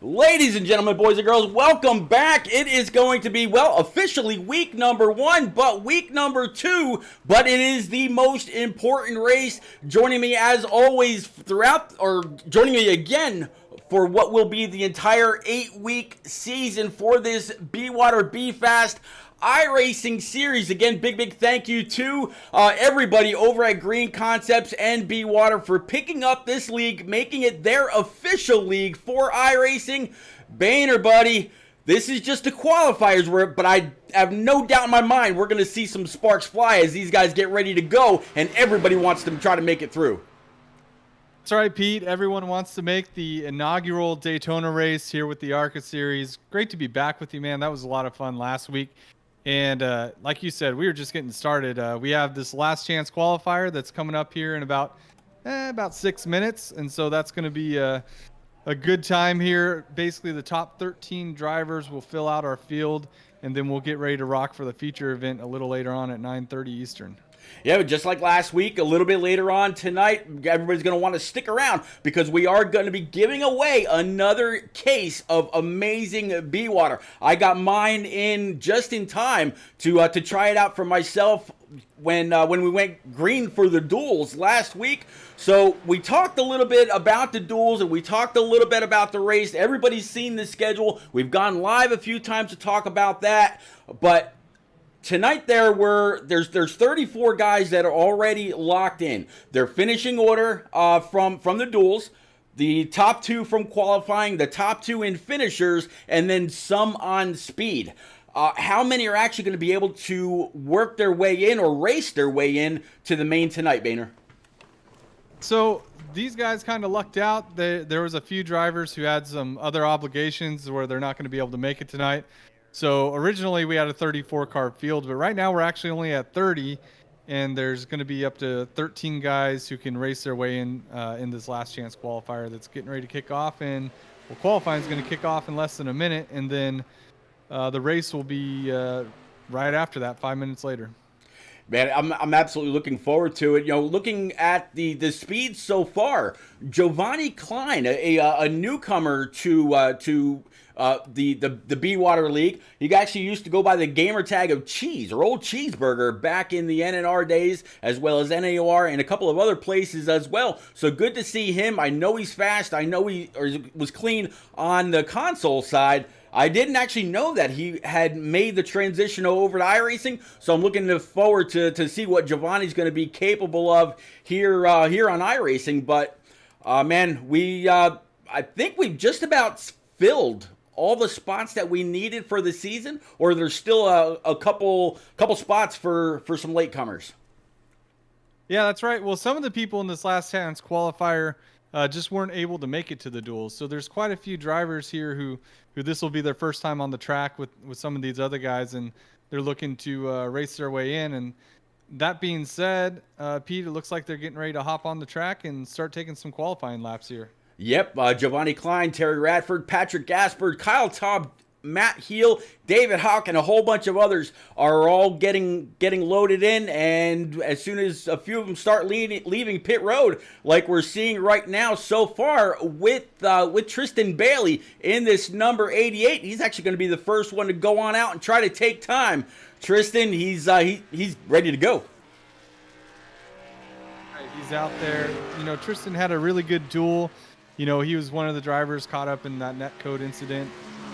Ladies and gentlemen, boys and girls, welcome back. It is going to be, well, officially week number 1, but week number 2. But it is the most important race. Joining me as always joining me again for what will be the entire 8-week season for this BeWater BeFast iRacing series. Again, big thank you to everybody over at Green Concepts and BeWater for picking up this league, making it their official league for iRacing. Boehner, buddy, this is just the qualifiers, but I have no doubt in my mind we're going to see some sparks fly as these guys get ready to go, and everybody wants to try to make it through. That's right, Pete. Everyone wants to make the inaugural Daytona race here with the ARCA series. Great to be back with you, man. That was a lot of fun last week. And like you said, we were just getting started. We have this last chance qualifier that's coming up here in about 6 minutes. And so that's going to be a good time here. Basically, the top 13 drivers will fill out our field, and then we'll get ready to rock for the feature event a little later on at 9:30 Eastern. Yeah, but just like last week, a little bit later on tonight, everybody's going to want to stick around because we are going to be giving away another case of amazing BeWater. I got mine in just in time to try it out for myself when we went green for the duels last week. So we talked a little bit about the duels and we talked a little bit about the race. Everybody's seen the schedule. We've gone live a few times to talk about that, but tonight there's 34 guys that are already locked in. Their finishing order from the duels, the top 2 from qualifying, the top 2 in finishers, and then some on speed. How many are actually going to be able to work their way in or race their way in to the main tonight, Boehner? So these guys kind of lucked out. There was a few drivers who had some other obligations where they're not going to be able to make it tonight. So originally we had a 34 car field, but right now we're actually only at 30, and there's going to be up to 13 guys who can race their way in this last chance qualifier that's getting ready to kick off. And qualifying is going to kick off in less than a minute, and then the race will be right after that, 5 minutes later. Man, I'm absolutely looking forward to it. You know, looking at the speed so far, Giovanni Klein, a newcomer to the BeWater League. He actually used to go by the gamer tag of Cheese or Old Cheeseburger back in the NNR days, as well as NAOR and a couple of other places as well. So good to see him. I know he's fast. I know he was clean on the console side. I didn't actually know that he had made the transition over to iRacing, so I'm looking forward to see what Giovanni's going to be capable of here on iRacing. But man, I think we've just about filled all the spots that we needed for the season, or there's still a couple spots for some latecomers. Yeah, that's right. Well, some of the people in this last chance qualifier just weren't able to make it to the duels. So there's quite a few drivers here who this will be their first time on the track with some of these other guys, and they're looking to race their way in. And that being said, Pete, it looks like they're getting ready to hop on the track and start taking some qualifying laps here. Yep, Giovanni Klein, Terry Radford, Patrick Gaspard, Kyle Taub, Matt Heel, David Hawk, and a whole bunch of others are all getting loaded in, and as soon as a few of them start leaving pit road, like we're seeing right now so far with Tristan Bailey in this number 88, he's actually going to be the first one to go on out and try to take time. Tristan, he's ready to go. He's out there. You know, Tristan had a really good duel. You know, he was one of the drivers caught up in that netcode incident.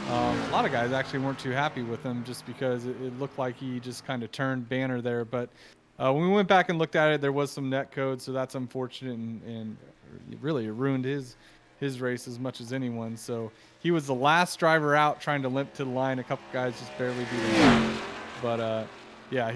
A lot of guys actually weren't too happy with him just because it looked like he just kind of turned Banner there. But when we went back and looked at it, there was some netcode, so that's unfortunate and really ruined his race as much as anyone. So he was the last driver out trying to limp to the line. A couple guys just barely beat him. But yeah,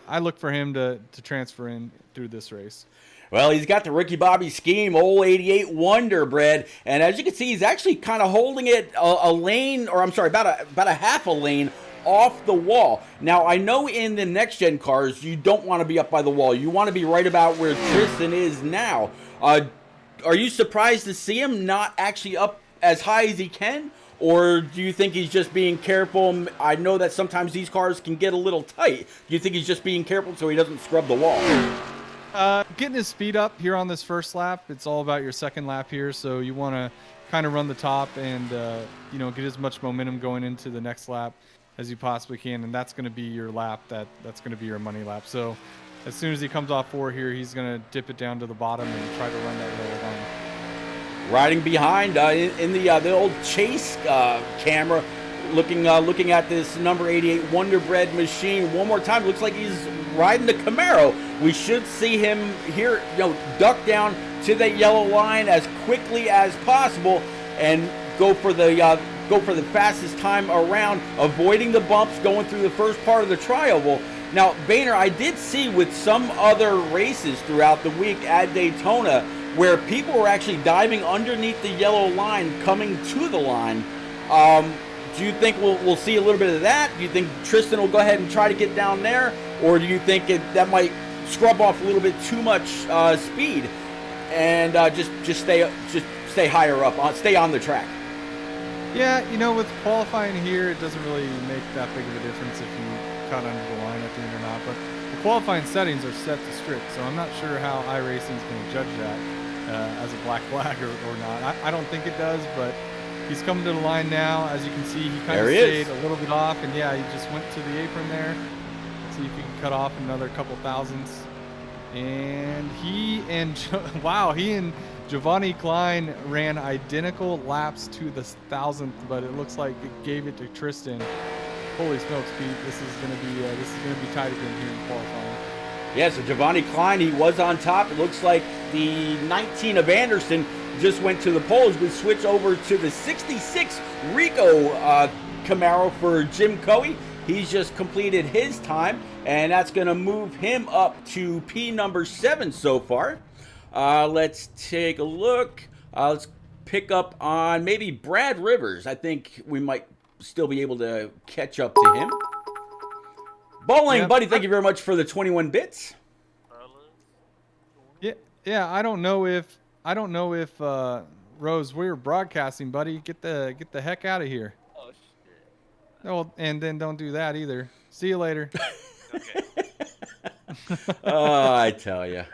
I look for him to transfer in through this race. Well, he's got the Ricky Bobby scheme, old 88 Wonder Bread, and as you can see, he's actually kind of holding it a lane, or I'm sorry, about a half a lane off the wall. Now, I know in the next-gen cars, you don't want to be up by the wall. You want to be right about where Tristan is now. Are you surprised to see him not actually up as high as he can? Or do you think he's just being careful? I know that sometimes these cars can get a little tight. Do you think he's just being careful so he doesn't scrub the wall? Getting his speed up here on this first lap. It's all about your second lap here, so you want to kind of run the top and get as much momentum going into the next lap as you possibly can, and that's going to be your lap. That's going to be your money lap. So as soon as he comes off 4 here, he's going to dip it down to the bottom and try to run that yellow line. Riding behind in the old chase camera, looking at this number 88 Wonder Bread machine one more time. Looks like he's riding the Camaro. We should see him here, duck down to that yellow line as quickly as possible and go for the fastest time around, avoiding the bumps, going through the first part of the trioval. Now, Boehner, I did see with some other races throughout the week at Daytona where people were actually diving underneath the yellow line, coming to the line. Do you think we'll see a little bit of that? Do you think Tristan will go ahead and try to get down there, or do you think that might scrub off a little bit too much speed and just stay higher up, stay on the track? Yeah, with qualifying here, it doesn't really make that big of a difference if you cut under the line at the end or not. But the qualifying settings are set to strict, so I'm not sure how iRacing is going to judge that as a black flag or not. I don't think it does, but he's coming to the line now. As you can see, he kind of stayed a little bit off, and yeah, he just went to the apron there. See if he can cut off another couple thousandths. And he and Giovanni Klein ran identical laps to the 1,000th, but it looks like it gave it to Tristan. Holy smokes, Pete! This is going to be tight again here in qualifying. Yeah, so Giovanni Klein, he was on top. It looks like the 19 of Anderson just went to the poles. We switch over to the 66 Rico Camaro for Jim Coe. He's just completed his time, and that's going to move him up to P number 7 so far. Let's take a look. Let's pick up on maybe Brad Rivers. I think we might still be able to catch up to him. Bowling, buddy, thank you very much for the 21 bits. Yeah. I don't know if Rose, we're broadcasting, buddy. Get the heck out of here. Oh shit. Oh, and then don't do that either. See you later. Okay. Oh, I tell you.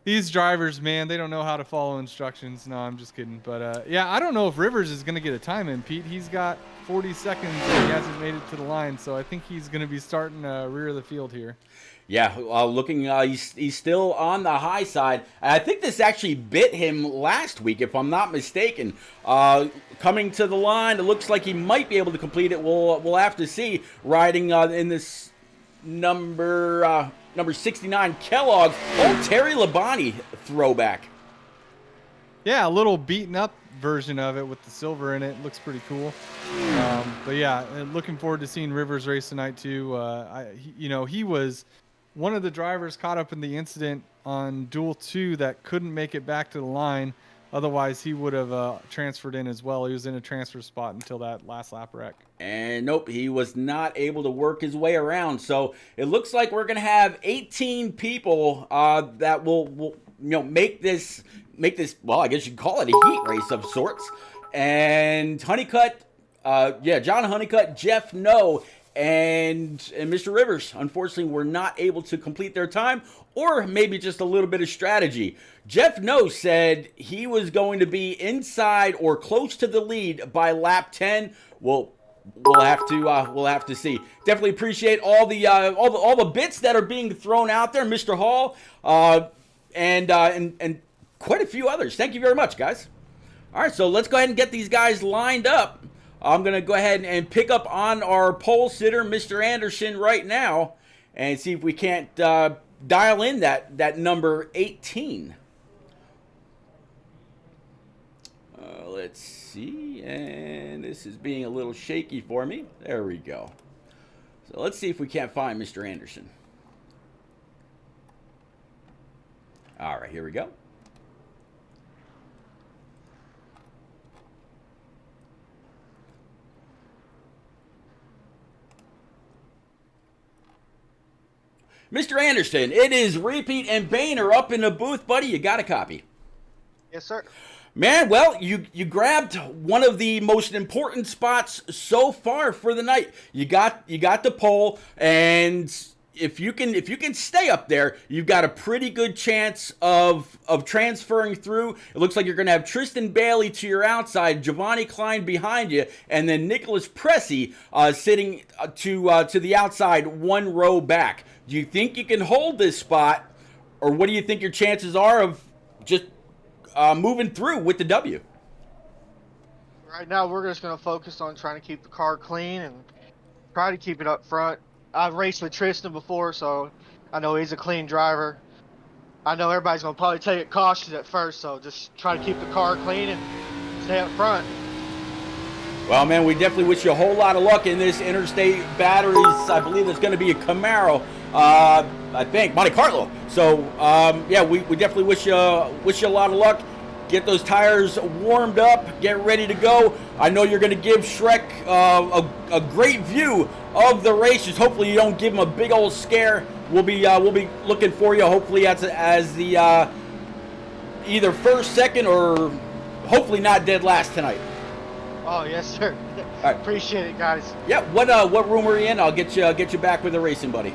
These drivers, man, they don't know how to follow instructions. No, I'm just kidding. But yeah, I don't know if Rivers is going to get a time in, Pete. He's got 40 seconds and he hasn't made it to the line, so I think he's going to be starting rear of the field here. Yeah, he's still on the high side. I think this actually bit him last week, if I'm not mistaken. Coming to the line, it looks like he might be able to complete it. We'll have to see. Riding in this number 69 Kellogg's. Oh, Terry Labonte throwback. Yeah, a little beaten up version of it with the silver in it. Looks pretty cool. But yeah, looking forward to seeing Rivers race tonight too. He was one of the drivers caught up in the incident on Duel 2 that couldn't make it back to the line. Otherwise, he would have transferred in as well. He was in a transfer spot until that last lap wreck. And nope, he was not able to work his way around. So it looks like we're going to have 18 people that will make this. Well, I guess you could call it a heat race of sorts. And Honeycutt, John Honeycutt, Jeff No, and Mr. Rivers, unfortunately, were not able to complete their time, or maybe just a little bit of strategy. Jeff No said he was going to be inside or close to the lead by lap 10. We'll have to see. Definitely appreciate all the bits that are being thrown out there, Mr. Hall, and quite a few others. Thank you very much, guys. All right, so let's go ahead and get these guys lined up. I'm going to go ahead and pick up on our pole sitter, Mr. Anderson, right now, and see if we can't dial in that number 18. Let's see, and this is being a little shaky for me. There we go. So let's see if we can't find Mr. Anderson. All right, here we go. Mr. Anderson, it is Repeat and Boehner up in the booth, buddy. You got a copy? Yes, sir. Man, well, you grabbed one of the most important spots so far for the night. You got the pole, and if you can stay up there, you've got a pretty good chance of transferring through. It looks like you're going to have Tristan Bailey to your outside, Giovanni Klein behind you, and then Nicholas Pressey sitting to the outside, one row back. Do you think you can hold this spot, or what do you think your chances are of just moving through with the W? Right now, we're just going to focus on trying to keep the car clean and try to keep it up front. I've raced with Tristan before, so I know he's a clean driver. I know everybody's going to probably take it cautious at first, so just try to keep the car clean and stay up front. Well, man, we definitely wish you a whole lot of luck in this Interstate Batteries. I believe it's going to be a Camaro, I think, Monte Carlo. So, yeah, we definitely wish you a lot of luck. Get those tires warmed up, get ready to go. I know you're going to give Shrek a great view of the races. Hopefully you don't give him a big old scare. We'll be looking for you, hopefully as the either first, second, or hopefully not dead last tonight. Oh, yes, sir. All right. Appreciate it, guys. Yeah, what room are you in? I'll get you back with the racing buddy.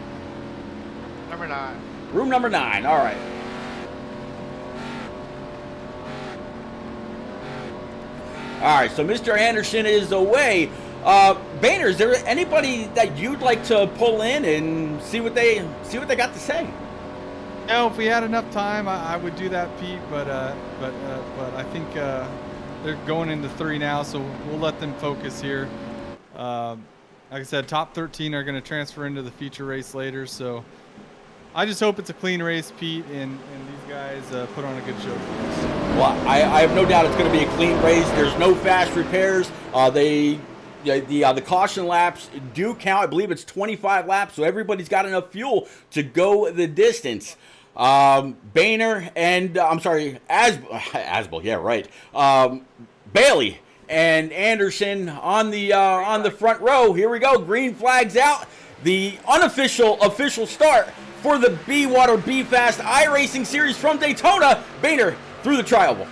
Number 9. Room number 9. All right. All right, so Mr. Anderson is away. Boehner, is there anybody that you'd like to pull in and see what they got to say? No, if we had enough time, I would do that, Pete. But I think they're going into 3 now, so we'll let them focus here. Like I said, top 13 are going to transfer into the feature race later. So I just hope it's a clean race, Pete, and these guys put on a good show for us. Well, I have no doubt it's going to be a clean race. There's no fast repairs. The caution laps do count. I believe it's 25 laps, so everybody's got enough fuel to go the distance. Boehner and Asbel, yeah, right. Bailey and Anderson on the front row. Here we go. Green flags out. The unofficial official start for the BeWater BeFast iRacing series from Daytona. Boehner through the tri-oval.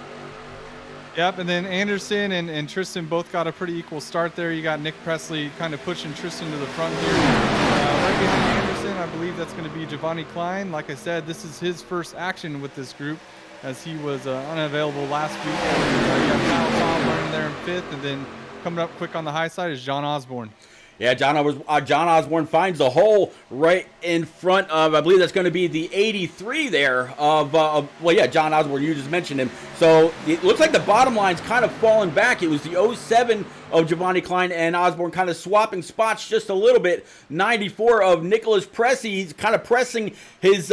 Yep, and then Anderson and Tristan both got a pretty equal start there. You got Nick Presley kind of pushing Tristan to the front here. Right behind Anderson, I believe that's going to be Giovanni Klein. Like I said, this is his first action with this group, as he was unavailable last week. You got Kyle Tomlin there in 5th, and then coming up quick on the high side is John Osborne. Yeah, John Osborne finds a hole right in front of, I believe that's going to be the 83 there well, yeah, John Osborne, you just mentioned him. So it looks like the bottom line's kind of fallen back. It was the 07 of Giovanni Klein and Osborne kind of swapping spots just a little bit. 94 of Nicholas Pressey. He's kind of pressing his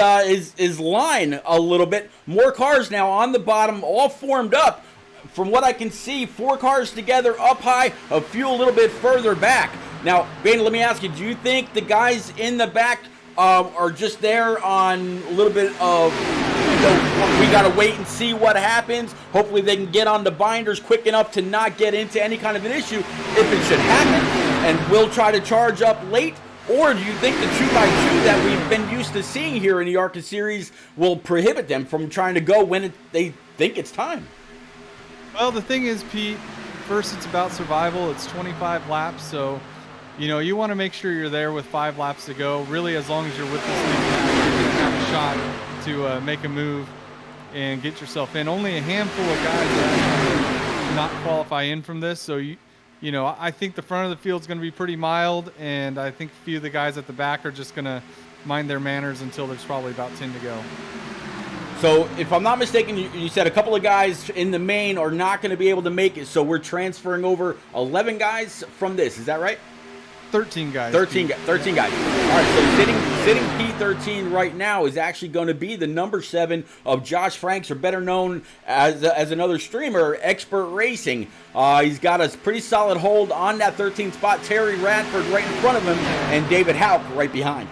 line a little bit. More cars now on the bottom, all formed up. From what I can see, 4 cars together up high, a few a little bit further back. Now, Boehner, let me ask you, do you think the guys in the back are just there on a little bit of, we got to wait and see what happens? Hopefully they can get on the binders quick enough to not get into any kind of an issue if it should happen, and we'll try to charge up late? Or do you think the 2x2 that we've been used to seeing here in the ARCA series will prohibit them from trying to go when they think it's time? Well, the thing is, Pete, first it's about survival. It's 25 laps, so you want to make sure you're there with 5 laps to go. Really, as long as you're with this lead, you're going to have a shot to make a move and get yourself in. Only a handful of guys that not qualify in from this, so I think the front of the field is going to be pretty mild, and I think a few of the guys at the back are just going to mind their manners until there's probably about 10 to go. So, if I'm not mistaken, you said a couple of guys in the main are not going to be able to make it, so we're transferring over 11 guys from this. Is that right? 13 guys. 13 guys. All right, so sitting P13 right now is actually going to be the number 7 of Josh Franks, or better known as another streamer, Expert Racing. He's got a pretty solid hold on that 13th spot. Terry Radford right in front of him, and David Hauk right behind.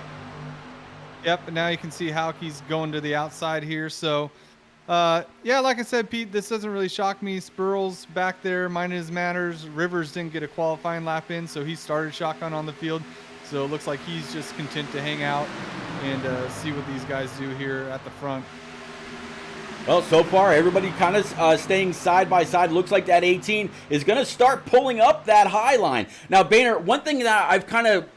Yep, and now you can see how he's going to the outside here. So, yeah, like I said, Pete, this doesn't really shock me. Spurl's back there, minding his manners. Rivers didn't get a qualifying lap in, so he started shotgun on the field. So it looks like he's just content to hang out and see what these guys do here at the front. Well, so far, everybody kind of staying side by side. Looks like that 18 is going to start pulling up that high line. Now, Boehner, one thing that I've kind of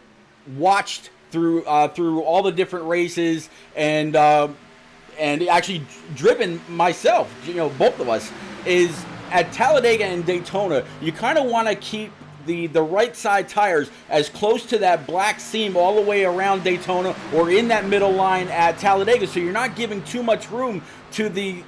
watched through all the different races and actually driven myself, both of us, is at Talladega and Daytona, you kind of want to keep the right side tires as close to that black seam all the way around Daytona or in that middle line at Talladega, so you're not giving too much room to the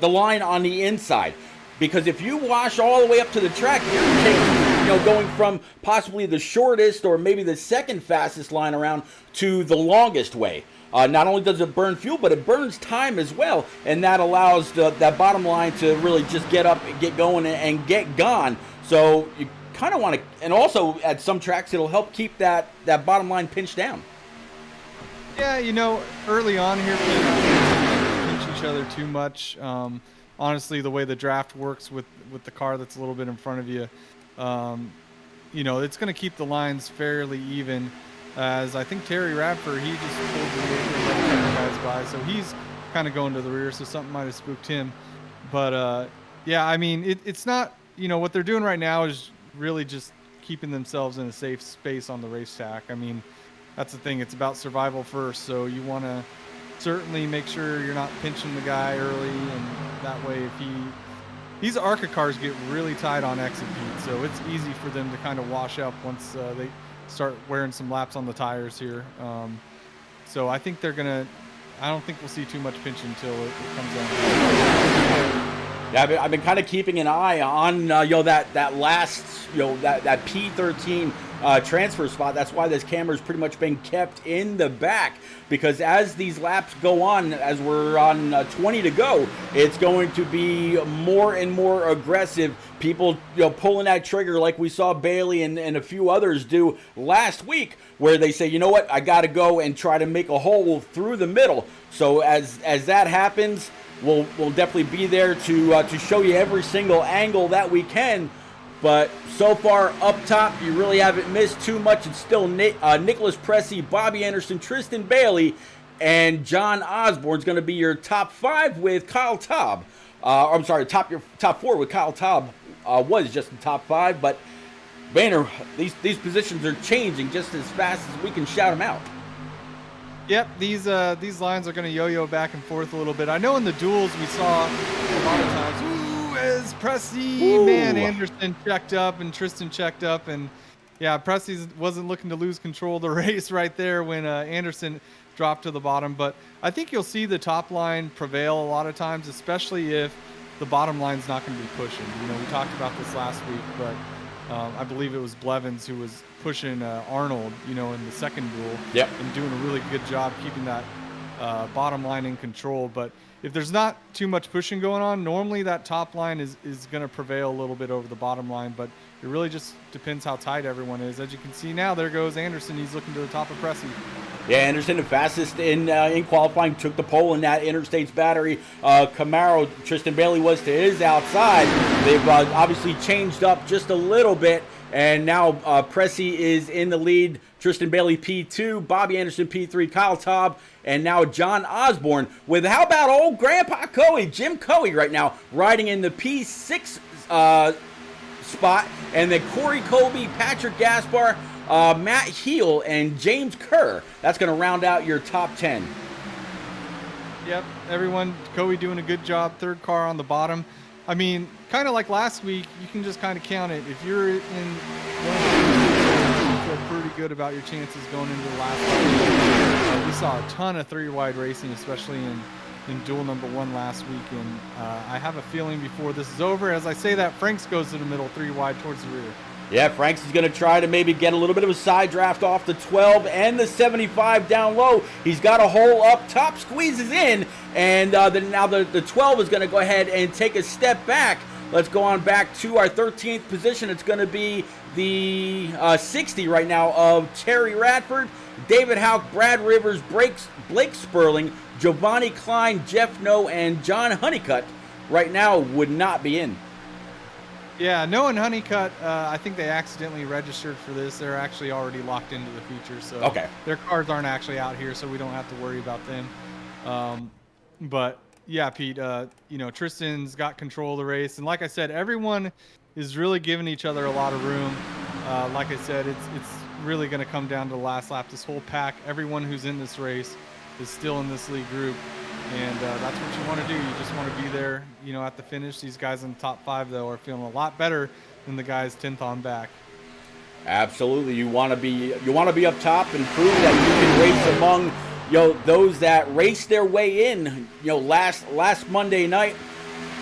line on the inside. Because if you wash all the way up to the track, you're taking, going from possibly the shortest or maybe the second fastest line around to the longest way. Not only does it burn fuel, but it burns time as well, and that allows that bottom line to really just get up, get going, and get gone. So you kind of want to, and also at some tracks, it'll help keep that bottom line pinched down. Yeah, early on here, we don't pinch each other too much. Honestly, the way the draft works with the car that's a little bit in front of you, it's going to keep the lines fairly even. As I think Terry Radford, he just pulled the rear and let the other guys by, so he's kind of going to the rear, so something might have spooked him. But yeah, I mean, it's not, what they're doing right now is really just keeping themselves in a safe space on the racetrack. I mean, that's the thing, it's about survival first, so you want to certainly make sure you're not pinching the guy early, and that way if these ARCA cars get really tight on exit heat, so it's easy for them to kind of wash up once they start wearing some laps on the tires here. So I think I don't think we'll see too much pinching until it comes down. Yeah, I've been kind of keeping an eye on that last that P13 transfer spot. That's why this camera's pretty much been kept in the back, because as these laps go on, as we're on 20 to go, it's going to be more and more aggressive. People pulling that trigger like we saw Bailey and a few others do last week, where they say, you know what, I got to go and try to make a hole through the middle. So as that happens, we'll definitely be there to show you every single angle that we can. But so far up top, you really haven't missed too much. It's still Nicholas Pressey, Bobby Anderson, Tristan Bailey, and John Osborne's going to be your top 5 with Kyle Taub. I'm sorry, top 4 with Kyle Taub was just the top 5. But Boehner, these positions are changing just as fast as we can shout them out. Yep, these lines are going to yo-yo back and forth a little bit. I know in the duels we saw a lot of times, as Pressey, man, Anderson checked up and Tristan checked up, and yeah, Pressey wasn't looking to lose control of the race right there when Anderson dropped to the bottom. But I think you'll see the top line prevail a lot of times, especially if the bottom line's not going to be pushing. We talked about this last week, but I believe it was Blevins who was pushing Arnold, in the second duel, yep, and doing a really good job keeping that bottom line in control. But if there's not too much pushing going on, normally that top line is going to prevail a little bit over the bottom line, but it really just depends how tight everyone is. As you can see now, there goes Anderson. He's looking to the top of Pressey. Yeah, Anderson, the fastest in qualifying, took the pole in that Interstates battery. Camaro, Tristan Bailey was to his outside. They've obviously changed up just a little bit, and now Pressey is in the lead. Tristan Bailey P2, Bobby Anderson P3, Kyle Taub, and now John Osborne with, how about old Grandpa Coey, Jim Coey right now, riding in the P6 spot, and then Corey Colby, Patrick Gaspar, Matt Heel, and James Kerr. That's going to round out your top 10. Yep, everyone, Coey doing a good job, third car on the bottom. I mean, kind of like last week, you can just kind of count it. If you're in you feel pretty good about your chances going into the last week. We saw a ton of 3-wide racing, especially in duel number 1 last week, and I have a feeling before this is over, as I say that, Franks goes to the middle, 3-wide towards the rear. Yeah, Franks is going to try to maybe get a little bit of a side draft off the 12 and the 75 down low. He's got a hole up top, squeezes in, and now the 12 is going to go ahead and take a step back. Let's go on back to our 13th position. It's going to be the 60 right now of Terry Radford, David Houck, Brad Rivers, Blake Sperling, Giovanni Klein, Jeff Noe, and John Honeycutt right now would not be in. Yeah, Noe and Honeycutt, I think they accidentally registered for this. They're actually already locked into the feature, so okay, their cars aren't actually out here, so we don't have to worry about them. But yeah, Pete, Tristan's got control of the race, and like I said, everyone is really giving each other a lot of room. Like I said, it's really going to come down to the last lap. This whole pack, everyone who's in this race is still in this lead group, and that's what you want to do. You just want to be there, at the finish. These guys in the top 5, though, are feeling a lot better than the guys 10th on back. Absolutely, you want to be up top and prove that you can race among those that raced their way in last Monday night.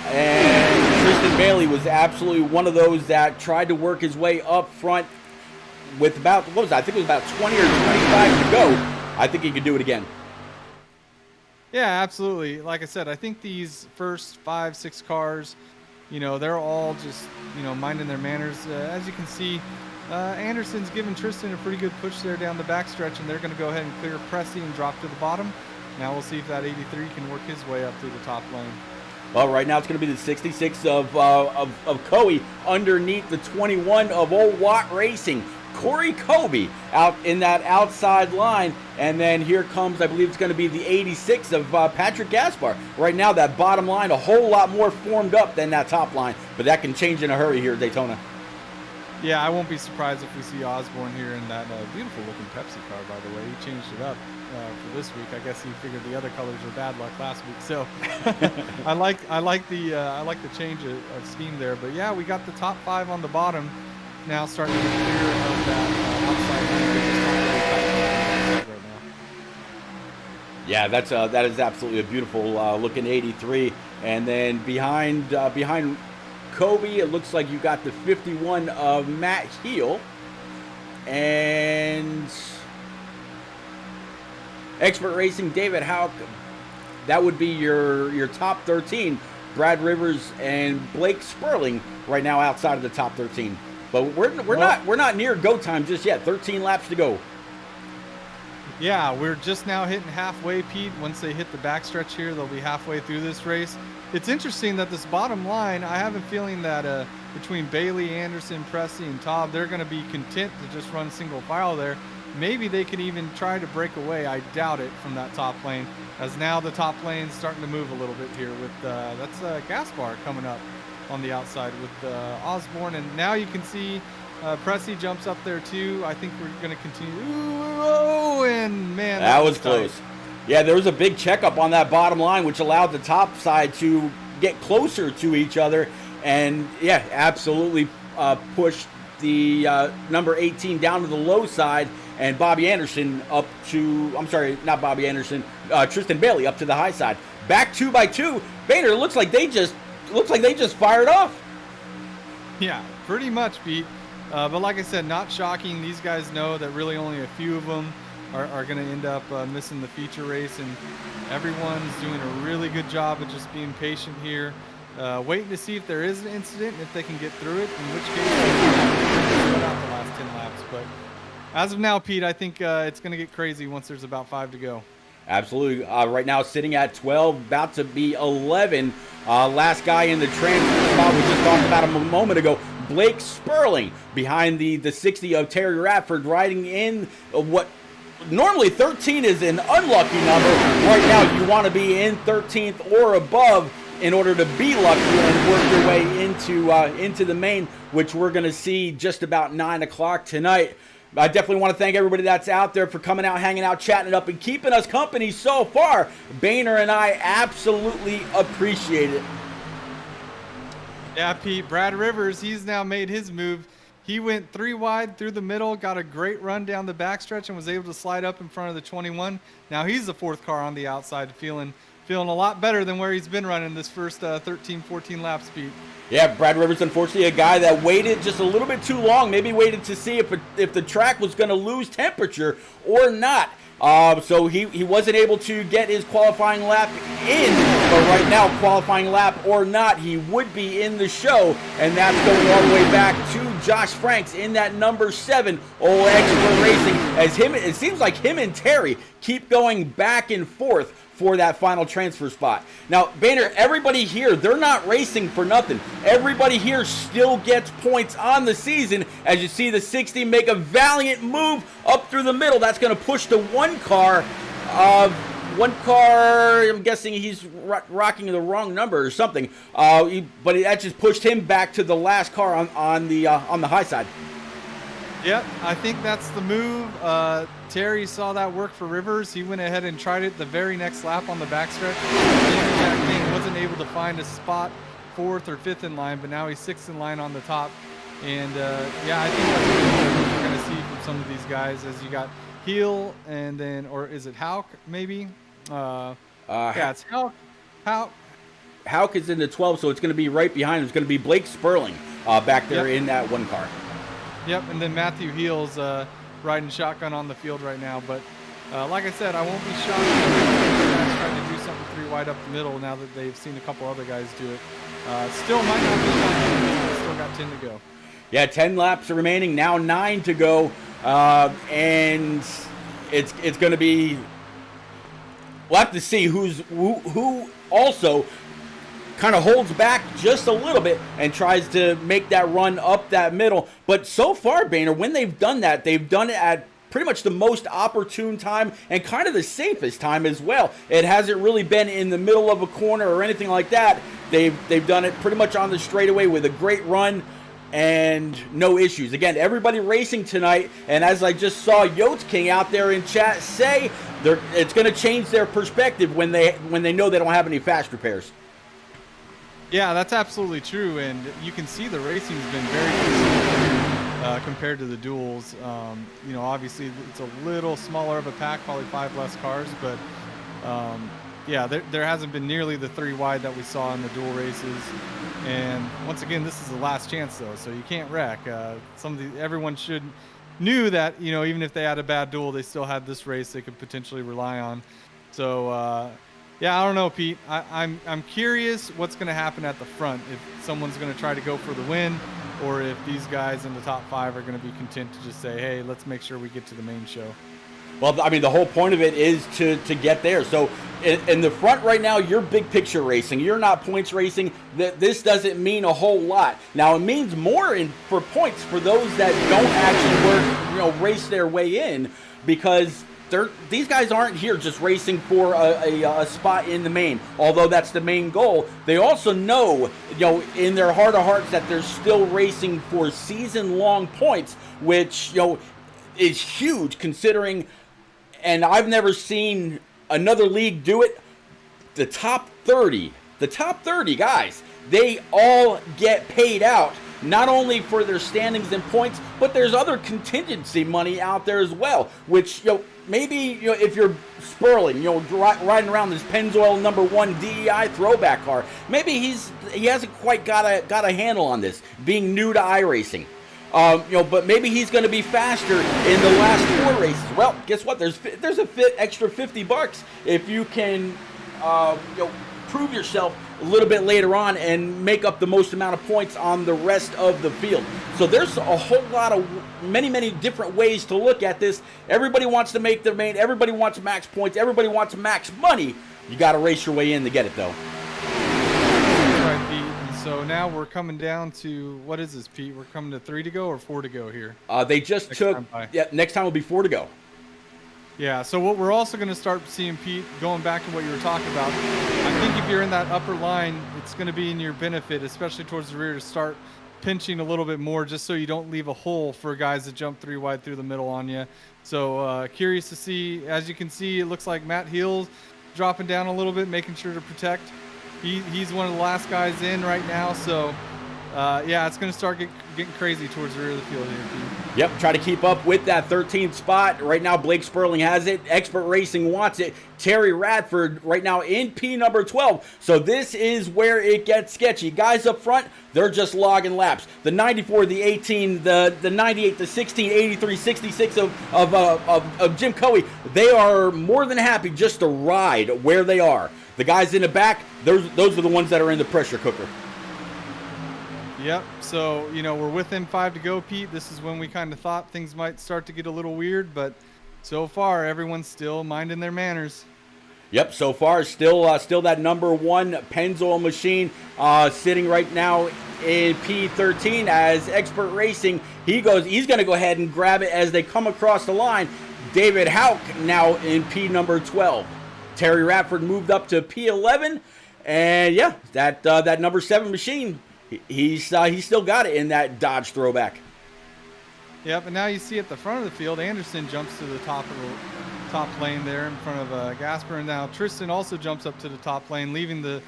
And Tristan Bailey was absolutely one of those that tried to work his way up front with about, I think it was about 20 or 25 to go. I think he could do it again. Yeah, absolutely. Like I said, I think these first 5, 6 cars, they're all just, minding their manners. As you can see, Anderson's giving Tristan a pretty good push there down the backstretch, and they're going to go ahead and clear Pressey and drop to the bottom. Now we'll see if that 83 can work his way up through the top lane. Well, right now it's going to be the 66 of Coey underneath the 21 of Old Watt Racing. Corey Kobe out in that outside line, and then here comes, I believe it's going to be the 86 of Patrick Gaspar. Right now, that bottom line a whole lot more formed up than that top line, but that can change in a hurry here at Daytona. Yeah, I won't be surprised if we see Osborne here in that beautiful-looking Pepsi car. By the way, he changed it up for this week. I guess he figured the other colors were bad luck last week. So I like the change of scheme there. But yeah, we got the top 5 on the bottom now starting to clear of that outside right now. Yeah, that is absolutely a beautiful looking 83, and then behind Kobe, it looks like you got the 51 of Matt Heel, and Expert Racing David Houck. That would be your top 13. Brad Rivers and Blake Sperling right now outside of the top 13. But we're not near go time just yet. 13 laps to go. Yeah, we're just now hitting halfway, Pete. Once they hit the backstretch here, they'll be halfway through this race. It's interesting that this bottom line, I have a feeling that between Bailey, Anderson, Pressey, and Taub, they're going to be content to just run single file there. Maybe they could even try to break away. I doubt it from that top lane, as now the top lane's starting to move a little bit here with that's Gaspar coming up on the outside with Osborne, and now you can see Pressey jumps up there too. I think we're going to continue. Ooh, and man, that was close. Yeah, there was a big checkup on that bottom line, which allowed the top side to get closer to each other, and yeah, absolutely pushed the number 18 down to the low side, and Bobby Anderson up to, I'm sorry, not Bobby Anderson, Tristan Bailey up to the high side. Back 2 by 2. Boehner, looks like they just fired off. Yeah, pretty much, Pete. But like I said, not shocking. These guys know that really only a few of them are going to end up missing the feature race, and everyone's doing a really good job of just being patient here, waiting to see if there is an incident and if they can get through it, in which case they'll spread out the last 10 laps. But as of now, Pete, I think it's going to get crazy once there's about 5 to go. Absolutely. Right now sitting at 12, about to be 11. Last guy in the transfer spot we just talked about a moment ago, Blake Sperling, behind the 60 of Terry Radford, riding in what normally 13 is an unlucky number. Right now you want to be in 13th or above in order to be lucky and work your way into the main, which we're going to see just about 9 o'clock tonight. I definitely want to thank everybody that's out there for coming out, hanging out, chatting it up, and keeping us company so far. Boehner and I absolutely appreciate it. Yeah, Pete, Brad Rivers, he's now made his move. He went 3 wide through the middle, got a great run down the backstretch, and was able to slide up in front of the 21. Now he's the 4th car on the outside, feeling a lot better than where he's been running this first 13, 14 laps, Pete. Yeah, Brad Rivers, unfortunately, a guy that waited just a little bit too long. Maybe waited to see if the track was going to lose temperature or not. So he wasn't able to get his qualifying lap in. But right now, qualifying lap or not, he would be in the show. And that's going all the way back to Josh Franks in that number 7, Old Expert Racing. As it seems like him and Terry keep going back and forth for that final transfer spot. Now, Boehner, everybody here, they're not racing for nothing. Everybody here still gets points on the season. As you see the 60 make a valiant move up through the middle. That's going to push the one car, I'm guessing he's rocking the wrong number or something. But that just pushed him back to the last car on the high side. Yep, I think that's the move. Terry saw that work for Rivers. He went ahead and tried it the very next lap on the backstretch. Jack King wasn't able to find a spot 4th or 5th in line, but now he's 6th in line on the top. And yeah, I think that's what we're going to see from some of these guys as you got Heel and then, or is it Hauk maybe? Yeah, it's Hauk. Hauk is in the 12, so it's going to be right behind him. It's going to be Blake Sperling back there in that one car. Yep, and then Matthew Heel's riding shotgun on the field right now. But like I said, I won't be shocked if guys trying to do something 3 wide up the middle now that they've seen a couple other guys do it. Still might not be time. Still got 10 to go. Yeah, 10 laps remaining, now 9 to go, and it's going to be. We'll have to see who also kind of holds back just a little bit and tries to make that run up that middle. But so far, Boehner, when they've done that, they've done it at pretty much the most opportune time and kind of the safest time as well. It hasn't really been in the middle of a corner or anything like that. They've done it pretty much on the straightaway with a great run and no issues. Again, everybody racing tonight, and as I just saw Yotes King out there in chat say, it's going to change their perspective when they know they don't have any fast repairs. Yeah, that's absolutely true, and you can see the racing's been very consistent compared to the duels. You know, obviously it's a little smaller of a pack, probably 5 less cars, but yeah, there hasn't been nearly the 3 wide that we saw in the duel races. And once again, this is the last chance though, so you can't wreck. Everyone knew that, you know, even if they had a bad duel, they still had this race they could potentially rely on. So yeah, I don't know, Pete. I'm curious what's going to happen at the front, if someone's going to try to go for the win, or if these guys in the top 5 are going to be content to just say, hey, let's make sure we get to the main show. Well, I mean, the whole point of it is to get there. So in the front right now, you're big picture racing. You're not points racing. This doesn't mean a whole lot. Now, it means more for points for those that don't actually race their way in, because these guys aren't here just racing for a spot in the main, although that's the main goal. They also know, in their heart of hearts, that they're still racing for season-long points, which, is huge considering, and I've never seen another league do it. The top 30 guys, they all get paid out, not only for their standings and points, but there's other contingency money out there as well, which, maybe, if you're Sperling, riding around this Pennzoil #1 DEI throwback car, maybe he hasn't quite got a handle on this, being new to iRacing. But maybe he's going to be faster in the last 4 races. Well, guess what? There's extra $50 if you can, prove yourself a little bit later on and make up the most amount of points on the rest of the field. So there's a whole lot of many different ways to look at this. Everybody wants to make the main. Everybody wants max points. Everybody wants max money. You got to race your way in to get it, though. Right, Pete. And so now we're coming down to, what is this, Pete? We're coming to 3 to go or 4 to go here? They just next time will be 4 to go. Yeah, so what we're also going to start seeing, Pete, going back to what you were talking about, I think if you're in that upper line, it's going to be in your benefit, especially towards the rear, to start pinching a little bit more just so you don't leave a hole for guys that jump 3 wide through the middle on you. So curious to see. As you can see, it looks like Matt Heel's dropping down a little bit, making sure to protect. He's one of the last guys in right now, so yeah, it's going to start getting crazy towards the rear of the field here, Pete. Yep, try to keep up with that 13th spot. Right now, Blake Sperling has it. Expert Racing wants it. Terry Radford right now in P number 12. So this is where it gets sketchy. Guys up front, they're just logging laps. The 94, the 18, the 98, the 16, 83, 66 of Jim Coey, they are more than happy just to ride where they are. The guys in the back, those are the ones that are in the pressure cooker. Yep, so, we're within 5 to go, Pete. This is when we kind of thought things might start to get a little weird, but so far, everyone's still minding their manners. Yep, so far, still that #1 Pennzoil machine sitting right now in P13 as Expert Racing. He's going to go ahead and grab it as they come across the line. David Hauk now in P number 12. Terry Radford moved up to P11, and yeah, that #7 machine, he's still got it in that Dodge throwback. Yep, and now you see at the front of the field, Anderson jumps to the top lane there in front of Gasper, and now Tristan also jumps up to the top lane, leaving the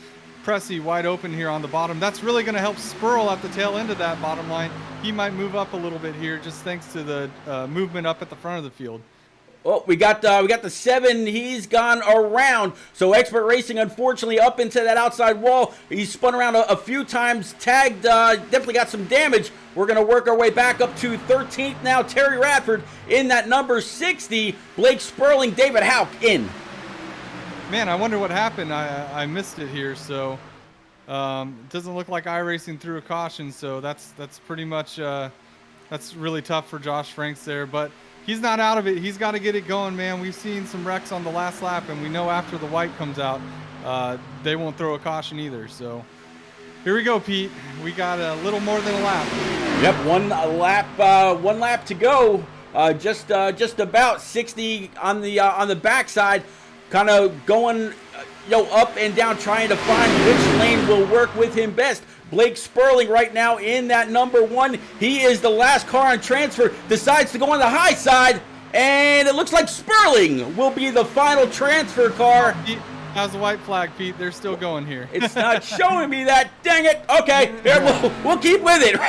Pressy wide open here on the bottom. That's really going to help Spurl at the tail end of that bottom line. He might move up a little bit here just thanks to the movement up at the front of the field. Well, we got the 7. He's gone around. So Expert Racing, unfortunately, up into that outside wall. He's spun around a few times, tagged, definitely got some damage. We're going to work our way back up to 13th now. Terry Radford in that number 60. Blake Sperling, David Houck in. Man, I wonder what happened. I missed it here. So it doesn't look like iRacing threw a caution. So that's pretty much that's really tough for Josh Franks there. But he's not out of it. He's got to get it going, man. We've seen some wrecks on the last lap, and we know after the white comes out, they won't throw a caution either. So here we go, Pete. We got a little more than a lap. Yep, one lap to go. Just about 60 on the backside, kind of going up and down, trying to find which lane will work with him best. Blake Sperling right now in that number 1. He is the last car on transfer, decides to go on the high side, and it looks like Sperling will be the final transfer car. How's the white flag, Pete? They're still going here. It's not showing me that. Dang it. Okay, here, we'll keep with it.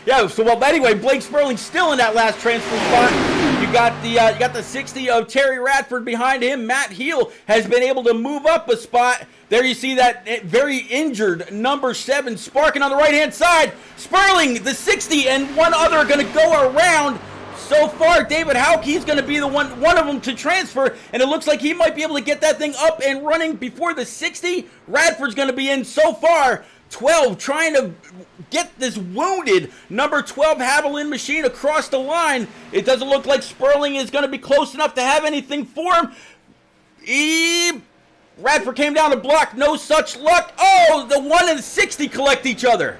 Yeah, so well, anyway, Blake Sperling still in that last transfer spot. You got the 60 of Terry Radford behind him. Matt Heel has been able to move up a spot. There you see that very injured number 7 sparking on the right-hand side. Sperling, the 60, and one other are going to go around. So far, David Houck, he's going to be the one of them to transfer, and it looks like he might be able to get that thing up and running before the 60. Radford's going to be in so far. 12 trying to get this wounded number 12 Haviland machine across the line. It doesn't look like Sperling is going to be close enough to have anything for him. Radford came down the block. No such luck. Oh, the 1 and 60 collect each other.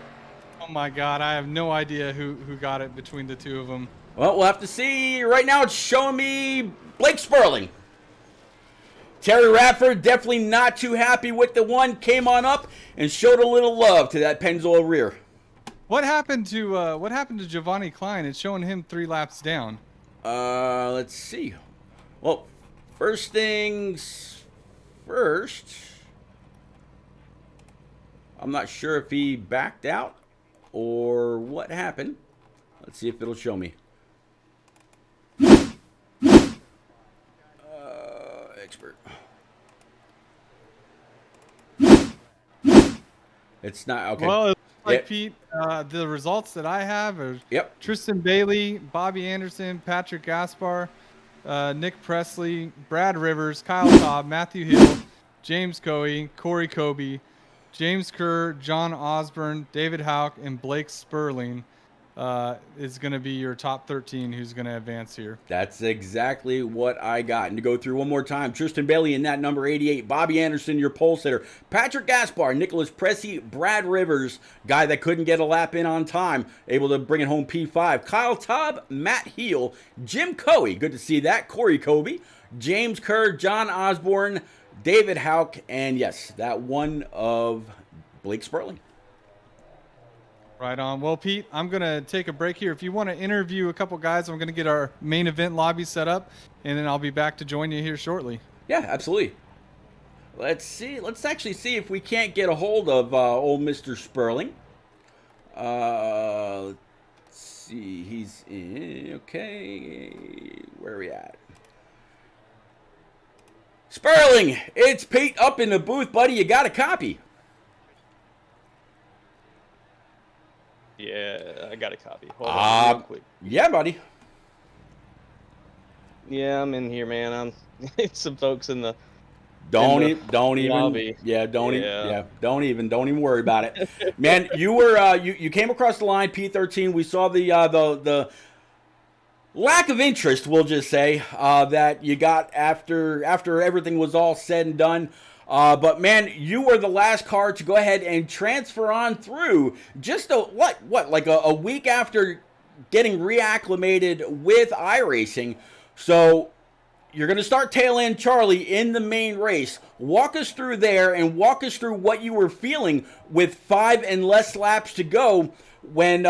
Oh, my God. I have no idea who got it between the two of them. Well, we'll have to see. Right now it's showing me Blake Sperling. Terry Radford definitely not too happy with the 1. Came on up and showed a little love to that Pennzoil rear. What happened to Giovanni Klein? It's showing him 3 laps down. Let's see. Well, first things first. I'm not sure if he backed out or what happened. Let's see if it'll show me. Expert. It's not okay. Well, it's like Pete, the results that I have are Tristan Bailey, Bobby Anderson, Patrick Gaspar, Nick Presley, Brad Rivers, Kyle Cobb, Matthew Hill, James Coey, Corey Kobe, James Kerr, John Osborne, David Houck, and Blake Sperling is going to be your top 13 who's going to advance here. That's exactly what I got. And to go through one more time, Tristan Bailey in that number 88, Bobby Anderson, your pole sitter, Patrick Gaspar, Nicholas Pressey, Brad Rivers, guy that couldn't get a lap in on time, able to bring it home P5, Kyle Taub, Matt Heel, Jim Coey, good to see that, Corey Kobe, James Kerr, John Osborne, David Houck, and yes, that one of Blake Sperling. Right on. Well, Pete, I'm going to take a break here. If you want to interview a couple guys, I'm going to get our main event lobby set up, and then I'll be back to join you here shortly. Yeah, absolutely. Let's see. Let's actually see if we can't get a hold of old Mr. Sperling. Let's see. He's in. Okay. Where are we at? Sperling, it's Pete up in the booth, buddy. You got a copy. Yeah, I got a copy. Hold on real quick. Yeah, buddy. Yeah, I'm in here, man. I'm some folks in the Don't lobby. even worry about it. Man, you were you came across the line, P13. We saw the lack of interest, we'll just say, that you got after everything was all said and done. But man, you were the last car to go ahead and transfer on through just a week after getting reacclimated with iRacing. So you're going to start tail end Charlie in the main race. Walk us through there and walk us through what you were feeling with 5 and less laps to go when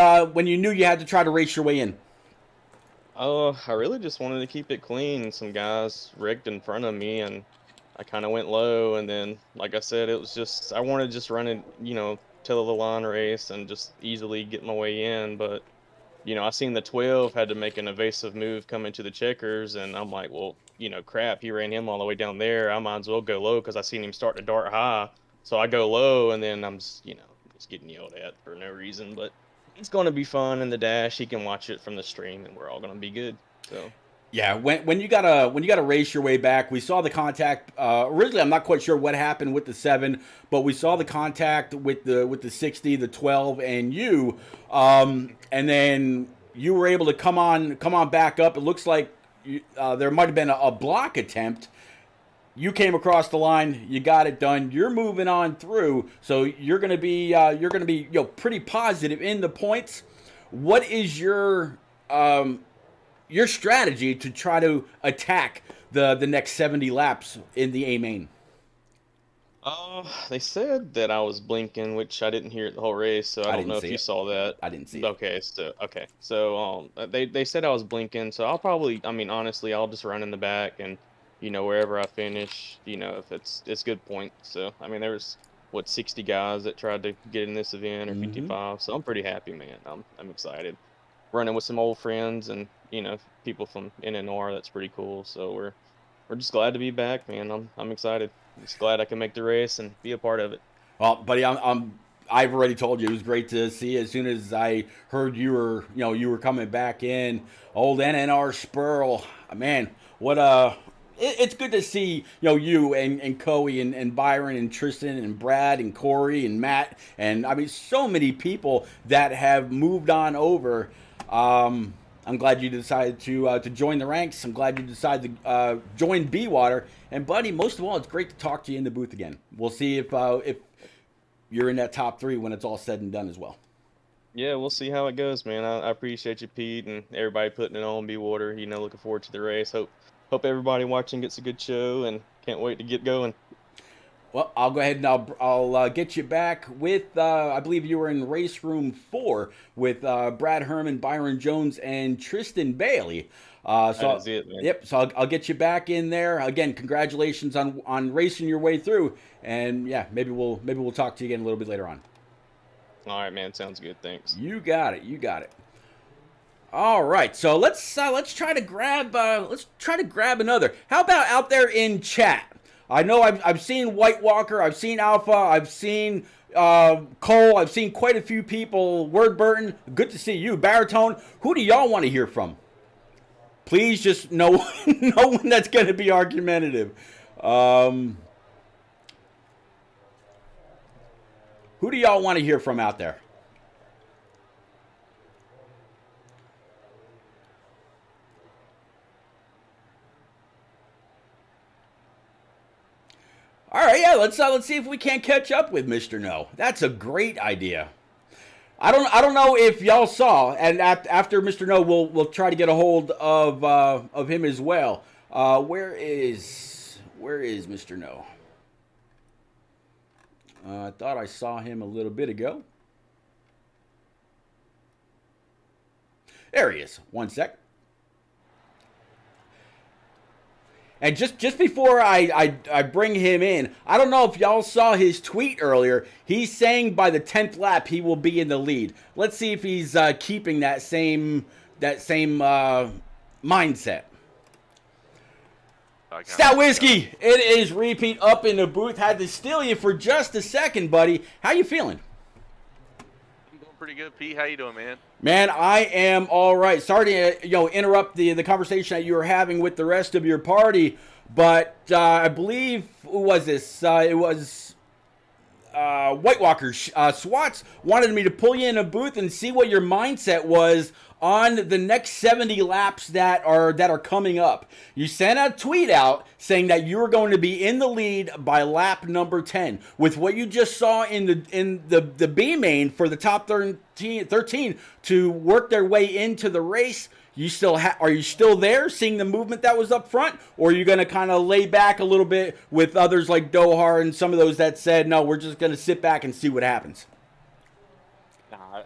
you knew you had to try to race your way in. Oh, I really just wanted to keep it clean. Some guys wrecked in front of me, and I kind of went low. And then, like I said, it was just I wanted to just run it, till the line race and just easily get my way in. But I seen the 12 had to make an evasive move coming to the checkers, and I'm like, well, crap, he ran him all the way down there. I might as well go low because I seen him start to dart high. So I go low, and then I'm just getting yelled at for no reason. But it's going to be fun in the dash. He can watch it from the stream, and we're all going to be good. So. Yeah, when you gotta race your way back, we saw the contact. Originally, I'm not quite sure what happened with the 7, but we saw the contact with the 60, the 12, and you, and then you were able to come on back up. It looks like there might have been a block attempt. You came across the line, you got it done. You're moving on through, so you're gonna be pretty positive in the points. What is your strategy to try to attack the next 70 laps in the A main? They said that I was blinking, which I didn't hear it the whole race, so I don't know if you saw that. I didn't see it. So they said I was blinking, so I'll probably, honestly, I'll just run in the back and wherever I finish, if it's good points. So there was 60 guys that tried to get in this event, or 55, so I'm pretty happy, man. I'm excited. Running with some old friends and people from NNR. That's pretty cool. So we're just glad to be back, man. I'm excited. Just glad I can make the race and be a part of it. Well, buddy, I've already told you it was great to see you. As soon as I heard you were coming back in, old NNR Spurl, man, it's good to see you and Coey and Byron and Tristan and Brad and Corey and Matt and so many people that have moved on over. I'm glad you decided to join the ranks. I'm glad you decided to join BeWater. And buddy, most of all, it's great to talk to you in the booth again. We'll see if you're in that top 3 when it's all said and done as well. Yeah, we'll see how it goes, man. I appreciate you, Pete, and everybody putting it on BeWater. Looking forward to the race. Hope everybody watching gets a good show, and can't wait to get going. Well, I'll go ahead and I'll get you back with, I believe you were in race room 4 with Brad Herman, Byron Jones, and Tristan Bailey. That is it, man. Yep, so I'll get you back in there. Again, congratulations on racing your way through. And yeah, maybe we'll talk to you again a little bit later on. All right, man. Sounds good. Thanks. You got it. All right, so let's try to grab another. How about out there in chat? I know I've seen White Walker, I've seen Alpha, I've seen Cole, I've seen quite a few people. Word Burton, good to see you. Baritone, who do y'all want to hear from? Please just no one that's going to be argumentative. Who do y'all want to hear from out there? All right, yeah, let's see if we can't catch up with Mr. No. That's a great idea. I don't know if y'all saw, and after Mr. No, we'll try to get a hold of him as well. Where is Mr. No? I thought I saw him a little bit ago. There he is. One sec. And just before I bring him in, I don't know if y'all saw his tweet earlier. He's saying by the 10th lap he will be in the lead. Let's see if he's keeping that same mindset. Stout Whiskey, it is repeat up in the booth. Had to steal you for just a second, buddy. How you feeling? I'm doing pretty good, Pete. How you doing, man? Man, I am all right. Sorry to interrupt the conversation that you were having with the rest of your party, but I believe, who was this? It was White Walker. Swats wanted me to pull you in a booth and see what your mindset was on the next 70 laps that are coming up. You sent a tweet out saying that you were going to be in the lead by lap number 10. With what you just saw in the B main for the top 13 to work their way into the race, are you still there seeing the movement that was up front, or are you going to kind of lay back a little bit with others like Dohar and some of those that said, no, we're just going to sit back and see what happens?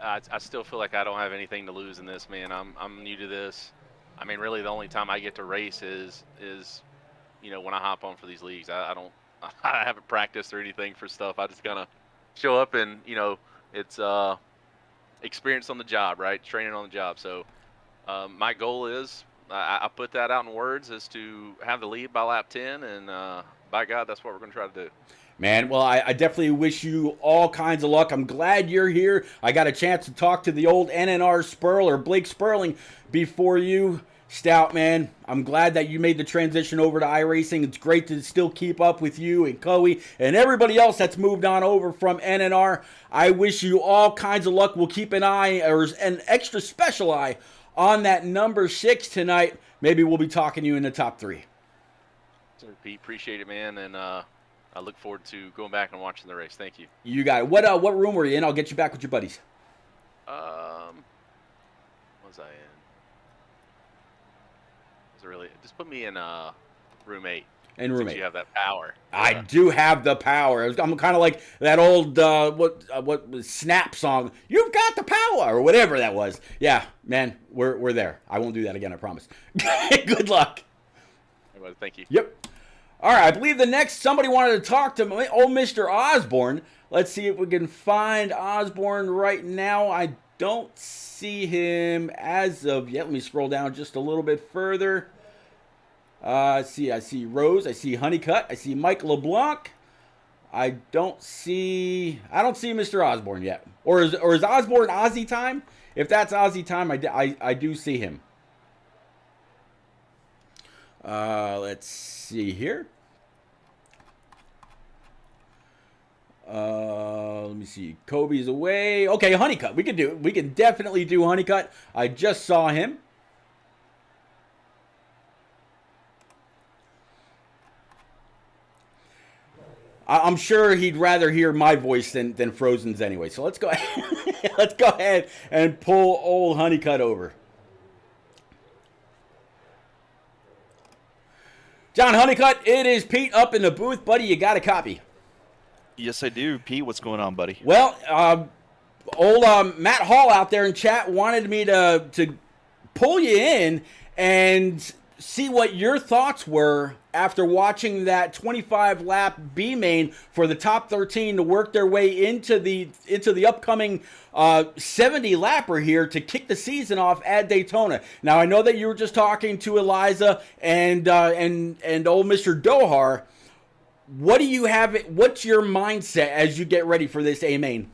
I still feel like I don't have anything to lose in this, man. I'm new to this. I mean, really, the only time I get to race is when I hop on for these leagues. I don't, I haven't practiced or anything for stuff. I just kind of show up and it's experience on the job, right? Training on the job. So my goal is, I put that out in words, is to have the lead by lap 10, and by God, that's what we're going to try to do. Man, well, I definitely wish you all kinds of luck. I'm glad you're here. I got a chance to talk to the old NNR Spurl, or Blake Sperling, before you. Stout, man, I'm glad that you made the transition over to iRacing. It's great to still keep up with you and Coey and everybody else that's moved on over from NNR. I wish you all kinds of luck. We'll keep an eye, or an extra special eye, on that number 6 tonight. Maybe we'll be talking to you in the top 3. Sir Pete, appreciate it, man, and I look forward to going back and watching the race. Thank you. You got it. What room were you in? I'll get you back with your buddies. What was I in? Really, just put me in room 8. In room 8. You have that power. I do have the power. I'm kind of like that old what Snap song. You've got the power, or whatever that was. Yeah, man, we're there. I won't do that again. I promise. Good luck. Well, thank you. Yep. All right. I believe the next somebody wanted to talk to old Mr. Osborne. Let's see if we can find Osborne right now. I don't see him as of yet. Let me scroll down just a little bit further. I see Rose. I see Honeycutt. I see Mike LeBlanc. I don't see Mr. Osborne yet. Or is Osborne Aussie time? If that's Aussie time, I do see him. Let's see here. Let me see. Kobe's away. Okay, Honeycutt. We can definitely do Honeycutt. I just saw him. I'm sure he'd rather hear my voice than Frozen's anyway. So let's go ahead. Let's go ahead and pull old Honeycutt over. John Honeycutt, it is Pete up in the booth, buddy. You got a copy. Yes, I do. Pete, what's going on, buddy? Well, old Matt Hall out there in chat wanted me to pull you in and see what your thoughts were after watching that 25-lap B main for the top 13 to work their way into the upcoming 70-lapper here to kick the season off at Daytona. Now, I know that you were just talking to Eliza and old Mr. Dohar. What do you have? What's your mindset as you get ready for this A main?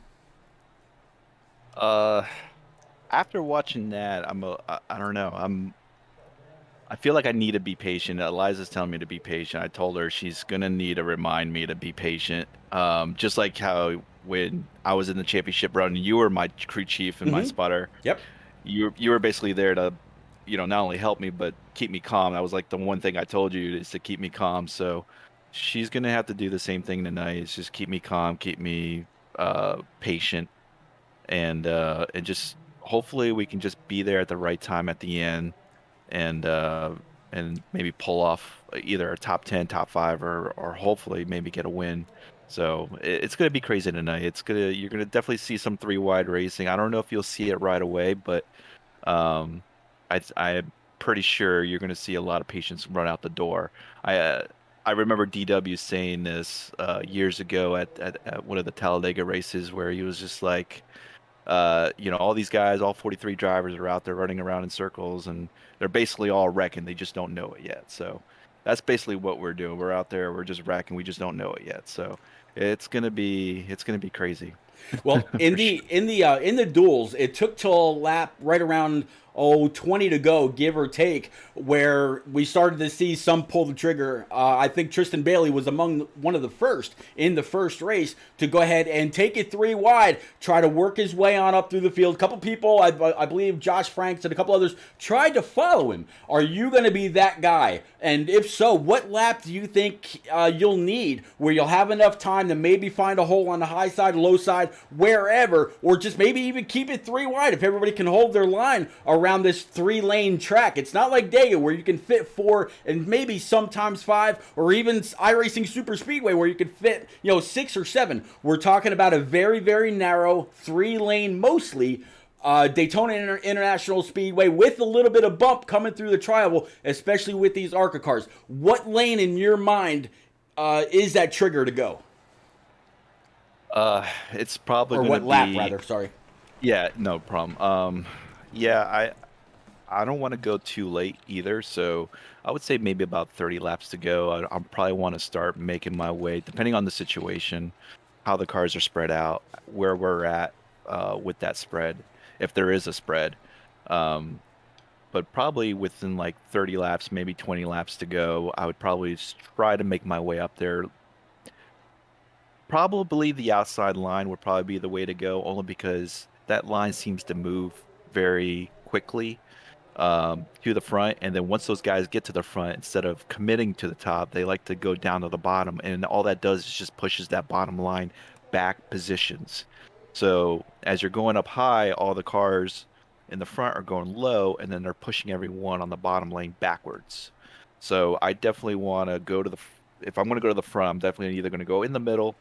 After watching that, I don't know. I feel like I need to be patient. Eliza's telling me to be patient. I told her she's gonna need to remind me to be patient. Just like how when I was in the championship run, you were my crew chief and my spotter. Yep. You were basically there to, not only help me but keep me calm. That was like the one thing I told you, is to keep me calm. So she's gonna have to do the same thing tonight. Is just keep me calm, keep me patient, and just hopefully we can just be there at the right time at the end, and maybe pull off either a top 10, top 5, or hopefully maybe get a win. So it's gonna be crazy tonight. You're gonna definitely see some 3-wide racing. I don't know if you'll see it right away, but I'm pretty sure you're gonna see a lot of patience run out the door. I remember DW saying this years ago at one of the Talladega races, where he was just like, all these guys, all 43 drivers are out there running around in circles, and they're basically all wrecking. They just don't know it yet. So that's basically what we're doing. We're out there, we're just wrecking. We just don't know it yet. So it's gonna be crazy. Well, in the duels, it took till a lap right around 20 to go, give or take, where we started to see some pull the trigger. I think Tristan Bailey was among one of the first in the first race to go ahead and take it 3 wide, try to work his way on up through the field. A couple people, I believe Josh Franks and a couple others, tried to follow him. Are you going to be that guy? And if so, what lap do you think you'll need where you'll have enough time to maybe find a hole on the high side, low side, wherever, or just maybe even keep it 3 wide if everybody can hold their line around this 3-lane track? It's not like Dega where you can fit 4 and maybe sometimes 5, or even iRacing Super Speedway where you could fit 6 or 7. We're talking about a very, very narrow 3-lane mostly Daytona International Speedway with a little bit of bump coming through the tri-oval, especially with these ARCA cars. What lane in your mind is that trigger to go? It's probably Or going to what lap, be. rather, sorry. Yeah, no problem. Yeah, I don't want to go too late either, so I would say maybe about 30 laps to go. I probably want to start making my way, depending on the situation, how the cars are spread out, where we're at with that spread, if there is a spread. Um, but probably within like 30 laps, maybe 20 laps to go, I would probably try to make my way up there. Probably the outside line would probably be the way to go, only because that line seems to move very quickly to the front, and then once those guys get to the front, instead of committing to the top, they like to go down to the bottom, and all that does is just pushes that bottom line back positions. So as you're going up high, all the cars in the front are going low, and then they're pushing everyone on the bottom lane backwards. So I definitely want to go to if I'm going to go to the front, I'm definitely either going to go in the middle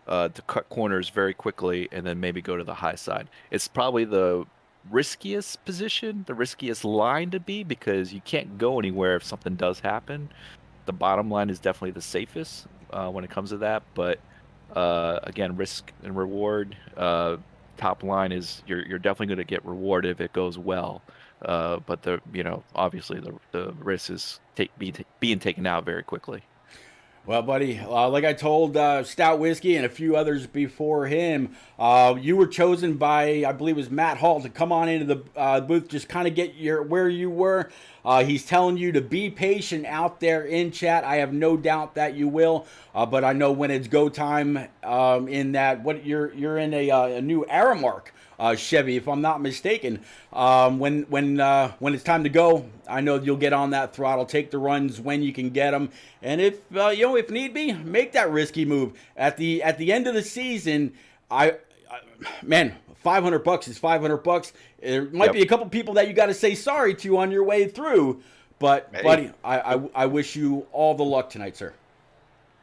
to cut corners very quickly, and then maybe go to the high side. It's probably the riskiest position, the riskiest line to be, because you can't go anywhere if something does happen. The bottom line is definitely the safest when it comes to that. But again, risk and reward. Top line is you're definitely going to get rewarded if it goes well. But obviously the risk is being taken out very quickly. Well, buddy, like I told Stout Whiskey and a few others before him, you were chosen by, I believe it was Matt Hall, to come on into the booth, just kind of get where you were. He's telling you to be patient out there in chat. I have no doubt that you will, but I know when it's go time in that, you're in a new Aramark Chevy, if I'm not mistaken. When it's time to go, I know you'll get on that throttle, take the runs when you can get them, and if need be, make that risky move at the end of the season. Man, $500 is $500. There might be a couple people that you got to say sorry to on your way through, but buddy, I wish you all the luck tonight, sir.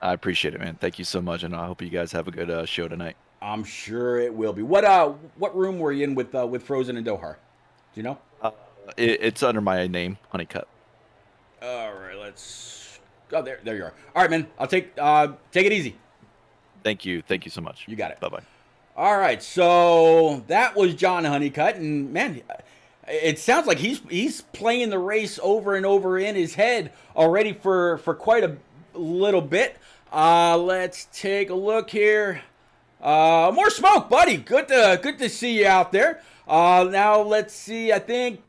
I appreciate it, man. Thank you so much, and I hope you guys have a good show tonight. I'm sure it will be. What room were you in with Frozen and Dohar? Do you know? It's under my name, Honeycutt. All right, let's. Oh, there you are. All right, man. I'll take it easy. Thank you so much. You got it. Bye bye. All right, so that was John Honeycutt, and man, it sounds like he's playing the race over and over in his head already for quite a little bit. Let's take a look here. More smoke, buddy. Good to see you out there. Now let's see. I think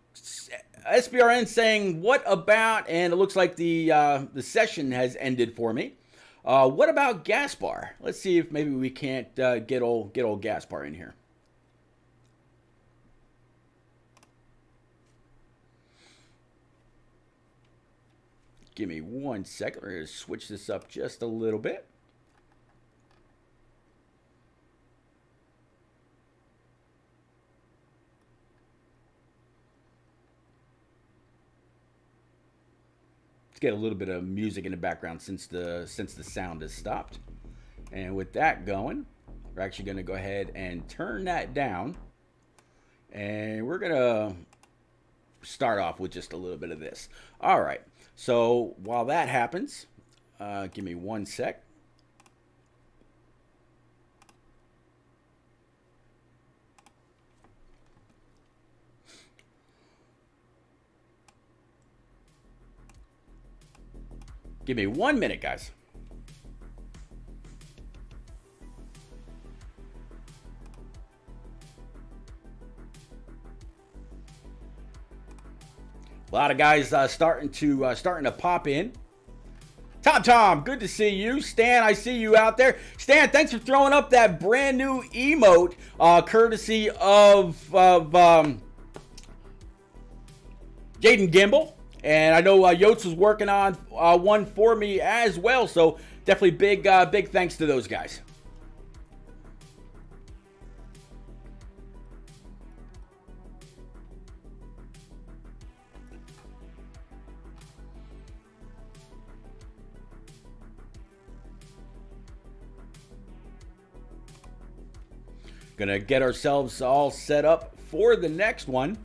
SBRN saying what about, and it looks like the session has ended for me. What about Gaspar? Let's see if maybe we can't get old Gaspar in here. Give me 1 second. We're going to switch this up just a little bit. Let's get a little bit of music in the background since the sound has stopped. And with that going, we're actually going to go ahead and turn that down. And we're going to start off with just a little bit of this. All right. So while that happens, give me 1 sec. Give me 1 minute, guys. A lot of guys starting to pop in. Tom, good to see you. Stan, I see you out there. Stan, thanks for throwing up that brand new emote, courtesy of Jaden Gimbal. And I know Yotes was working on one for me as well. So definitely big thanks to those guys. Gonna get ourselves all set up for the next one.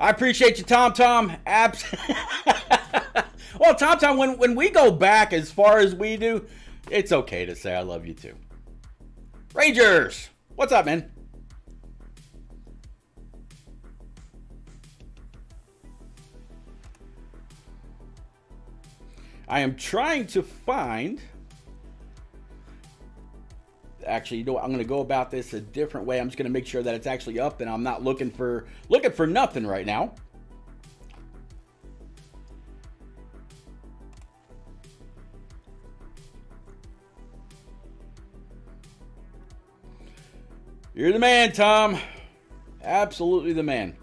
I appreciate you, Tom. Well, Tom, when we go back as far as we do, it's okay to say I love you too. Rangers, what's up, man? I am trying to find. Actually, you know what? I'm going to go about this a different way. I'm just going to make sure that it's actually up, and I'm not looking for nothing right now. You're the man, Tom. Absolutely the man.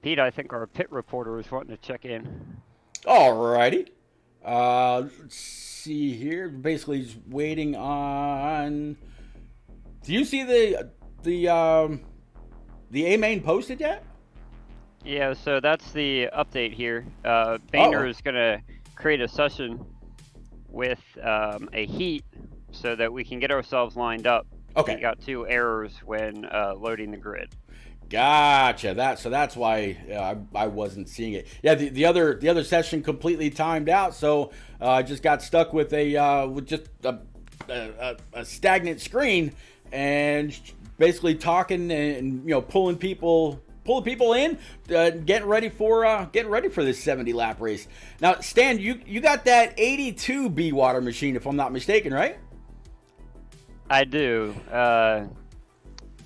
Pete, I think our pit reporter is wanting to check in. Alrighty. Let's see here. Basically, just waiting on. Do you see the A main posted yet? Yeah, so that's the update here. Boehner is going to create a session with a heat so that we can get ourselves lined up. Okay. We got 2 errors when loading the grid. Gotcha. That's why I wasn't seeing it. Yeah, the other session completely timed out, so I just got stuck with just a stagnant screen and basically talking and pulling people in, getting ready for this 70 lap race. Now, Stan, you got that 82 BeWater machine, if I'm not mistaken, right? I do.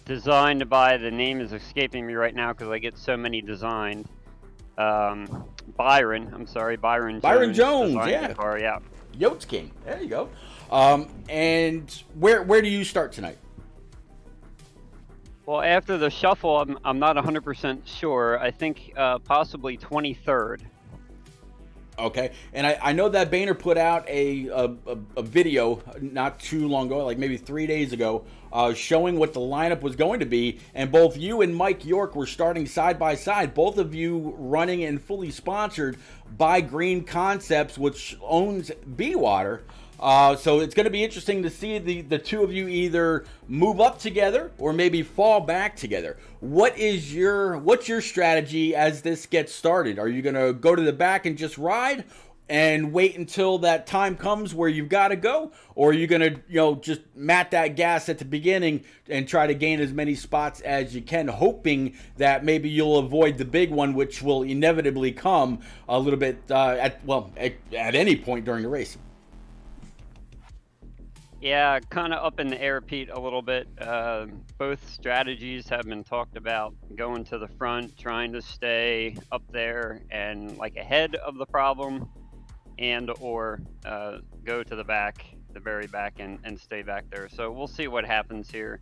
Designed by, the name is escaping me right now because I get so many designed. Byron Jones, yeah. The car, yeah. Yotes King. There you go. And where do you start tonight? Well, after the shuffle, I'm not 100% sure. I think possibly 23rd. Okay, and I know that Boehner put out a video not too long ago, like maybe 3 days ago, showing what the lineup was going to be, and both you and Mike York were starting side by side, both of you running and fully sponsored by Green Concepts, which owns BeWater. So it's going to be interesting to see the two of you either move up together or maybe fall back together. What's your strategy as this gets started? Are you going to go to the back and just ride and wait until that time comes where you've got to go, or are you going to just mat that gas at the beginning and try to gain as many spots as you can, hoping that maybe you'll avoid the big one, which will inevitably come a little bit at any point during the race? Yeah, kind of up in the air, Pete, a little bit. Both strategies have been talked about: going to the front, trying to stay up there and like ahead of the problem, and or go to the back, the very back, and stay back there. So we'll see what happens here.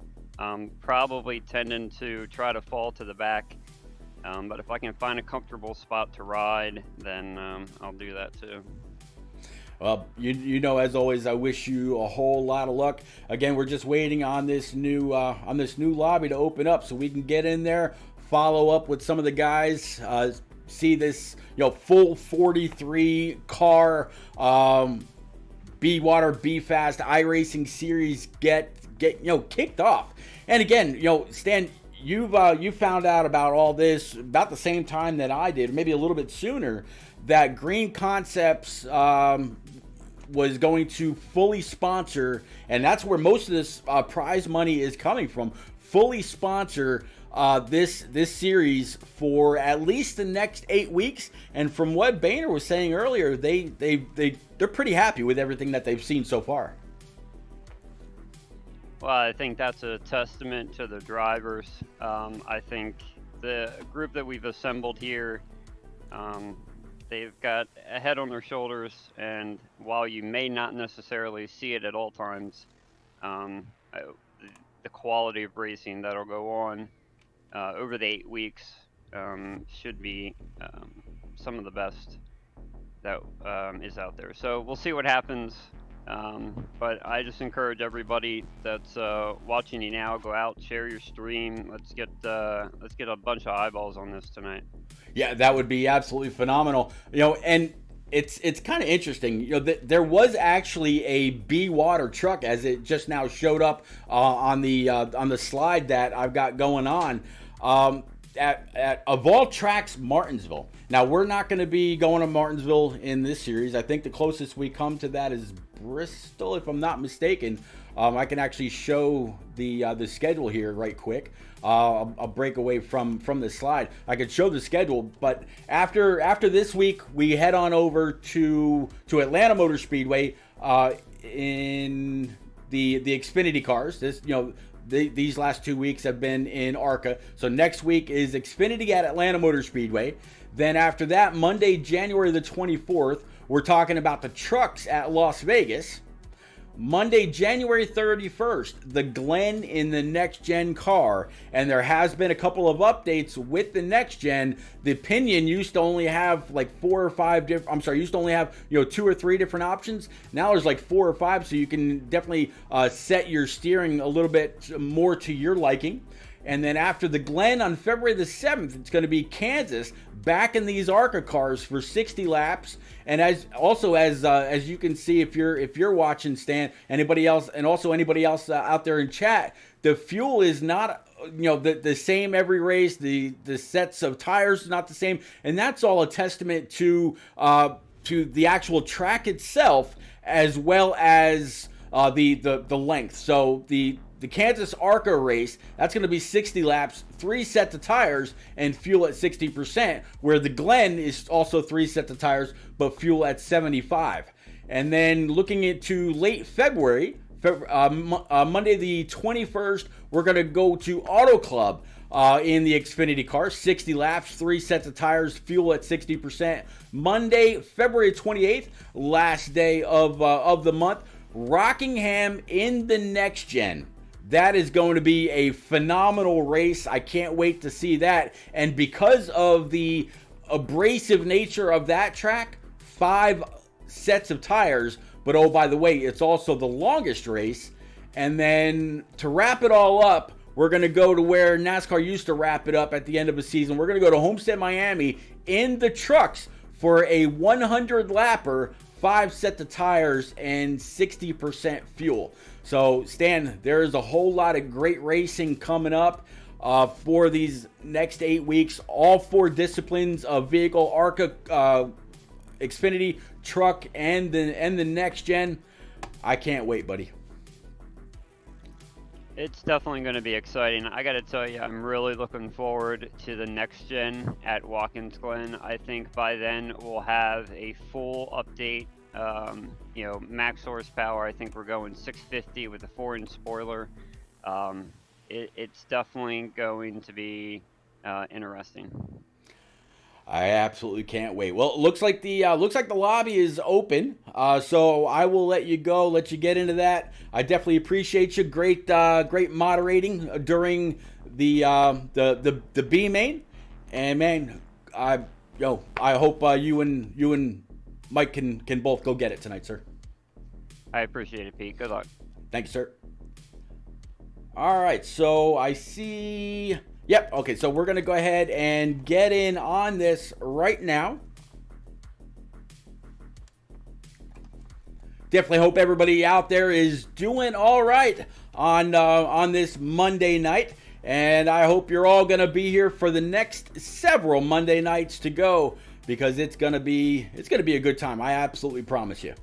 Probably tending to try to fall to the back, but if I can find a comfortable spot to ride, then I'll do that too. Well, as always, I wish you a whole lot of luck. Again, we're just waiting on this new lobby to open up so we can get in there, follow up with some of the guys, see this full 43 car BeWater, BeFast, iRacing series get kicked off. And again, Stan, you found out about all this about the same time that I did, maybe a little bit sooner, that Green Concepts was going to fully sponsor, and that's where most of this prize money is coming from, fully sponsor this series for at least the next 8 weeks. And from what Boehner was saying earlier, they're pretty happy with everything that they've seen so far. Well, I think that's a testament to the drivers. I think the group that we've assembled here, they've got a head on their shoulders, and while you may not necessarily see it at all times, the quality of racing that'll go on over the 8 weeks should be some of the best that is out there. So we'll see what happens. But I just encourage everybody that's watching you now, go out, share your stream. Let's get a bunch of eyeballs on this tonight. Yeah, that would be absolutely phenomenal. And it's kind of interesting. There was actually a BeWater truck, as it just now showed up on the slide that I've got going on. At of all tracks, Martinsville. Now, we're not going to be going to Martinsville in this series. I think the closest we come to that is Bristol, if I'm not mistaken. I can actually show the schedule here right quick. I'll break away from the slide. I could show the schedule, but after this week, we head on over to Atlanta Motor Speedway in the Xfinity cars. These last 2 weeks have been in ARCA. So next week is Xfinity at Atlanta Motor Speedway. Then after that, Monday, January the 24th, we're talking about the trucks at Las Vegas. Monday, January 31st, the Glen in the next gen car. And there has been a couple of updates with the next gen. The Pinion used to only have like 4 or 5 different, used to only have 2 or 3 different options. Now there's like 4 or 5, so you can definitely set your steering a little bit more to your liking. And then after the Glen on February the 7th, it's going to be Kansas back in these ARCA cars for 60 laps. And as you can see, if you're watching, Stan, anybody else, and also anybody else out there in chat, the fuel is not the same every race. The sets of tires is not the same, and that's all a testament to the actual track itself, as well as the length. So the Kansas ARCA race, that's going to be 60 laps, 3 sets of tires, and fuel at 60%, where the Glen is also 3 sets of tires, but fuel at 75. And then looking into late February, Monday the 21st, we're going to go to Auto Club in the Xfinity car, 60 laps, 3 sets of tires, fuel at 60%. Monday, February 28th, last day of the month, Rockingham in the next gen. That is going to be a phenomenal race. I can't wait to see that. And because of the abrasive nature of that track, 5 sets of tires. But oh, by the way, it's also the longest race. And then to wrap it all up, we're going to go to where NASCAR used to wrap it up at the end of a season. We're going to go to Homestead, Miami in the trucks for a 100 lapper, 5 sets of tires, and 60% fuel. So, Stan, there is a whole lot of great racing coming up for these next 8 weeks. All 4 disciplines of vehicle, ARCA, Xfinity, truck, and the next gen. I can't wait, buddy. It's definitely going to be exciting. I got to tell you, I'm really looking forward to the next gen at Watkins Glen. I think by then we'll have a full update. Max horsepower, I think we're going 650 with a 4-inch spoiler. It's definitely going to be interesting. I absolutely can't wait. Well, it looks like the lobby is open, so I will let you go, let you get into that. I definitely appreciate you. Great moderating during the B main, and man, I hope you and Mike can both go get it tonight, sir. I appreciate it, Pete. Good luck. Thank you, sir. All right, so I see. Yep, okay, so we're going to go ahead and get in on this right now. definitely hope everybody out there is doing all right on this Monday night. And I hope you're all going to be here for the next several Monday nights to go, because it's going to be a good time. I absolutely promise you.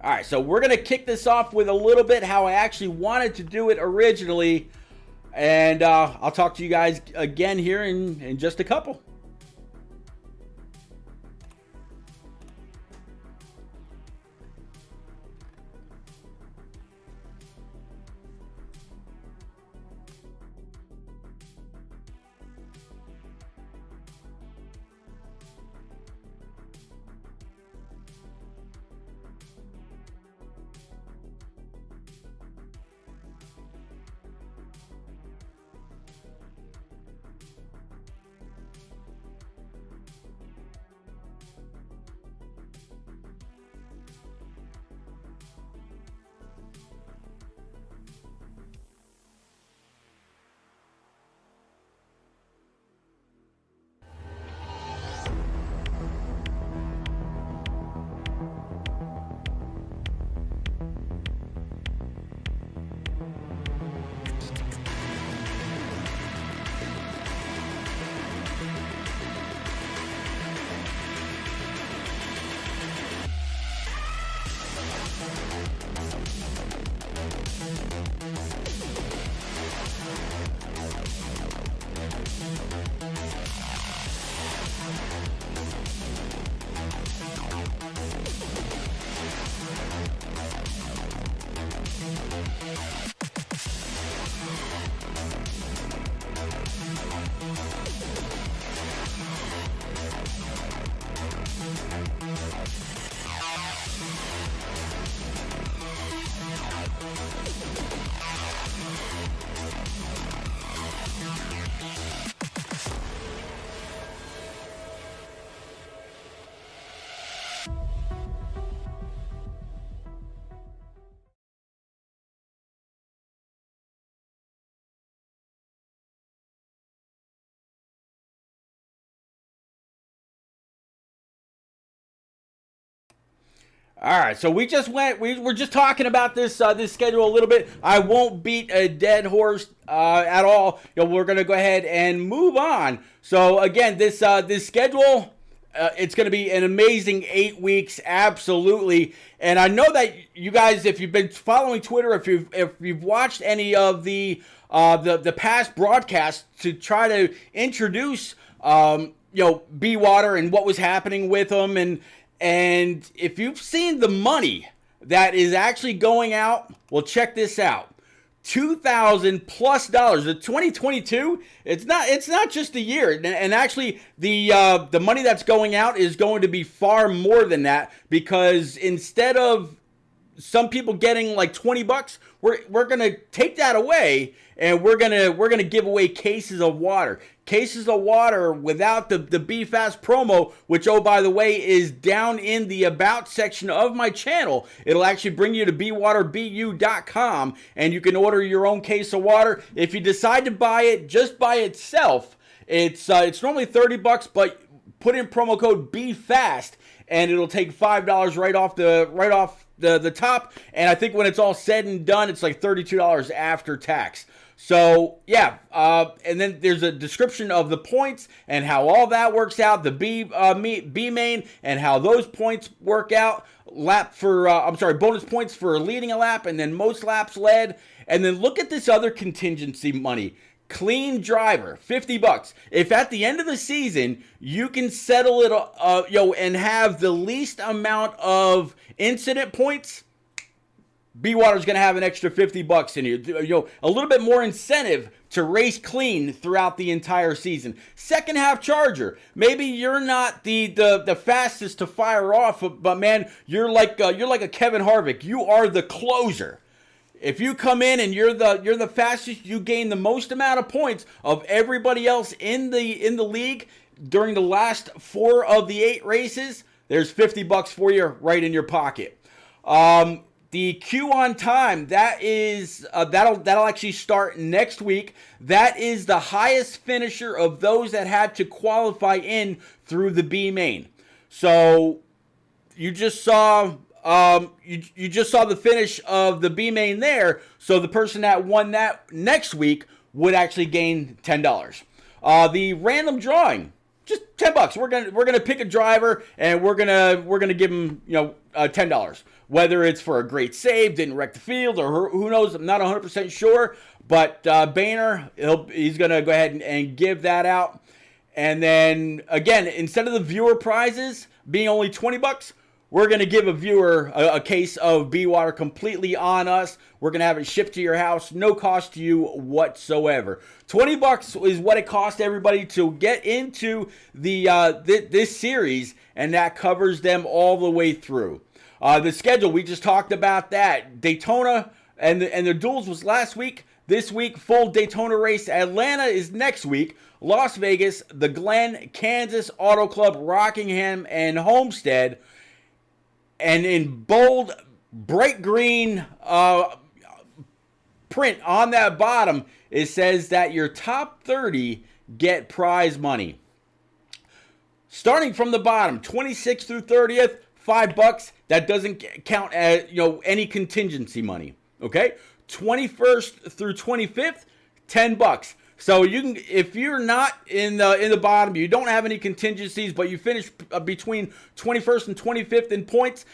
All right, so we're going to kick this off with a little bit how I actually wanted to do it originally. And I'll talk to you guys again here in just a couple. All right, so we were just talking about this this schedule a little bit. I won't beat a dead horse at all. We're gonna go ahead and move on. So again, this schedule, it's gonna be an amazing 8 weeks, absolutely. And I know that you guys, if you've been following Twitter, if you've watched any of the past broadcasts to try to introduce BeWater and what was happening with them, and if you've seen the money that is actually going out, well, check this out. $2,000+ the 2022. It's not just a year, and actually the money that's going out is going to be far more than that, because instead of some people getting like $20, we're gonna take that away, and we're gonna give away cases of water. Cases of water without the BeFast promo, which, oh, by the way, is down in the About section of my channel. It'll actually bring you to BeWaterBU.com, and you can order your own case of water. If you decide to buy it just by itself, it's normally $30, but put in promo code BeFast, and it'll take $5 right off the top. And I think when it's all said and done, it's like $32 after tax. So, yeah, and then there's a description of the points and how all that works out, the B main, and how those points work out. Bonus points for leading a lap, and then most laps led. And then look at this other contingency money. Clean driver, $50. If at the end of the season you can settle it, and have the least amount of incident points, BeWater's going to have an extra $50 in you. A little bit more incentive to race clean throughout the entire season. Second half charger. Maybe you're not the fastest to fire off, but man, you're like a Kevin Harvick. You are the closer. If you come in and you're the fastest, you gain the most amount of points of everybody else in the league during the last 4 of the 8 races. There's $50 for you right in your pocket. The Q on time, that is that'll actually start next week. That is the highest finisher of those that had to qualify in through the B main. So you just saw you just saw the finish of the B main there. So the person that won that next week would actually gain $10. The random drawing, just $10. We're gonna pick a driver and we're gonna give him $10. Whether it's for a great save, didn't wreck the field, or who knows, I'm not 100% sure. But Boehner, he's gonna go ahead and give that out. And then again, instead of the viewer prizes being only $20, we're going to give a viewer a case of BeWater completely on us. We're going to have it shipped to your house, no cost to you whatsoever. $20 is what it cost everybody to get into this series, and that covers them all the way through. The schedule, we just talked about that. Daytona and the duels was last week. This week, full Daytona race. Atlanta is next week. Las Vegas, the Glen, Kansas Auto Club, Rockingham, and Homestead. And in bold, bright green print on that bottom, it says that your top 30 get prize money. Starting from the bottom, 26th through 30th, $5. That doesn't count as any contingency money. Okay, 21st through 25th, $10. So you can, if you're not in the bottom, you don't have any contingencies, but you finish between 21st and 25th in points,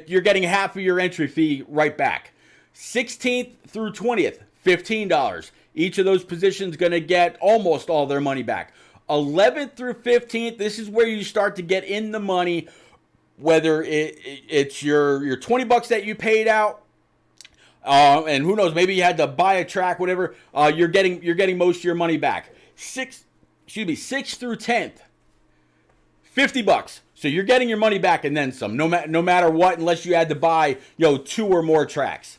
you're getting half of your entry fee right back. 16th through 20th, $15. Each of those positions going to get almost all their money back. 11th through 15th, this is where you start to get in the money, whether it's your $20 that you paid out. And who knows, maybe you had to buy a track, whatever. You're getting most of your money back. 6th through 10th, $50. So you're getting your money back and then some, no matter what, unless you had to buy 2 or more tracks.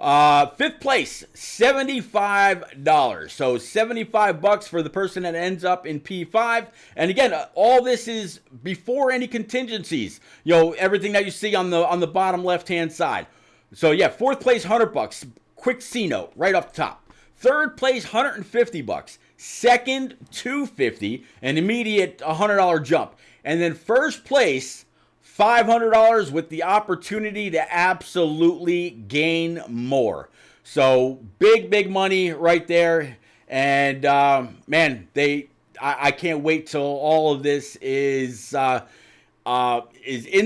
5th place, $75. So $75 for the person that ends up in P5. And again, all this is before any contingencies. Everything that you see on the bottom left-hand side. So yeah, 4th place, $100. Quick C note right off the top. 3rd place, $150. 2nd, $250. An immediate $100 jump. And then 1st place, $500 with the opportunity to absolutely gain more. So big money right there. And man, I can't wait till all of this is in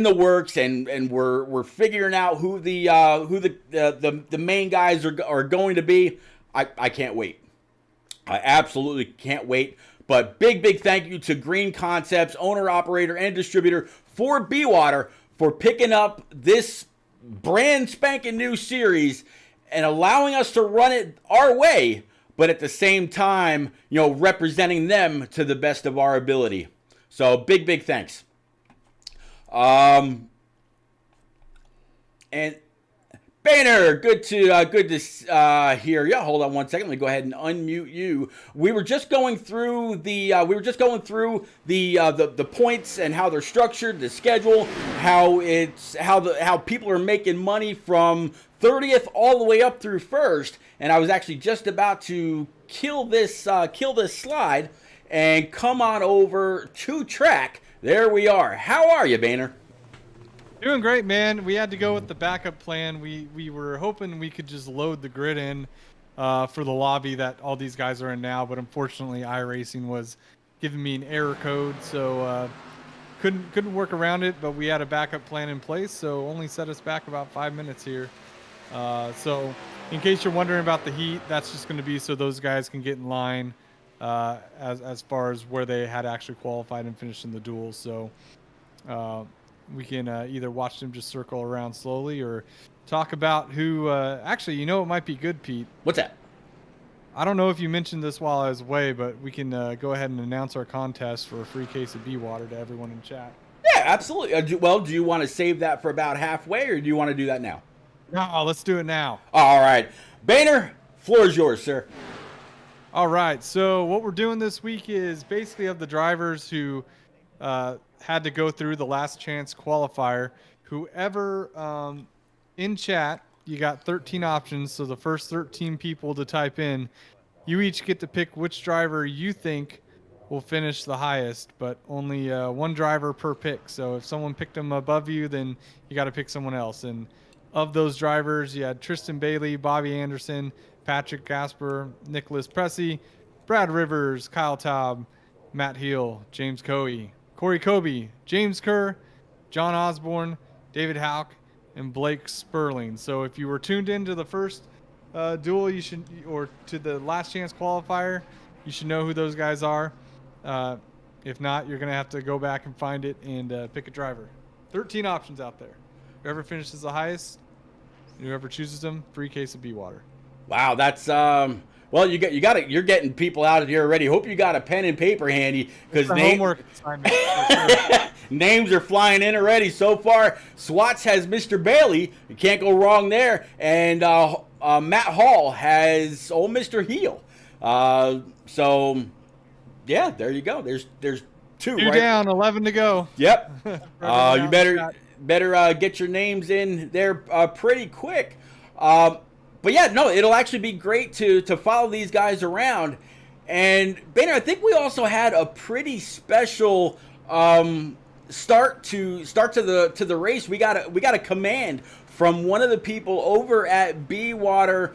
the works, and we're figuring out who the main guys are going to be. I can't wait. I absolutely can't wait. But big thank you to Green Concepts, owner, operator, and distributor for BeWater for picking up this brand spanking new series and allowing us to run it our way, but at the same time, representing them to the best of our ability. So big thanks. And Boehner, good to hear you. Hold on one second. Let me go ahead and unmute you. We were just going through the points and how they're structured, the schedule, how people are making money from 30th all the way up through 1st. And I was actually just about to kill this slide and come on over to track. There we are. How are you, Boehner? Doing great, man. We had to go with the backup plan. We were hoping we could just load the grid in for the lobby that all these guys are in now, but unfortunately iRacing was giving me an error code, so couldn't work around it. But we had a backup plan in place, so only set us back about 5 minutes here. So in case you're wondering about the heat, that's just going to be so those guys can get in line as far as where they had actually qualified and finished in the duels. So we can either watch them just circle around slowly or talk about who actually, it might be good, Pete. What's that? I don't know if you mentioned this while I was away, but we can go ahead and announce our contest for a free case of BeWater to everyone in chat. Yeah, absolutely. Do you want to save that for about halfway, or do you want to do that now? No, let's do it now. All right. Boehner, floor is yours, sir. All right. So what we're doing this week is basically of the drivers who had to go through the last chance qualifier. Whoever in chat, you got 13 options. So the first 13 people to type in, you each get to pick which driver you think will finish the highest, but only one driver per pick. So if someone picked them above you, then you got to pick someone else. And of those drivers, you had Tristan Bailey, Bobby Anderson, Patrick Gasper, Nicholas Pressey, Brad Rivers, Kyle Taub, Matt Heel, James Coe, Corey Kobe, James Kerr, John Osborne, David Houck, and Blake Sperling. So if you were tuned into the first duel, you should, or to the last chance qualifier, you should know who those guys are. If not, you're going to have to go back and find it and pick a driver. 13 options out there. Whoever finishes the highest, whoever chooses them, free case of BeWater. Wow, that's well, you're getting people out of here already. Hope you got a pen and paper handy, because homework assignment. Sure. Names are flying in already so far. Swats has Mr. Bailey. You can't go wrong there. And Matt Hall has old Mr. Heel. So yeah, there you go. There's two right? down, 11 to go. Yep. You better get your names in there pretty quick. But yeah, no, it'll actually be great to follow these guys around. And Boehner, I think we also had a pretty special start to the race. We got a command from one of the people over at BeWater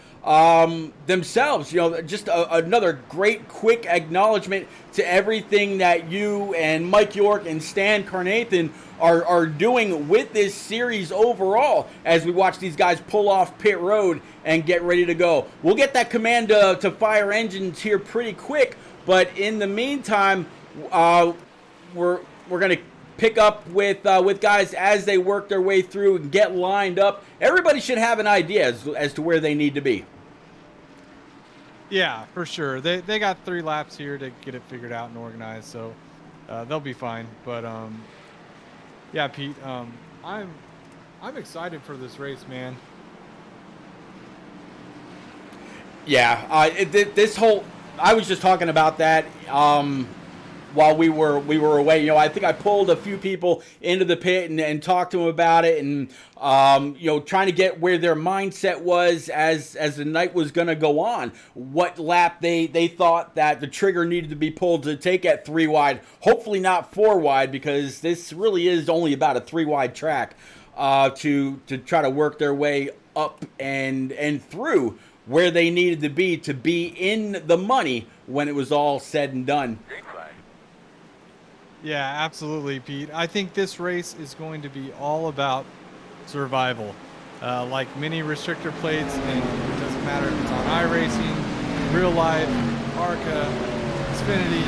themselves. You know, just another great quick acknowledgement to everything that you and Mike York and Stan Carnathan are doing with this series overall, as we watch these guys pull off pit road and get ready to go. We'll get that command to fire engines here pretty quick, but in the meantime, we're going to pick up with guys as they work their way through and get lined up. Everybody should have an idea as to where they need to be. Yeah, for sure. They got 3 laps here to get it figured out and organized, so they'll be fine. But yeah, Pete, I'm excited for this race, man. Yeah, this whole, I was just talking about that while we were away. You know, I think I pulled a few people into the pit and talked to them about it, and you know, trying to get where their mindset was as the night was going to go on. What lap they thought that the trigger needed to be pulled to take at 3 wide. Hopefully not 4 wide, because this really is only about a 3 wide track to try to work their way up and through where they needed to be in the money when it was all said and done. Yeah, absolutely, Pete. I think this race is going to be all about survival. Like many restrictor plates, and it doesn't matter if it's on iRacing, real life, ARCA, Xfinity,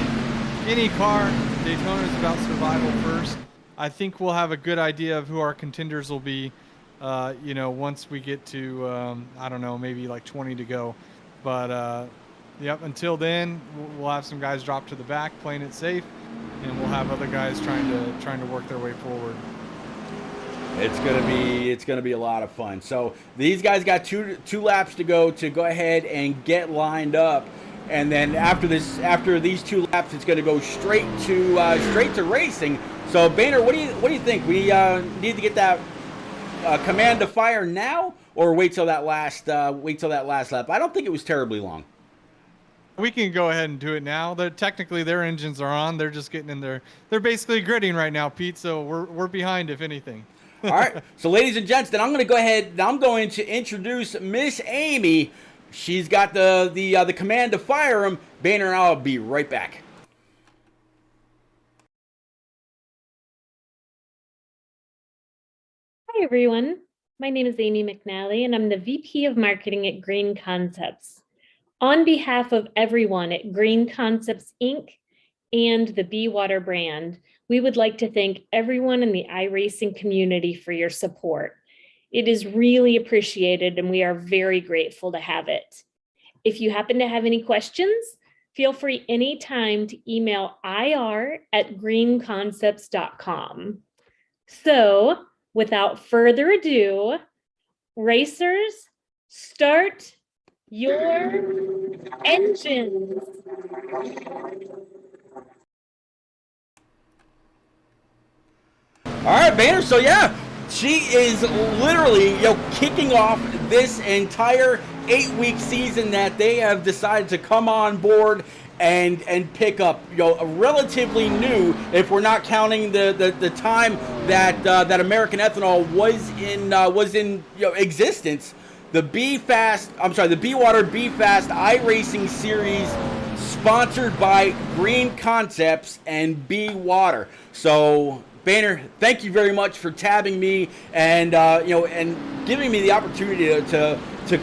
any car, Daytona is about survival first. I think we'll have a good idea of who our contenders will be, you know, once we get to, I don't know, maybe like 20 to go. But, yep, until then, we'll have some guys drop to the back playing it safe, and we'll have other guys trying to work their way forward. It's gonna be a lot of fun. So these guys got two laps to go ahead and get lined up, and then after these 2 laps, it's gonna go straight to racing. So Boehner, what do you think? We need to get that command to fire now, or wait till that last lap? I don't think it was terribly long. We can go ahead and do it now. Technically their engines are on. They're just getting in there. They're basically gridding right now, Pete. So we're behind, if anything. All right. So ladies and gents, then I'm going to go ahead. I'm going to introduce Miss Amy. She's got the command to fire him. Boehner and I'll be right back. Hi, everyone. My name is Amy McNally, and I'm the VP of Marketing at Green Concepts. On behalf of everyone at Green Concepts, Inc. and the BeWater brand, we would like to thank everyone in the iRacing community for your support. It is really appreciated, and we are very grateful to have it. If you happen to have any questions, feel free anytime to email ir@greenconcepts.com. So, without further ado, racers, start your engines. All right, Boehner. So yeah, she is literally, kicking off this entire 8-week season that they have decided to come on board and pick up, relatively new, if we're not counting the time that American Ethanol was in existence. The BeWater BeFast iRacing Series, sponsored by Green Concepts and BeWater. So, Banner, thank you very much for tabbing me and and giving me the opportunity to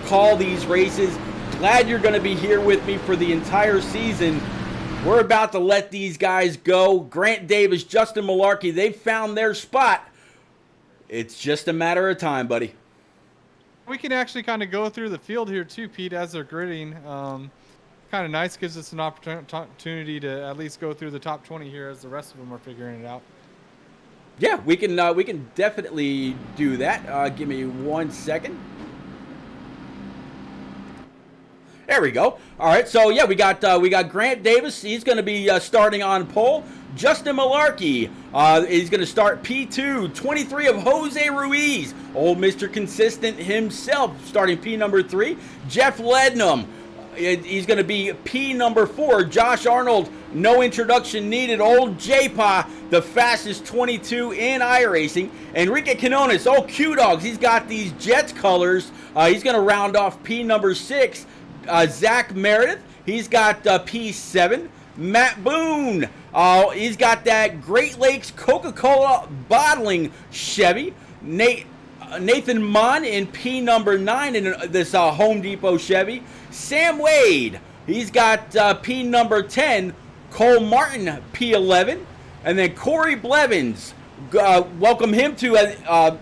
call these races. Glad you're going to be here with me for the entire season. We're about to let these guys go. Grant Davis, Justin Malarkey, they've found their spot. It's just a matter of time, buddy. We can actually kind of go through the field here too, Pete, as they're gridding. Kind of nice, gives us an opportunity to at least go through the top 20 here as the rest of them are figuring it out. Yeah, we can definitely do that. Give me 1 second. There we go. All right, so yeah, we got Grant Davis. He's going to be starting on pole. Justin Malarkey is going to start P2. 23 of Jose Ruiz, old Mr. Consistent himself, starting P number 3. Jeff Lednam, he's going to be P number 4. Josh Arnold, no introduction needed. Old J-Pa, the fastest 22 in iRacing. Enrique Quinones, old Q-Dogs, he's got these Jets colors. He's going to round off P number 6. Zach Meredith, he's got P7. Matt Boone, he's got that Great Lakes Coca-Cola bottling Chevy. Nathan Mon in P number 9 in this Home Depot Chevy. Sam Wade, he's got P number 10. Cole Martin, P11. And then Corey Blevins, welcome him to the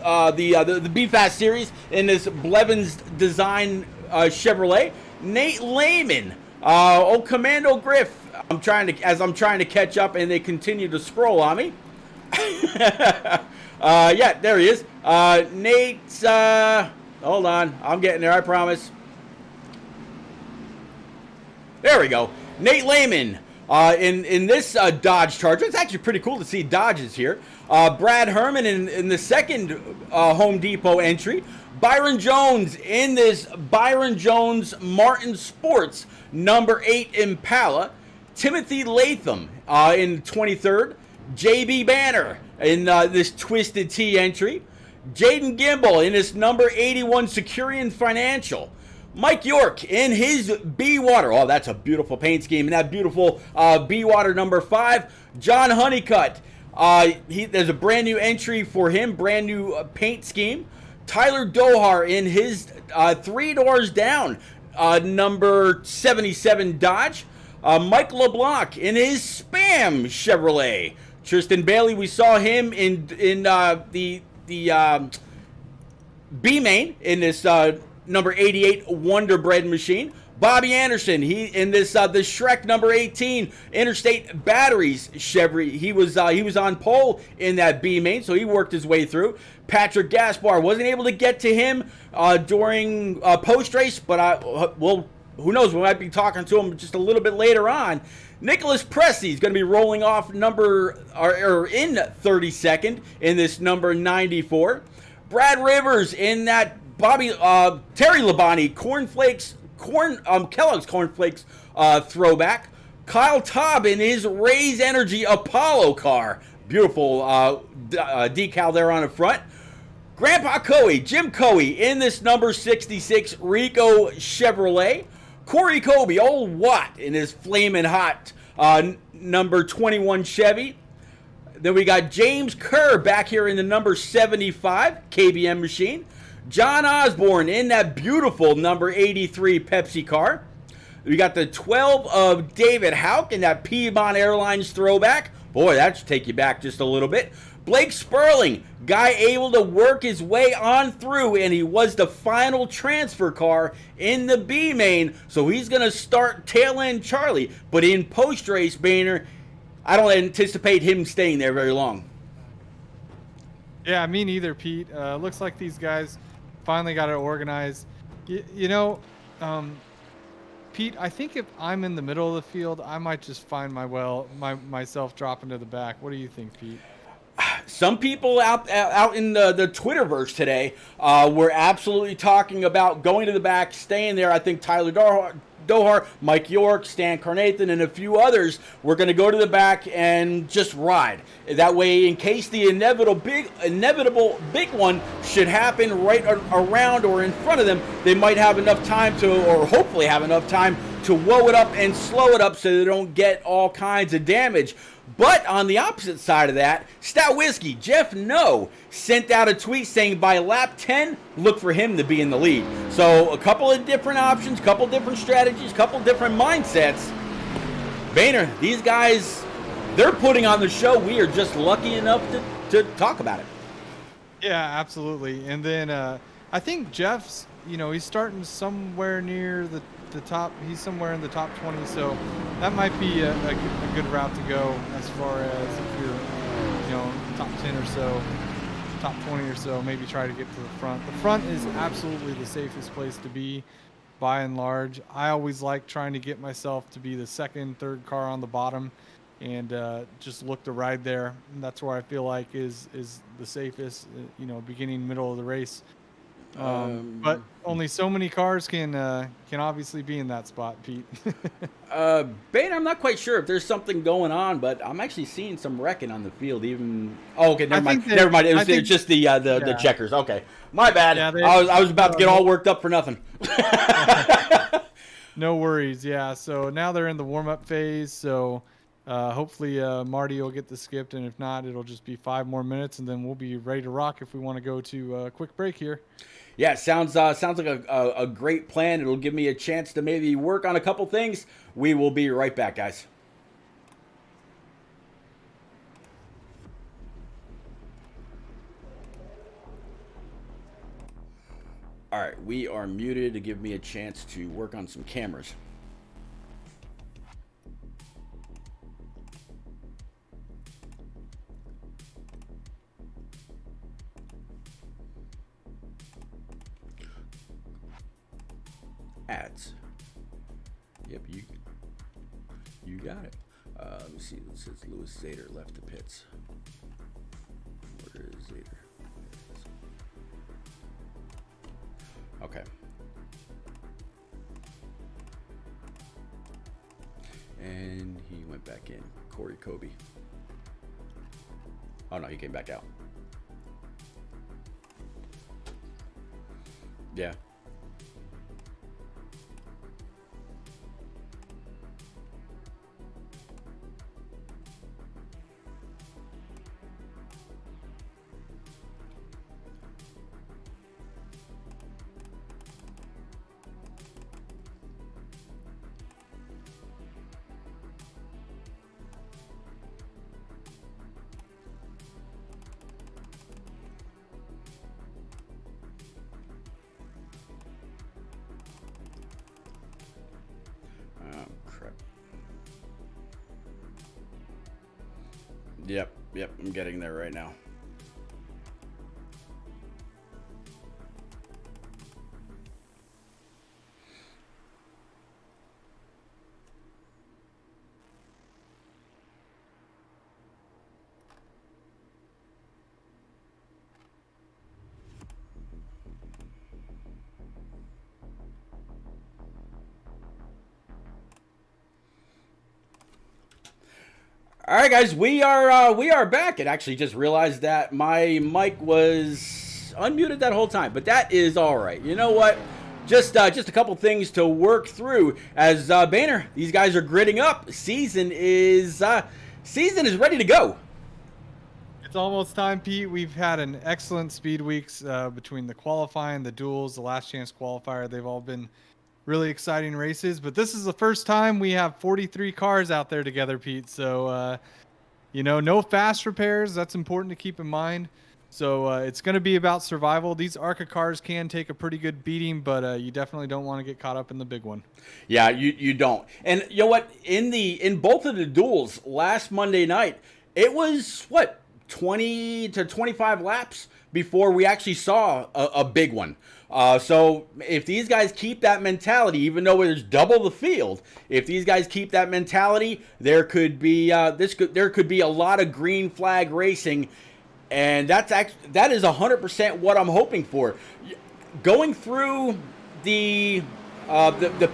BeFast series in this Blevins design Chevrolet. Nate Lehman, old Commando Griff. I'm trying to catch up, and they continue to scroll on me. Yeah, there he is. Nate's. Hold on, I'm getting there. I promise. There we go. Nate Lehman. In this Dodge Charger. It's actually pretty cool to see Dodges here. Brad Herman in the second Home Depot entry. Byron Jones in this Byron Jones Martin Sports number 8 Impala. Timothy Latham in 23rd. JB Banner in this Twisted T entry. Jaden Gimbel in this number 81 Securian Financial. Mike York in his BeWater. Oh, that's a beautiful paint scheme. And that beautiful BeWater number 5. John Honeycutt. There's a brand new entry for him. Brand new paint scheme. Tyler Dohar in his 3 doors down number 77 Dodge. Mike LeBlanc in his Spam Chevrolet. Tristan Bailey, we saw him in the B-Main in this number 88 Wonder Bread machine. Bobby Anderson, he in this the Shrek number 18 Interstate Batteries Chevy. He was on pole in that B-Main, so he worked his way through. Patrick Gaspar, wasn't able to get to him during post race, but who knows? We might be talking to him just a little bit later on. Nicholas Pressey is going to be rolling off in 32nd in this number 94. Brad Rivers in that Terry Labonte Kellogg's Cornflakes throwback. Kyle Taub in his Raise Energy Apollo car. Beautiful decal there on the front. Grandpa Coey, Jim Coey in this number 66 Rico Chevrolet. Corey Kobe, old Watt in his flaming hot number 21 Chevy. Then we got James Kerr back here in the number 75 KBM machine. John Osborne in that beautiful number 83 Pepsi car. We got the 12 of David Houck in that Piedmont Airlines throwback. Boy, that should take you back just a little bit. Blake Sperling, guy able to work his way on through, and he was the final transfer car in the B-Main, so he's going to start tail end Charlie. But in post-race, Boehner, I don't anticipate him staying there very long. Yeah, me neither, Pete. Looks like these guys finally got it organized. Pete, I think if I'm in the middle of the field, I might just find myself dropping to the back. What do you think, Pete? Some people out in the Twitterverse today were absolutely talking about going to the back, staying there. I think Tyler Dohar, Mike York, Stan Carnathan, and a few others, we're going to go to the back and just ride. That way, in case the inevitable big one should happen right around or in front of them, they might have enough time to, or hopefully have enough time to whoa it up and slow it up so they don't get all kinds of damage. But on the opposite side of that, Stout Whiskey, Jeff No, sent out a tweet saying by lap 10, look for him to be in the lead. So a couple of different options, couple different strategies, couple different mindsets. Boehner, these guys, they're putting on the show. We are just lucky enough to talk about it. Yeah, absolutely. And then I think Jeff's, he's starting somewhere near the top. He's somewhere in the top 20, so that might be a good route to go as far as if you're, top 10 or so, top 20 or so, maybe try to get to the front. The front is absolutely the safest place to be by and large. I always like trying to get myself to be the second, third car on the bottom and just look to ride there. And that's where I feel like is the safest, beginning, middle of the race. But only so many cars can obviously be in that spot, Pete. Boehner, I'm not quite sure if there's something going on, but I'm actually seeing some wrecking on the field. Even okay, never mind. It's just the checkers. Okay, my bad. Yeah, I was about to get all worked up for nothing. No worries. Yeah. So now they're in the warm-up phase. So hopefully Marty will get the skipped, and if not, it'll just be 5 more minutes, and then we'll be ready to rock if we want to go to a quick break here. Yeah, sounds like a great plan. It'll give me a chance to maybe work on a couple things. We will be right back, guys. All right, we are muted to give me a chance to work on some cameras. Ads. Yep, you got it. Let me see. It says Lewis Zader left the pits. Where is Zader? Okay. And he went back in. Corey Kobe. Oh no, he came back out. Yeah. Yep, I'm getting there right now. All right, guys, we are back. It actually just realized that my mic was unmuted that whole time, but that is all right. You know what? Just a couple things to work through. As Boehner, these guys are gritting up. Season is ready to go. It's almost time, Pete. We've had an excellent speed weeks between the qualifying, the duels, the last chance qualifier. They've all been really exciting races, but this is the first time we have 43 cars out there together, Pete. So, no fast repairs. That's important to keep in mind. So it's going to be about survival. These ARCA cars can take a pretty good beating, but you definitely don't want to get caught up in the big one. Yeah, you don't. And you know what? In both of the duels last Monday night, it was 20 to 25 laps before we actually saw a big one. So if these guys keep that mentality, even though there's double the field, if these guys keep that mentality, there could be there could be a lot of green flag racing, and that is 100% what I'm hoping for. Going through the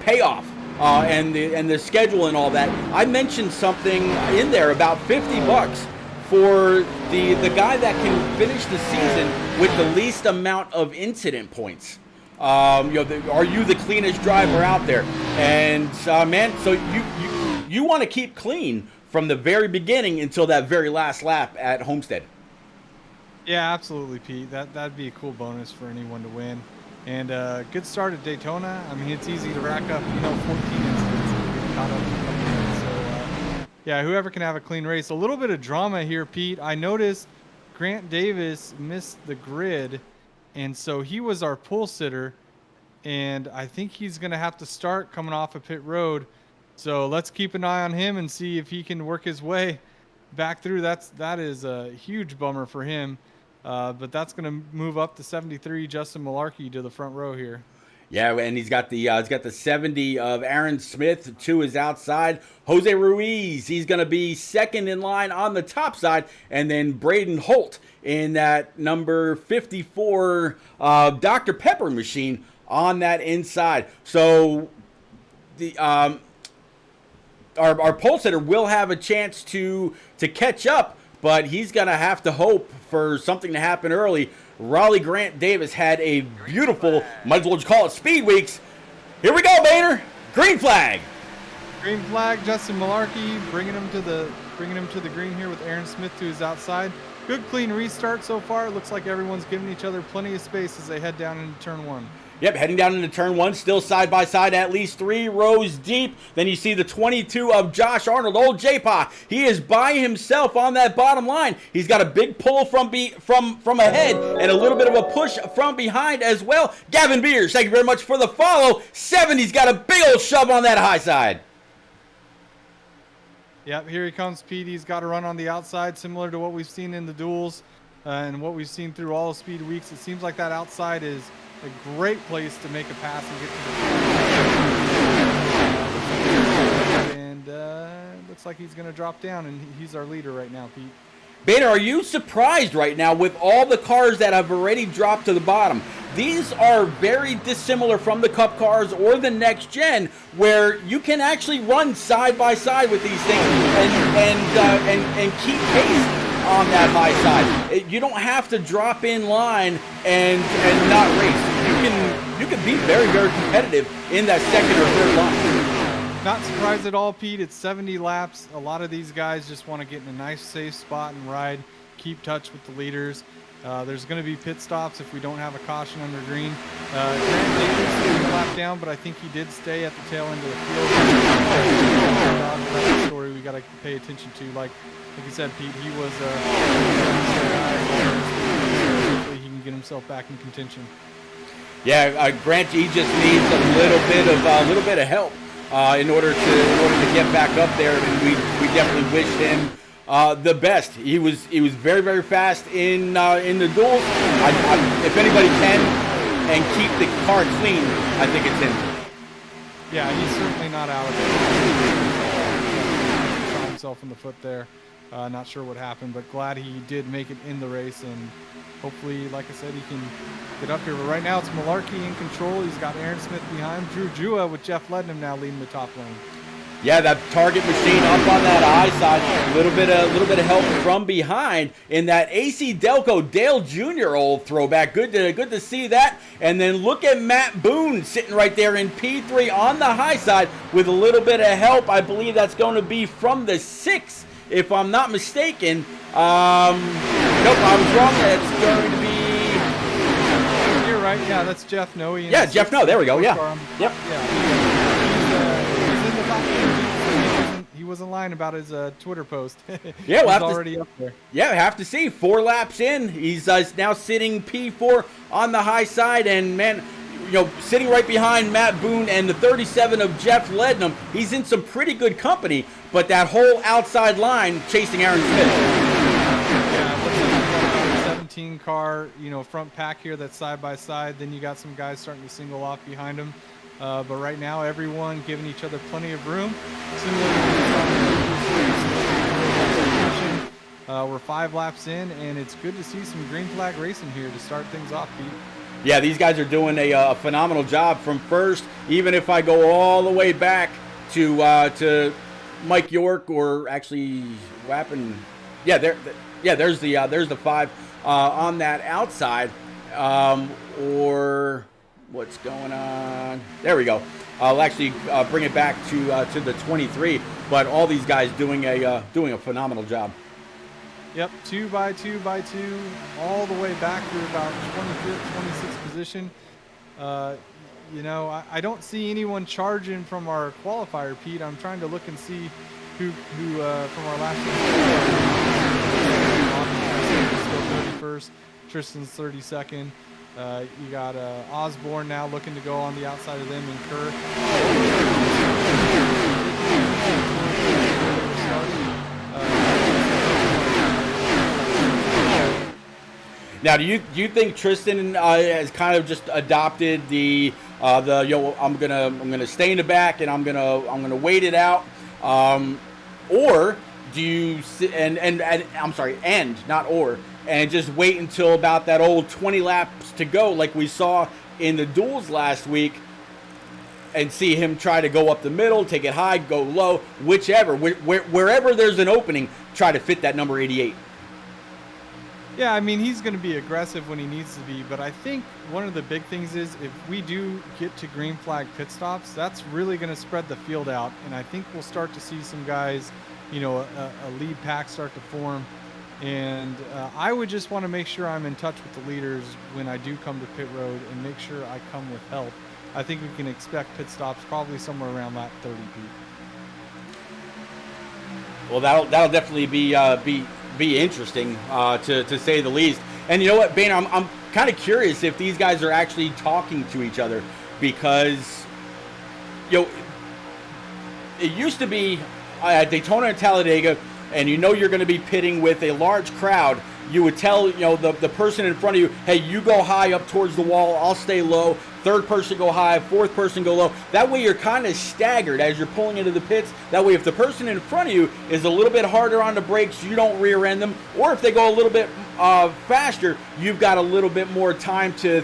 payoff and the schedule and all that, I mentioned something in there about $50 for the guy that can finish the season with the least amount of incident points. Are you the cleanest driver out there? And man, so you want to keep clean from the very beginning until that very last lap at Homestead. Yeah, absolutely, Pete. That'd be a cool bonus for anyone to win. And good start at Daytona. I mean, it's easy to rack up, 14 incidents and get caught up in a couple minutes. So, yeah, whoever can have a clean race. A little bit of drama here, Pete. I noticed Grant Davis missed the grid, and so he was our pole sitter, and I think he's going to have to start coming off of pit road. So let's keep an eye on him and see if he can work his way back through. That is a huge bummer for him. But that's going to move up to 73, Justin Malarkey to the front row here. Yeah, and he's got the 70 of Aaron Smith to his outside. Jose Ruiz, he's going to be second in line on the top side, and then Braden Holt in that number 54 Dr. Pepper machine on that inside. So the our pole sitter will have a chance to catch up, but he's going to have to hope for something to happen early. Raleigh Grant Davis had a beautiful, might as well just call it Speed Weeks. Here we go, Boehner. Green flag. Green flag, Justin Malarkey bringing him to the green here with Aaron Smith to his outside. Good clean restart so far. It looks like everyone's giving each other plenty of space as they head down into turn one. Yep, heading down into turn one, still side by side, at least 3 rows deep. Then you see the 22 of Josh Arnold, old J-Pa. He is by himself on that bottom line. He's got a big pull from ahead and a little bit of a push from behind as well. Gavin Beers, thank you very much for the follow. 70's got a big old shove on that high side. Yep, here he comes, Pete. He's got to run on the outside, similar to what we've seen in the duels and what we've seen through all Speed Weeks. It seems like that outside is a great place to make a pass and get to the and looks like he's going to drop down, and he's our leader right now, Pete. Boehner, are you surprised right now with all the cars that have already dropped to the bottom? These are very dissimilar from the Cup cars or the next gen, where you can actually run side by side with these things and keep pace on that high side. You don't have to drop in line and not race. You can be very, very competitive in that second or third line. Not surprised at all, Pete. It's 70 laps. A lot of these guys just want to get in a nice, safe spot and ride, keep touch with the leaders. There's going to be pit stops if we don't have a caution under green. Grant Davis took a lap down, but I think he did stay at the tail end of the field. That's a story we got to pay attention to. Like you said, Pete, he was hopefully he can get himself back in contention. Yeah, Grant, he just needs a little bit of help in order to get back up there, and we definitely wish him the best. He was very, very fast in the duels. If anybody can and keep the car clean, I think it's him. Yeah, he's certainly not out of it. Shot himself in the foot there. Not sure what happened, but glad he did make it in the race, and hopefully, like I said, he can get up here. But right now, it's Malarkey in control. He's got Aaron Smith behind. Drew Jua with Jeff Lednam now leading the top lane. Yeah, that target machine up on that high side. A little bit of help from behind in that AC Delco Dale Jr. old throwback. Good to see that. And then look at Matt Boone sitting right there in P3 on the high side with a little bit of help. I believe that's going to be from the 6th, if I'm not mistaken. Nope, I was wrong. It's going to be. You're right. Yeah, that's Jeff Noe. Yeah, Jeff Noe. There we go. Yeah. Yep. Yeah. He's in the top 10. He wasn't lying about his Twitter post. Yeah, he's already up there. Yeah, have to see. 4 laps in, he's now sitting P4 on the high side, and man, sitting right behind Matt Boone and the 37 of Jeff Lednam. He's in some pretty good company, but that whole outside line chasing Aaron Smith. Yeah, it looks like you've got a 17 car, front pack here that's side by side. Then you got some guys starting to single off behind him. But right now, everyone giving each other plenty of room. Similar to we're 5 laps in, and it's good to see some green flag racing here to start things off, Pete. Yeah, these guys are doing a phenomenal job from first. Even if I go all the way back to Mike York, or actually Wappen, yeah, there's the 5 on that outside, or what's going on? There we go. I'll actually bring it back to the 23. But all these guys doing a phenomenal job. Yep, 2 by 2 by 2, all the way back to about 25th, 26th position. You know, I don't see anyone charging from our qualifier, Pete. I'm trying to look and see who from our last year. Still 31st, Tristan's 32nd. You got Osborne now looking to go on the outside of them, and Kerr. Now, do you think Tristan has kind of just adopted the I'm gonna stay in the back and I'm gonna wait it out, or do you and I'm sorry, and just wait until about that old 20 laps to go, like we saw in the duels last week, and see him try to go up the middle, take it high, go low, whichever, wherever there's an opening, try to fit that number 88. Yeah, I mean, he's going to be aggressive when he needs to be, but I think one of the big things is if we do get to green flag pit stops, that's really going to spread the field out, and I think we'll start to see some guys, you know, a lead pack start to form, and I would just want to make sure I'm in touch with the leaders when I do come to pit road and make sure I come with help. I think we can expect pit stops probably somewhere around lap 30, Pete. Well, that'll definitely be interesting, to say the least. And you know what, Boehner, I'm kind of curious if these guys are actually talking to each other, because you know, it used to be at Daytona and Talladega, and you know you're going to be pitting with a large crowd. You would tell, you know, the person in front of you, hey, you go high up towards the wall, I'll stay low. Third person go high, fourth person go low. That way you're kind of staggered as you're pulling into the pits. That way if the person in front of you is a little bit harder on the brakes, you don't rear end them. Or if they go a little bit faster, you've got a little bit more time to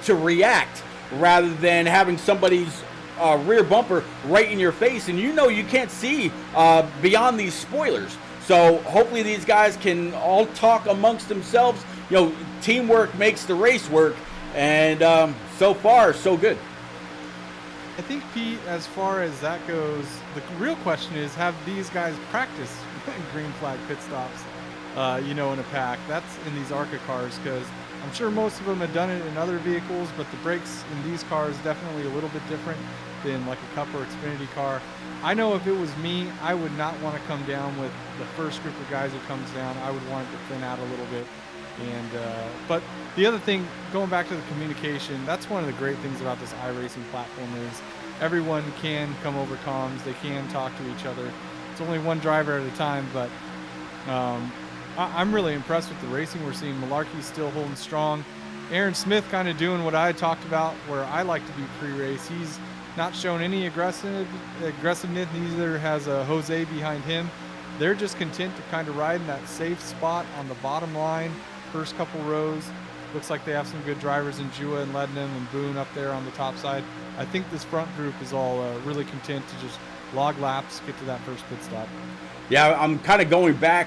react, rather than having somebody's rear bumper right in your face, and you know you can't see beyond these spoilers. So hopefully these guys can all talk amongst themselves. You know, teamwork makes the race work, and so far, so good. I think, Pete, as far as that goes, the real question is, have these guys practiced green flag pit stops, you know, in a pack? That's in these ARCA cars, because I'm sure most of them have done it in other vehicles, but the brakes in these cars definitely a little bit different than like a Cup or Xfinity car. I know if it was me, I would not want to come down with the first group of guys that comes down. I would want it to thin out a little bit. And but the other thing, going back to the communication, that's one of the great things about this iRacing platform is everyone can come over comms. They can talk to each other. It's only one driver at a time, but I'm really impressed with the racing we're seeing. Malarkey's still holding strong. Aaron Smith kind of doing what I talked about, where I like to be pre-race. He's not shown any aggressiveness. Neither has Jose behind him. They're just content to kind of ride in that safe spot on the bottom line, first couple rows. Looks like they have some good drivers in Jua and Lednam and Boone up there on the top side. I think this front group is all really content to just log laps, get to that first pit stop. Yeah, I'm kind of going back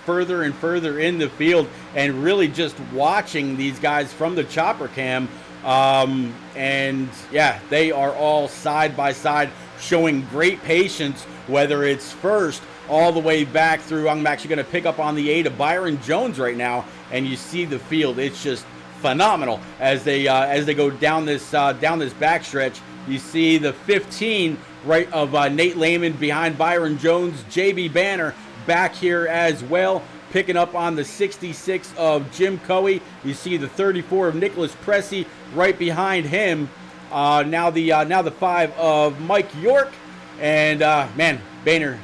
further and further in the field and really just watching these guys from the chopper cam. And yeah, they are all side by side showing great patience, whether it's first all the way back through. I'm actually going to pick up on the 8 of Byron Jones right now, and you see the field. It's just phenomenal as they go down this backstretch. You see the 15 right of Nate Lehman behind Byron Jones. JB Banner back here as well, picking up on the 66 of Jim Coey. You see the 34 of Nicholas Pressey right behind him. Now the 5 of Mike York, and man, Boehner,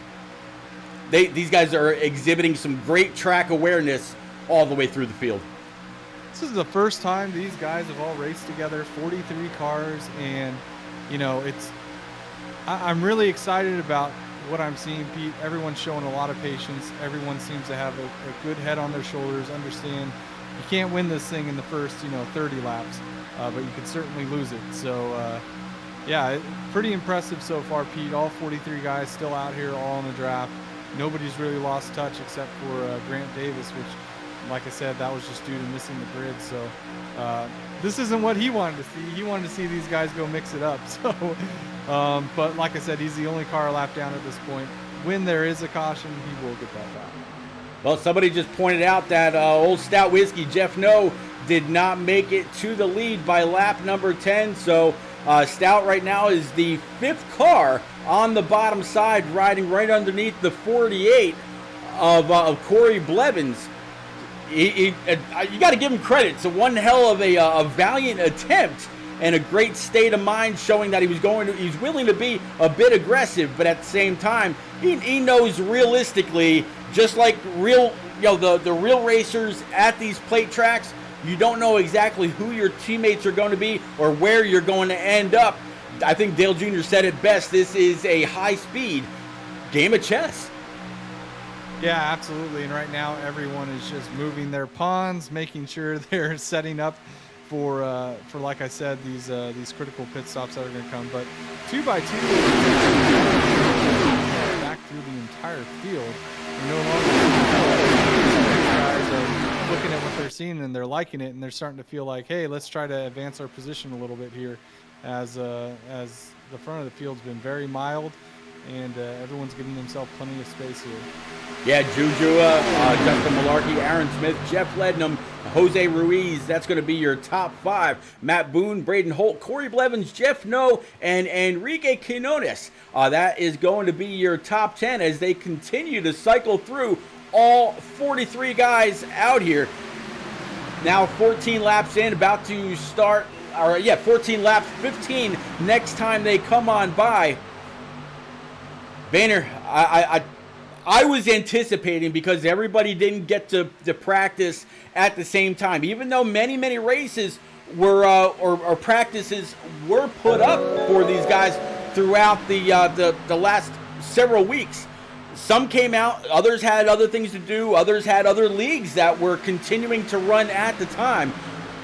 these guys are exhibiting some great track awareness all the way through the field. This is the first time these guys have all raced together, 43 cars, and you know, I'm really excited about what I'm seeing, Pete. Everyone's showing a lot of patience. Everyone seems to have a good head on their shoulders, understand you can't win this thing in the first 30 laps, but you could certainly lose it. So yeah, pretty impressive so far, Pete. All 43 guys still out here, all in the draft. Nobody's really lost touch except for Grant Davis, which, like I said, that was just due to missing the grid. So this isn't what he wanted to see. He wanted to see these guys go mix it up. So, but like I said, he's the only car lap down at this point. When there is a caution, he will get that back. Well, somebody just pointed out that old Stout Whiskey, Jeff No, did not make it to the lead by lap number 10. So Stout right now is the 5th car on the bottom side, riding right underneath the 48 of Corey Blevins. You got to give him credit. It's one hell of a valiant attempt and a great state of mind, showing that he's willing to be a bit aggressive, but at the same time, he knows realistically, just like the real racers at these plate tracks, you don't know exactly who your teammates are going to be or where you're going to end up. I think Dale Jr. said it best. This is a high-speed game of chess. Yeah, absolutely. And right now, everyone is just moving their pawns, making sure they're setting up for like I said, these critical pit stops that are going to come. But 2x2 back through the entire field. We're no longer guys are looking at what they're seeing and they're liking it, and they're starting to feel like, hey, let's try to advance our position a little bit here, as the front of the field's been very mild, and everyone's giving themselves plenty of space here. Yeah, Jujua, Justin Malarkey, Aaron Smith, Jeff Lednam, Jose Ruiz, that's going to be your top 5. Matt Boone, Braden Holt, Corey Blevins, Jeff No, and Enrique Quinones. That is going to be your top 10 as they continue to cycle through all 43 guys out here. Now 14 laps in, about to start, 14 laps, 15 next time they come on by. Boehner, I was anticipating, because everybody didn't get to practice at the same time, even though many races were or practices were put up for these guys throughout the last several weeks. Some came out, others had other things to do, others had other leagues that were continuing to run at the time.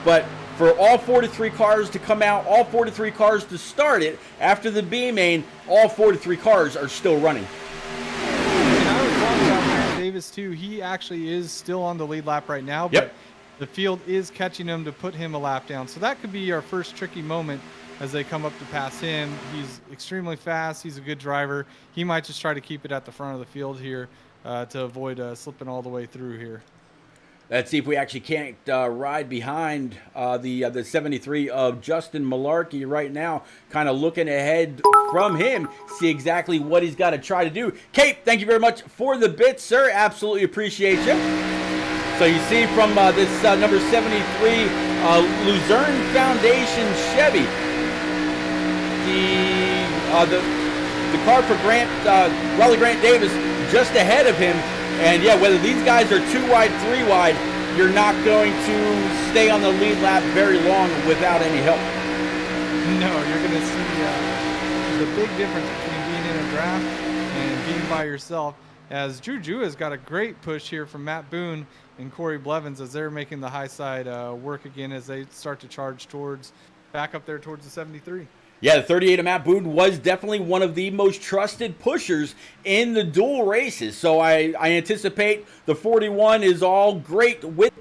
But for all 43 cars to come out, all 43 cars to start it after the B main, all 43 cars are still running. Davis too, he actually is still on the lead lap right now, but yep, the field is catching him to put him a lap down. So that could be our first tricky moment as they come up to pass him. He's extremely fast. He's a good driver. He might just try to keep it at the front of the field here to avoid slipping all the way through here. Let's see if we actually can't ride behind the 73 of Justin Malarkey right now, kind of looking ahead from him, see exactly what he's got to try to do. Cape, thank you very much for the bits, sir. Absolutely appreciate you. So you see from this number 73 Luzerne Foundation Chevy, the car for Raleigh Grant Davis just ahead of him. And yeah, whether these guys are 2 wide, 3 wide, you're not going to stay on the lead lap very long without any help. No, you're going to see the big difference between being in a draft and being by yourself, as Juju has got a great push here from Matt Boone and Corey Blevins as they're making the high side work again as they start to charge back up there towards the 73. Yeah, the 38 of Matt Boone was definitely one of the most trusted pushers in the dual races. So I anticipate the 41 is all great with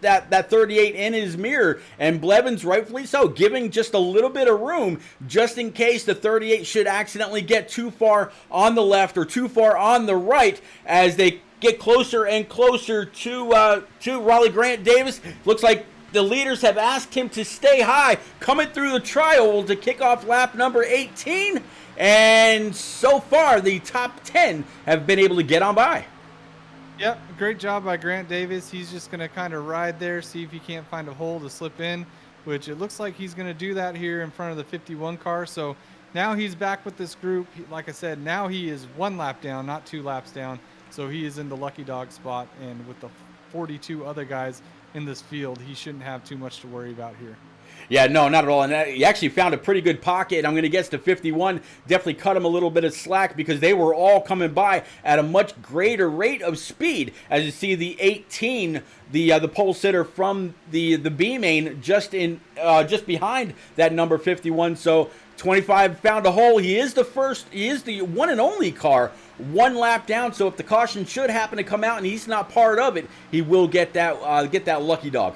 that 38 in his mirror. And Blevins, rightfully so, giving just a little bit of room just in case the 38 should accidentally get too far on the left or too far on the right as they get closer and closer to Raleigh Grant Davis. Looks like the leaders have asked him to stay high, coming through the tri-oval to kick off lap number 18. And so far, the top 10 have been able to get on by. Yep, great job by Grant Davis. He's just going to kind of ride there, see if he can't find a hole to slip in, which it looks like he's going to do that here in front of the 51 car. So now he's back with this group. Like I said, now he is 1 lap down, not 2 laps down. So he is in the lucky dog spot, and with the 42 other guys in this field, he shouldn't have too much to worry about here. Yeah, no, not at all. And he actually found a pretty good pocket. I'm going to guess the 51 definitely cut him a little bit of slack because they were all coming by at a much greater rate of speed. As you see, the 18, the pole sitter from the B main just behind that number 51. So 25 found a hole. He is the one and only car one lap down. So if the caution should happen to come out and he's not part of it, he will get that lucky dog.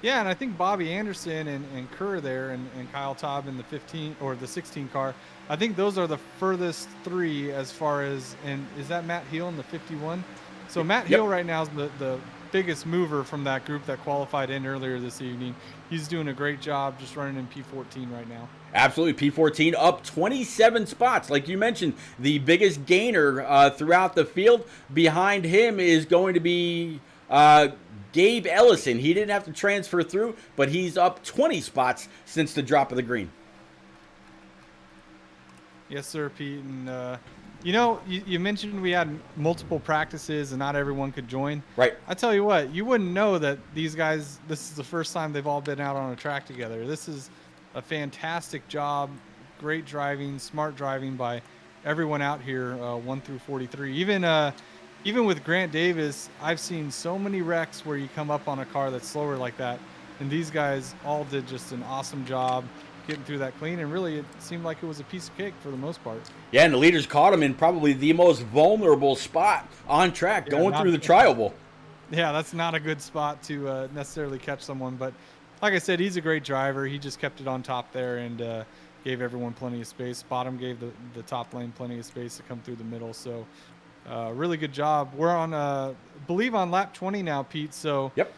Yeah, and I think Bobby Anderson and Kerr there and Kyle Taub in the 15 or the 16 car, I think those are the furthest three as far as, and is that Matt Heel in the 51? So Matt Heel right now is the biggest mover from that group that qualified in earlier this evening. He's doing a great job just running in P14 right now. Absolutely. P14 up 27 spots. Like you mentioned, the biggest gainer throughout the field. Behind him is going to be Gabe Ellison. He didn't have to transfer through, but he's up 20 spots since the drop of the green. Yes, sir, Pete. And, you mentioned we had multiple practices and not everyone could join. Right. I tell you what, you wouldn't know that these guys, this is the first time they've all been out on a track together. This is a fantastic job, great driving, smart driving by everyone out here, 1 through 43. Even with Grant Davis, I've seen so many wrecks where you come up on a car that's slower like that, and these guys all did just an awesome job getting through that clean, and really it seemed like it was a piece of cake for the most part. Yeah, and the leaders caught him in probably the most vulnerable spot on track, going through the tri-oval. Yeah, that's not a good spot to necessarily catch someone, but like I said, he's a great driver. He just kept it on top there and gave everyone plenty of space. Bottom gave the top lane plenty of space to come through the middle, so really good job. We're on, believe on lap 20 now, Pete. So yep.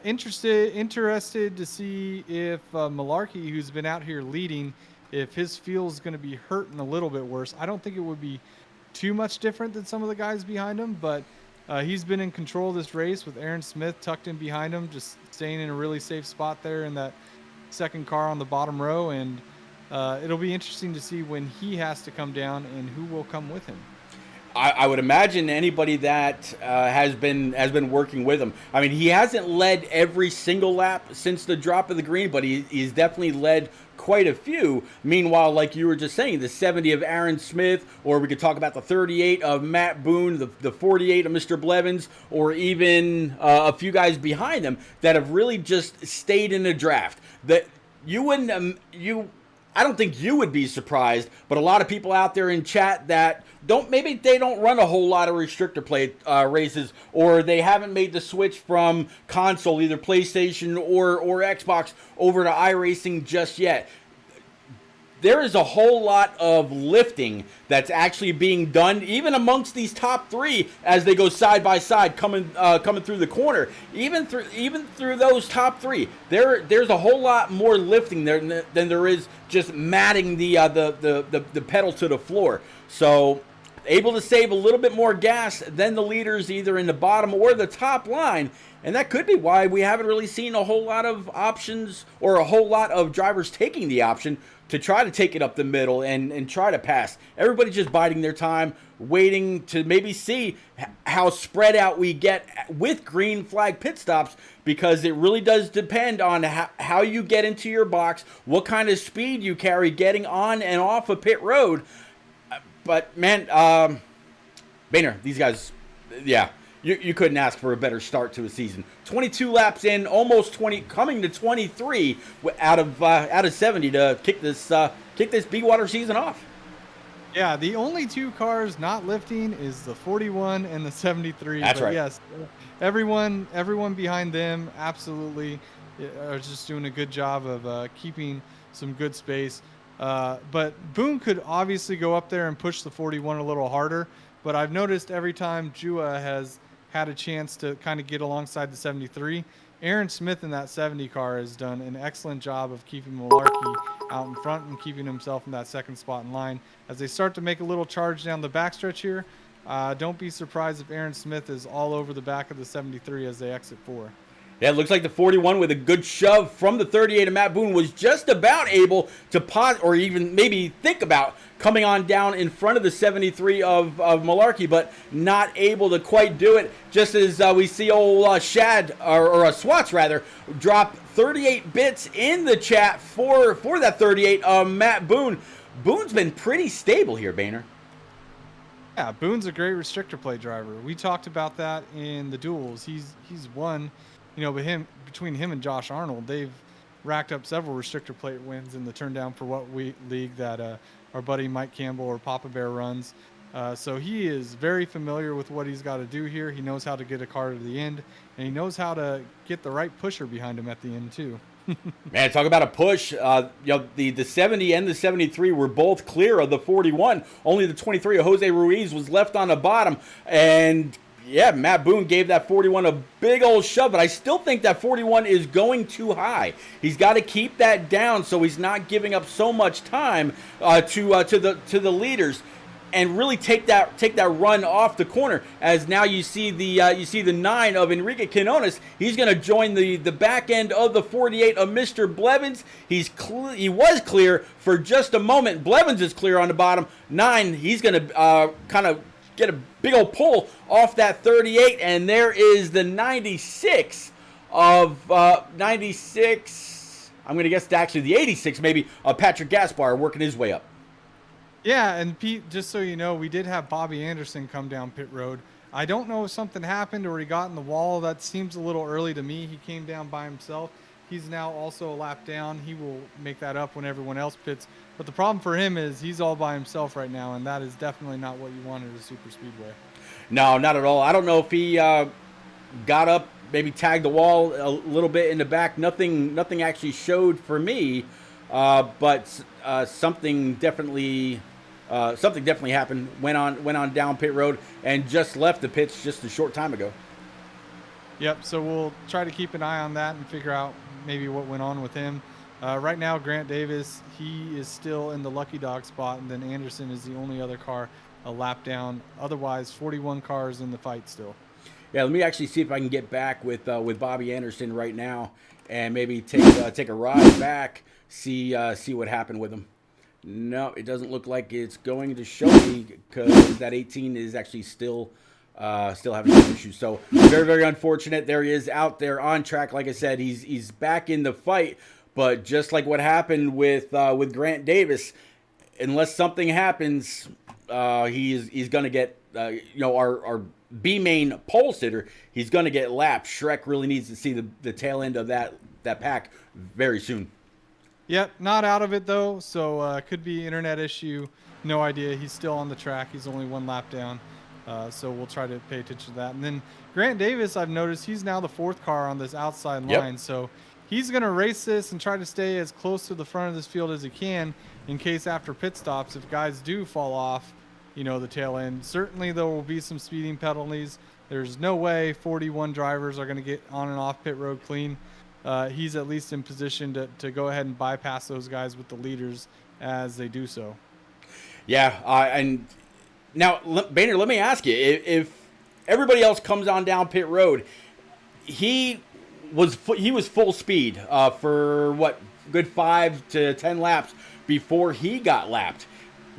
Interested to see if Malarkey, who's been out here leading, if his field's going to be hurting a little bit worse. I don't think it would be too much different than some of the guys behind him, but he's been in control of this race with Aaron Smith tucked in behind him, just staying in a really safe spot there in that second car on the bottom row. And it'll be interesting to see when he has to come down and who will come with him. I would imagine anybody that has been working with him. I mean, he hasn't led every single lap since the drop of the green, but he's definitely led quite a few. Meanwhile, like you were just saying, the 70 of Aaron Smith, or we could talk about the 38 of Matt Boone, the 48 of Mr. Blevins, or even a few guys behind them that have really just stayed in the draft. That you wouldn't I don't think you would be surprised, but a lot of people out there in chat that maybe they don't run a whole lot of restrictor plate races, or they haven't made the switch from console, either PlayStation or Xbox, over to iRacing just yet. There is a whole lot of lifting that's actually being done, even amongst these top three as they go side by side, coming through the corner. Even through those top three, there's a whole lot more lifting there than there is just matting the pedal to the floor. So able to save a little bit more gas than the leaders, either in the bottom or the top line. And that could be why we haven't really seen a whole lot of options or a whole lot of drivers taking the option to try to take it up the middle and try to pass. Everybody's just biding their time, waiting to maybe see how spread out we get with green flag pit stops, because it really does depend on how you get into your box, what kind of speed you carry getting on and off a pit road. But, man, Boehner, these guys, yeah, you couldn't ask for a better start to a season. 22 laps in, almost 20, coming to 23 out of 70 to kick this BeWater season off. Yeah, the only two cars not lifting is the 41 and the 73. That's right. Yes, everyone behind them absolutely are just doing a good job of keeping some good space. But Boone could obviously go up there and push the 41 a little harder. But I've noticed every time Jua has had a chance to kind of get alongside the 73, Aaron Smith in that 70 car has done an excellent job of keeping Malarkey out in front and keeping himself in that second spot in line. As they start to make a little charge down the backstretch here, don't be surprised if Aaron Smith is all over the back of the 73 as they exit 4. Yeah, it looks like the 41 with a good shove from the 38 of Matt Boone was just about able to pot, or even maybe think about coming on down in front of the 73 of Malarkey, but not able to quite do it. Just as we see old Shad, or Swats rather, drop 38 bits in the chat for that 38. Matt Boone. Boone's been pretty stable here, Boehner. Yeah, Boone's a great restrictor plate driver. We talked about that in the duels. He's won, but between him and Josh Arnold, they've racked up several restrictor plate wins in the turn down for what league that our buddy Mike Campbell or Papa Bear runs. So he is very familiar with what he's got to do here. He knows how to get a car to the end, and he knows how to get the right pusher behind him at the end too. Man, talk about a push. The 70 and the 73 were both clear of the 41. Only the 23 of Jose Ruiz was left on the bottom. And yeah, Matt Boone gave that 41 a big old shove, but I still think that 41 is going too high. He's got to keep that down so he's not giving up so much time to the leaders. And really take that run off the corner, as now you see the 9 of Enrique Quinones. He's going to join the back end of the 48 of Mr. Blevins. He was clear for just a moment. Blevins is clear on the bottom. 9, he's going to kind of get a big old pull off that 38, and there is the 96 of 96. I'm going to guess actually the 86 maybe of Patrick Gaspar working his way up. Yeah, and Pete, just so you know, we did have Bobby Anderson come down pit road. I don't know if something happened or he got in the wall. That seems a little early to me. He came down by himself. He's now also a lap down. He will make that up when everyone else pits. But the problem for him is he's all by himself right now, and that is definitely not what you want at a super speedway. No, not at all. I don't know if he got up, maybe tagged the wall a little bit in the back. Nothing actually showed for me, but something definitely happened. Went on down pit road and just left the pits just a short time ago. Yep. So we'll try to keep an eye on that and figure out maybe what went on with him. Right now, Grant Davis, he is still in the lucky dog spot, and then Anderson is the only other car a lap down. Otherwise, 41 cars in the fight still. Yeah, let me actually see if I can get back with Bobby Anderson right now and maybe take a ride back, see what happened with him. No, it doesn't look like it's going to show me because that 18 is actually still having some issues. So very, very unfortunate. There he is out there on track. Like I said, he's back in the fight, but just like what happened with Grant Davis, unless something happens, he's going to get our B main pole sitter. He's going to get lapped. Shrek really needs to see the tail end of that pack very soon. Yep, not out of it though, so could be internet issue. No idea. He's still on the track. He's only one lap down, so we'll try to pay attention to that. And then Grant Davis, I've noticed he's now the 4th car on this outside line, so he's going to race this and try to stay as close to the front of this field as he can in case after pit stops, if guys do fall off, the tail end. Certainly there will be some speeding penalties. There's no way 41 drivers are going to get on and off pit road clean. He's at least in position to go ahead and bypass those guys with the leaders as they do so. Yeah, and now, Boehner, let me ask you, if everybody else comes on down pit road, he was full speed for what, good 5 to 10 laps before he got lapped.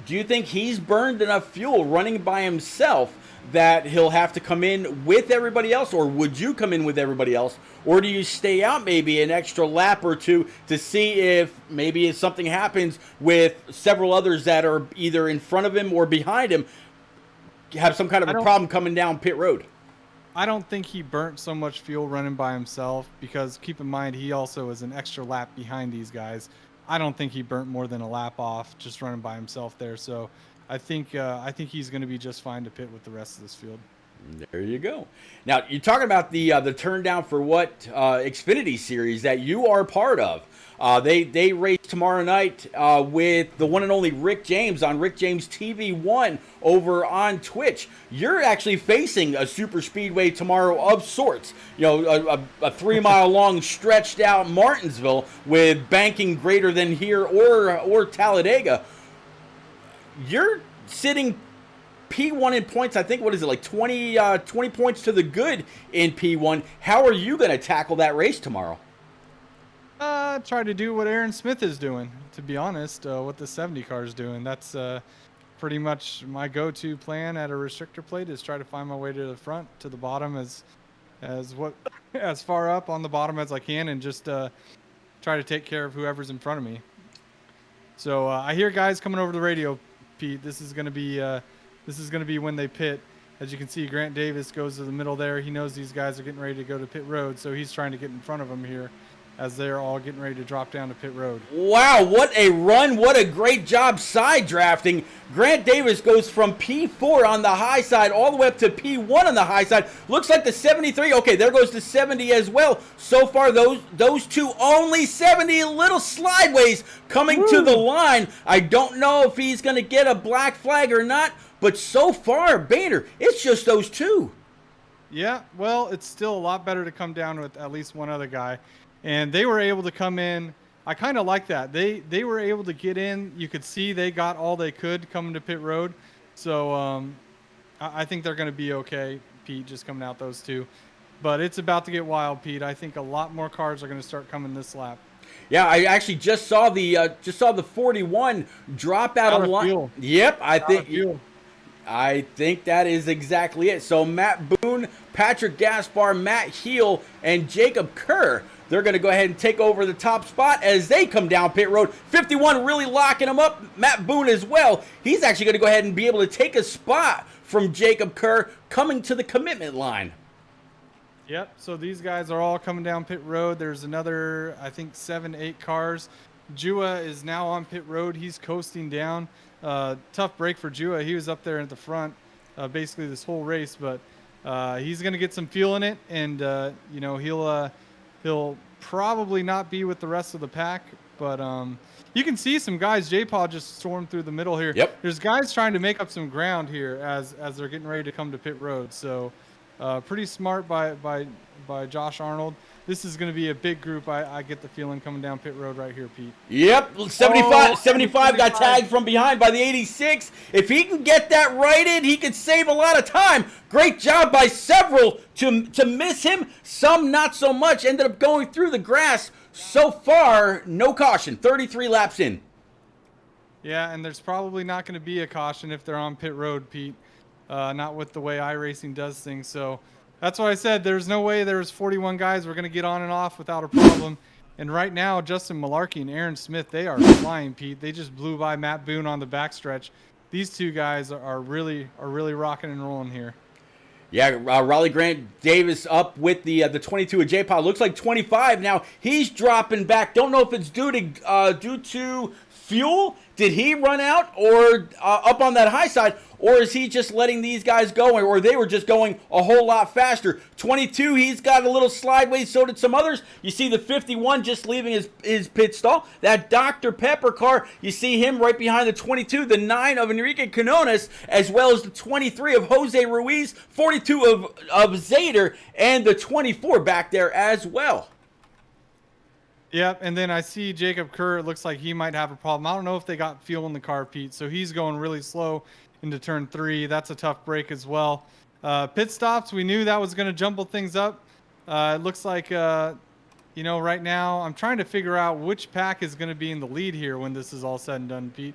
Do you think he's burned enough fuel running by himself that he'll have to come in with everybody else, or would you come in with everybody else, or do you stay out maybe an extra lap or two to see if maybe something happens with several others that are either in front of him or behind him, have some kind of a problem coming down pit road? I don't think he burnt so much fuel running by himself, because keep in mind he also is an extra lap behind these guys. I don't think he burnt more than a lap off just running by himself there. So I think he's going to be just fine to pit with the rest of this field. There you go. Now, you're talking about the turn down for what Xfinity series that you are part of. They race tomorrow night with the one and only Rick James on Rick James TV1 over on Twitch. You're actually facing a super speedway tomorrow of sorts. A 3-mile long stretched out Martinsville with banking greater than here or Talladega. You're sitting P1 in points. I think, 20 points to the good in P1. How are you going to tackle that race tomorrow? Try to do what Aaron Smith is doing, to be honest, what the 70 car is doing. That's pretty much my go-to plan at a restrictor plate, is try to find my way to the front, to the bottom as as far up on the bottom as I can, and just try to take care of whoever's in front of me. So I hear guys coming over the radio, Pete. This is gonna be when they pit. As you can see, Grant Davis goes to the middle there. He knows these guys are getting ready to go to pit road, so he's trying to get in front of them here as they're all getting ready to drop down to pit road. Wow, what a run. What a great job side drafting. Grant Davis goes from P4 on the high side all the way up to P1 on the high side. Looks like the 73. Okay, there goes the 70 as well. So far, those two only 70, little slideways coming to the line. I don't know if he's going to get a black flag or not, but so far, BeWater, it's just those two. Yeah, well, it's still a lot better to come down with at least one other guy. And they were able to come in. I kind of like that. They were able to get in. You could see they got all they could coming to pit road. So I think they're going to be okay, Pete, just coming out those two. But it's about to get wild, Pete. I think a lot more cars are going to start coming this lap. Yeah, I actually just saw the 41 drop out of line. Fuel. Yep, I think that is exactly it. So Matt Boone, Patrick Gaspar, Matt Heel, and Jacob Kerr, they're going to go ahead and take over the top spot as they come down pit road. 51 really locking them up. Matt Boone as well. He's actually going to go ahead and be able to take a spot from Jacob Kerr coming to the commitment line. Yep, so these guys are all coming down pit road. There's another, I think, 7, 8 cars. Jua is now on pit road. He's coasting down. Tough break for Jua. He was up there at the front basically this whole race, but he's going to get some fuel in it, and he'll probably not be with the rest of the pack, but you can see some guys. J-Paw just stormed through the middle here. Yep. There's guys trying to make up some ground here as they're getting ready to come to pit road. So pretty smart by Josh Arnold. This is going to be a big group. I get the feeling coming down pit road right here, Pete. Yep, 75 got tagged from behind by the 86. If he can get that righted, he could save a lot of time. Great job by several to miss him. Some not so much. Ended up going through the grass. So far, no caution. 33 laps in. Yeah, and there's probably not going to be a caution if they're on pit road, Pete. Not with the way iRacing does things. So that's why I said there's no way there's 41 guys we're going to get on and off without a problem. And right now, Justin Malarkey and Aaron Smith, they are flying, Pete. They just blew by Matt Boone on the backstretch. These two guys are really rocking and rolling here. Yeah, Raleigh Grant Davis up with the 22 of J-Pod. Looks like 25 now. He's dropping back. Don't know if it's due to fuel. Did he run out or up on that high side, or is he just letting these guys go, or they were just going a whole lot faster? 22, he's got a little slideways, so did some others. You see the 51 just leaving his pit stall. That Dr. Pepper car, you see him right behind the 22, the 9 of Enrique Canones, as well as the 23 of Jose Ruiz, 42 of Zader, and the 24 back there as well. Yep, and then I see Jacob Kerr. It looks like he might have a problem. I don't know if they got fuel in the car, Pete, so he's going really slow into turn 3. That's a tough break as well. Pit stops, we knew that was going to jumble things up. It looks like, right now I'm trying to figure out which pack is going to be in the lead here when this is all said and done, Pete.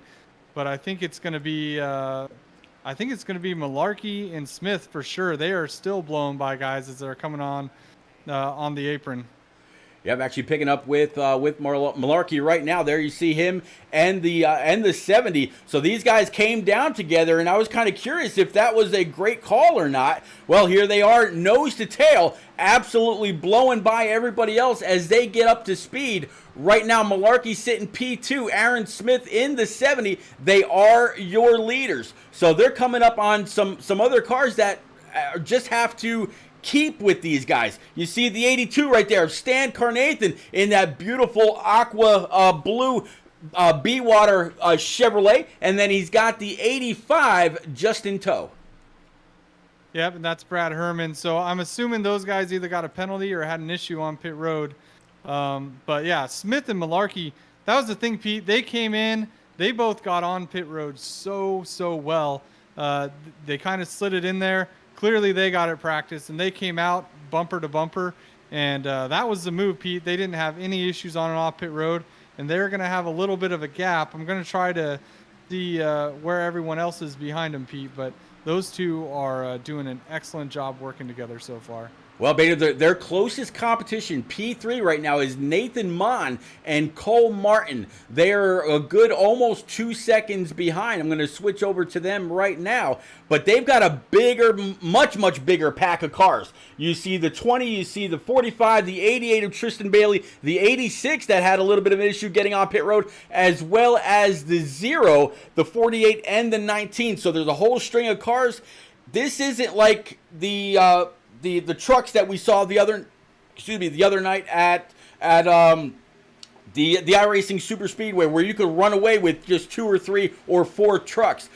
But I think it's going to be Malarkey and Smith for sure. They are still blown by guys as they're coming on the apron. Yeah, I'm actually picking up with Malarkey right now. There you see him and the 70. So these guys came down together, and I was kind of curious if that was a great call or not. Well, here they are, nose to tail, absolutely blowing by everybody else as they get up to speed. Right now, Malarkey sitting P2, Aaron Smith in the 70. They are your leaders. So they're coming up on some other cars that just have to keep with these guys. You see the 82 right there of Stan Carnathan in that beautiful aqua blue BeWater Chevrolet, and then he's got the 85 just in tow. Yep, and that's Brad Herman. So I'm assuming those guys either got a penalty or had an issue on pit road. But yeah, Smith and Malarkey, that was the thing, Pete. They came in, they both got on pit road so well. They kind of slid it in there. Clearly they got it practiced, and they came out bumper to bumper, and that was the move, Pete. They didn't have any issues on and off pit road, and they're going to have a little bit of a gap. I'm going to try to see where everyone else is behind them, Pete, but those two are doing an excellent job working together so far. Well, Beta, their closest competition, P3 right now, is Nathan Mon and Cole Martin. They're a good almost 2 seconds behind. I'm going to switch over to them right now. But they've got a bigger, much bigger pack of cars. You see the 20, you see the 45, the 88 of Tristan Bailey, the 86 that had a little bit of an issue getting on pit road, as well as the 0, the 48, and the 19. So there's a whole string of cars. This isn't like the trucks that we saw the other night at the iRacing Super Speedway, where you could run away with just 2 or 3 or 4 trucks.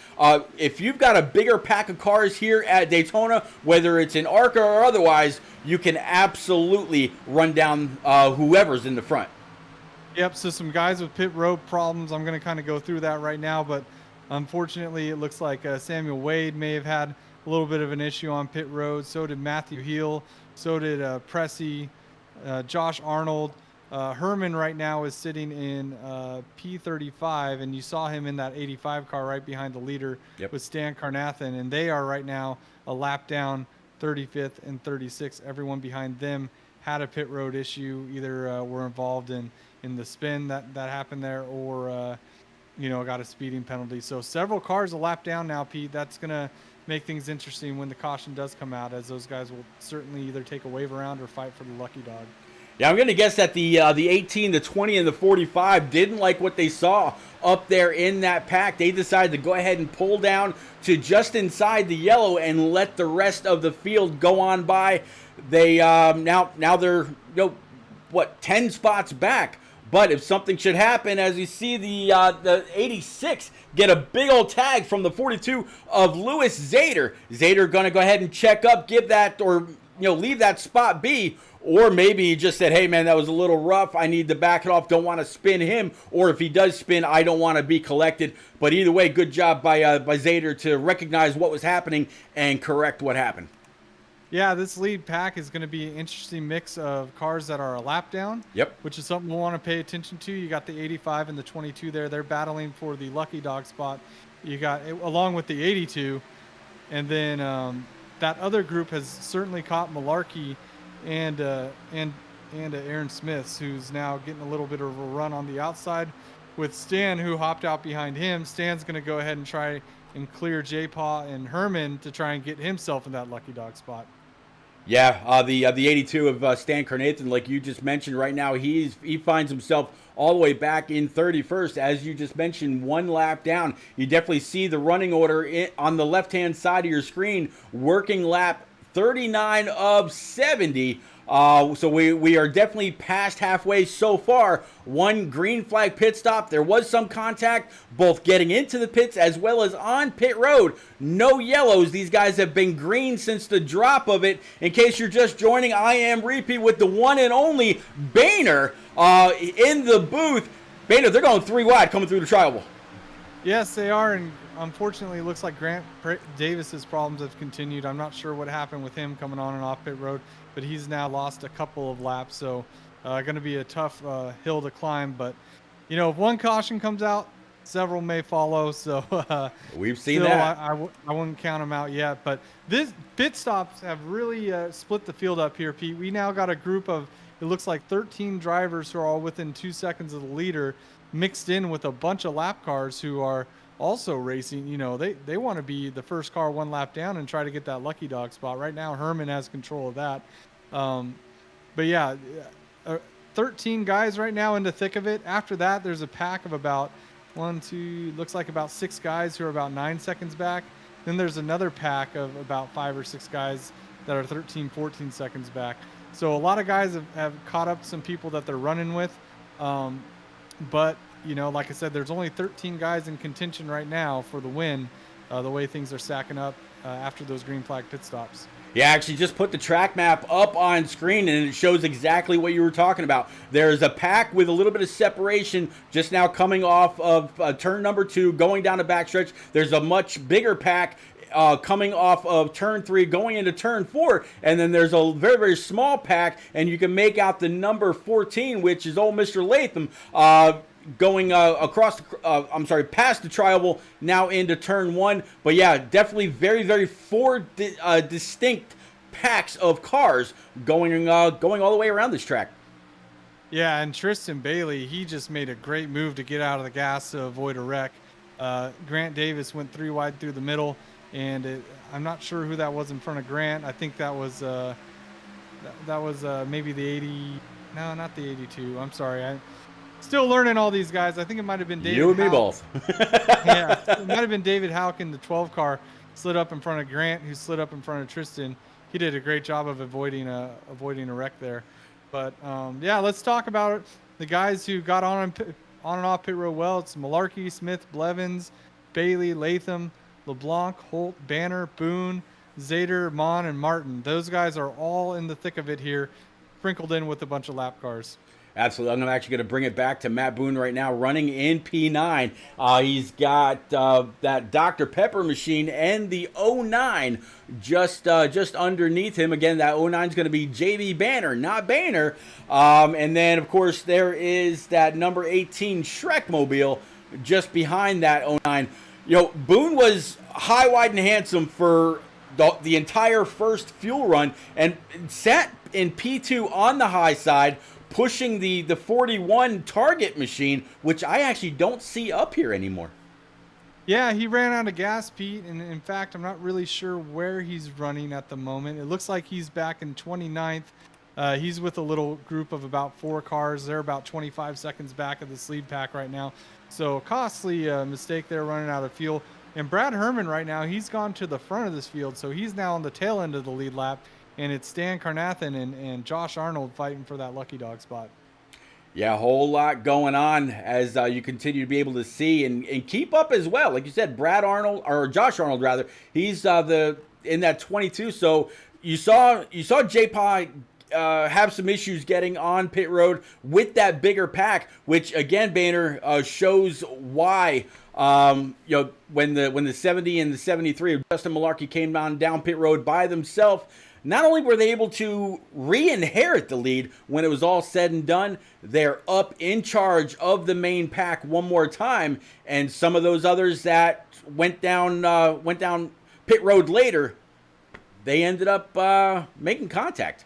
If you've got a bigger pack of cars here at Daytona, whether it's in ARCA or otherwise, you can absolutely run down whoever's in the front. Yep, so some guys with pit road problems. I'm going to kind of go through that right now, but unfortunately it looks like Samuel Wade may have had a little bit of an issue on pit road. So did Matthew Heel. So did Pressey, Josh Arnold. Herman right now is sitting in P35, and you saw him in that 85 car right behind the leader with Stan Carnathan, and they are right now a lap down, 35th and 36th. Everyone behind them had a pit road issue, either were involved in the spin that happened there, or got a speeding penalty. So several cars a lap down now, Pete. That's going to make things interesting when the caution does come out, as those guys will certainly either take a wave around or fight for the lucky dog. Yeah, I'm going to guess that the 18, the 20, and the 45 didn't like what they saw up there in that pack. They decided to go ahead and pull down to just inside the yellow and let the rest of the field go on by. They now they're 10 spots back. But if something should happen, as you see the 86 get a big old tag from the 42 of Lewis Zader. Zader going to go ahead and check up, give that, or leave that spot be. Or maybe he just said, hey, man, that was a little rough. I need to back it off. Don't want to spin him. Or if he does spin, I don't want to be collected. But either way, good job by Zader to recognize what was happening and correct what happened. Yeah, this lead pack is going to be an interesting mix of cars that are a lap down. Yep. Which is something we'll want to pay attention to. You got the 85 and the 22 there. They're battling for the lucky dog spot. You got, along with the 82. And then that other group has certainly caught Malarkey and Aaron Smiths, who's now getting a little bit of a run on the outside with Stan, who hopped out behind him. Stan's going to go ahead and try and clear J-Paw and Herman to try and get himself in that lucky dog spot. Yeah, the 82 of Stan Carnathan, like you just mentioned, right now he finds himself all the way back in 31st, as you just mentioned, 1 lap down. You definitely see the running order on the left-hand side of your screen, working lap 39 of 70. So we are definitely past halfway so far. 1 green flag pit stop. There was some contact, both getting into the pits as well as on pit road. No yellows. These guys have been green since the drop of it. In case you're just joining, I am Repeat with the one and only Boehner in the booth. Boehner, they're going 3 wide coming through the tribal. Yes, they are, and unfortunately, it looks like Grant Davis's problems have continued. I'm not sure what happened with him coming on and off pit road, but he's now lost a couple of laps, so going to be a tough hill to climb. But, if one caution comes out, several may follow, so we've seen that. I wouldn't count them out yet. But this pit stops have really split the field up here, Pete. We now got a group of, it looks like 13 drivers who are all within 2 seconds of the leader, mixed in with a bunch of lap cars who are also racing. They want to be the first car 1 lap down and try to get that lucky dog spot. Right now, Herman has control of that. But yeah, 13 guys right now in the thick of it. After that, there's a pack of about looks like about 6 guys who are about 9 seconds back. Then there's another pack of about 5 or 6 guys that are 13, 14 seconds back. So a lot of guys have caught up some people that they're running with. But like I said, there's only 13 guys in contention right now for the win, the way things are stacking up after those green flag pit stops. Yeah, actually just put the track map up on screen, and it shows exactly what you were talking about. There's a pack with a little bit of separation just now coming off of turn number 2, going down the backstretch. There's a much bigger pack coming off of turn 3, going into turn 4, and then there's a very, very small pack, and you can make out the number 14, which is old Mr. Latham, going past the tribal, now into turn 1. But yeah, definitely very, very 4 distinct packs of cars going all the way around this track. Yeah, and Tristan Bailey, he just made a great move to get out of the gas to avoid a wreck. Grant Davis went 3 wide through the middle, and I'm not sure who that was in front of Grant. I think that was maybe the 80. No, not the 82. I'm sorry. I'm still learning all these guys. I think it might have been David. You and me Houck. both. Yeah, it might have been David Houck in the 12 car, slid up in front of Grant, who slid up in front of Tristan. He did a great job of avoiding a wreck there. But yeah, let's talk about it. The guys who got on and off pit road well. It's Malarkey, Smith, Blevins, Bailey, Latham, LeBlanc, Holt, Banner, Boone, Zader, Mon, and Martin. Those guys are all in the thick of it here, sprinkled in with a bunch of lap cars. Absolutely. I'm actually going to bring it back to Matt Boone right now, running in P9. He's got that Dr. Pepper machine and the 09 just underneath him. Again, that 09 is going to be JB Banner, not Banner. And then, of course, there is that number 18 Shrek Mobile just behind that 09. You know, Boone was high, wide, and handsome for the entire first fuel run and sat in P2 on the high side, pushing the 41 target machine, which I actually don't see up here anymore. Yeah, he ran out of gas, Pete, and in fact, I'm not really sure where he's running at the moment. It looks like he's back in 29th. He's with a little group of about 4 cars. They're about 25 seconds back of this lead pack right now. So costly mistake there, running out of fuel. And Brad Herman right now, he's gone to the front of this field, so he's now on the tail end of the lead lap. And it's Stan Carnathan and Josh Arnold fighting for that lucky dog spot. Yeah, a whole lot going on as you continue to be able to see and keep up as well. Like you said, Josh Arnold rather, he's in that 22. So you saw J-Pod have some issues getting on pit road with that bigger pack, which again, Boehner shows why. When the 70 and the 73 of Justin Malarkey came down pit road by themselves. Not only were they able to re-inherit the lead when it was all said and done, they're up in charge of the main pack one more time, and some of those others that went down pit road later, they ended up making contact.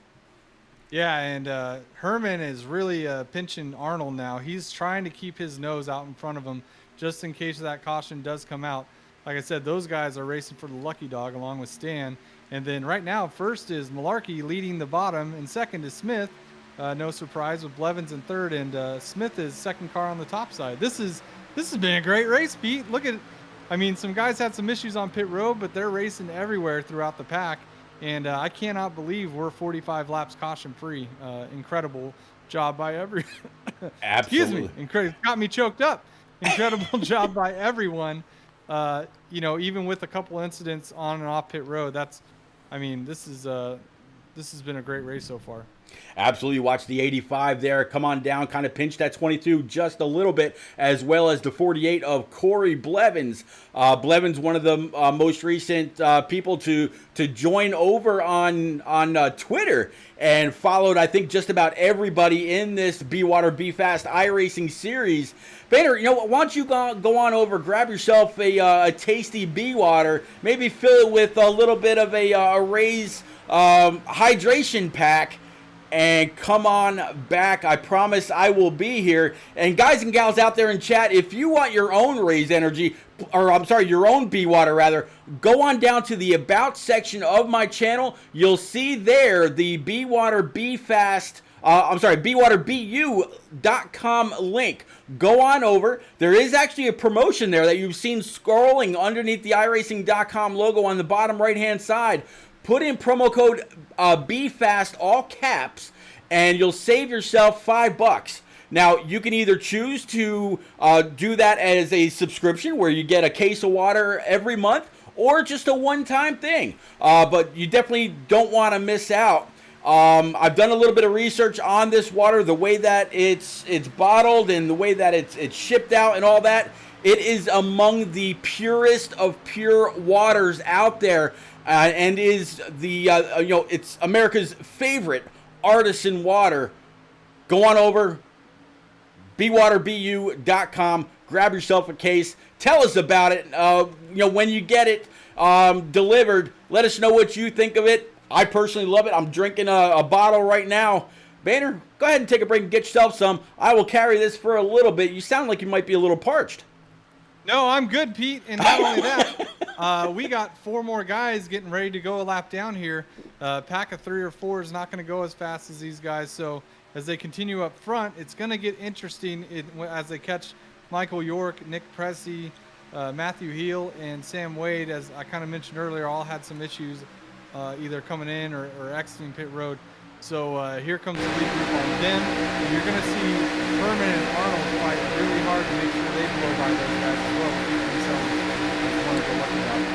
Yeah, and Herman is really pinching Arnold now. He's trying to keep his nose out in front of him just in case that caution does come out. Like I said, those guys are racing for the lucky dog along with Stan. And then right now, first is Malarkey leading the bottom, and second is Smith. No surprise with Blevins in third, and Smith is second car on the top side. This has been a great race, Pete. Look at, I mean, some guys had some issues on pit road, but they're racing everywhere throughout the pack. And I cannot believe we're 45 laps caution free. Incredible job by everyone. Absolutely. Excuse me. Incredible. Got me choked up. Incredible job by everyone. Even with a couple incidents on and off pit road, this has been a great race so far. Absolutely. Watch the 85 there come on down, kind of pinch that 22 just a little bit, as well as the 48 of Corey Blevins. Blevins, one of the most recent people to join over on Twitter and followed, I think, just about everybody in this BeWater BeFast iRacing series. Boehner, why don't you go on over, grab yourself a tasty BeWater, maybe fill it with a little bit of a Ray's hydration pack, and come on back. I promise I will be here. And guys and gals out there in chat, if you want your own Ray's Energy, your own BeWater rather, go on down to the About section of my channel. You'll see there the BeWater BeFast, BeWaterBU.com link. Go on over. There is actually a promotion there that you've seen scrolling underneath the iRacing.com logo on the bottom right-hand side. Put in promo code BeFast, all caps, and you'll save yourself $5. Now, you can either choose to do that as a subscription where you get a case of water every month, or just a one-time thing. But you definitely don't want to miss out. I've done a little bit of research on this water, the way that it's bottled and the way that it's shipped out and all that. It is among the purest of pure waters out there. And is it's America's favorite artisan water. Go on over, BeWaterBU.com, grab yourself a case, tell us about it. When you get it delivered, let us know what you think of it. I personally love it. I'm drinking a bottle right now. Banner, go ahead and take a break and get yourself some. I will carry this for a little bit. You sound like you might be a little parched. No, I'm good, Pete. And not only that, we got 4 more guys getting ready to go a lap down here. Pack of 3 or 4 is not going to go as fast as these guys. So as they continue up front, it's going to get interesting as they catch Michael York, Nick Pressey, Matthew Heel, and Sam Wade. As I kind of mentioned earlier, all had some issues either coming in or exiting pit road. So here comes the lead group on them. And you're going to see Herman and Arnold fight really hard to make sure they blow by those guys as well. Keep themselves one of the lucky guys.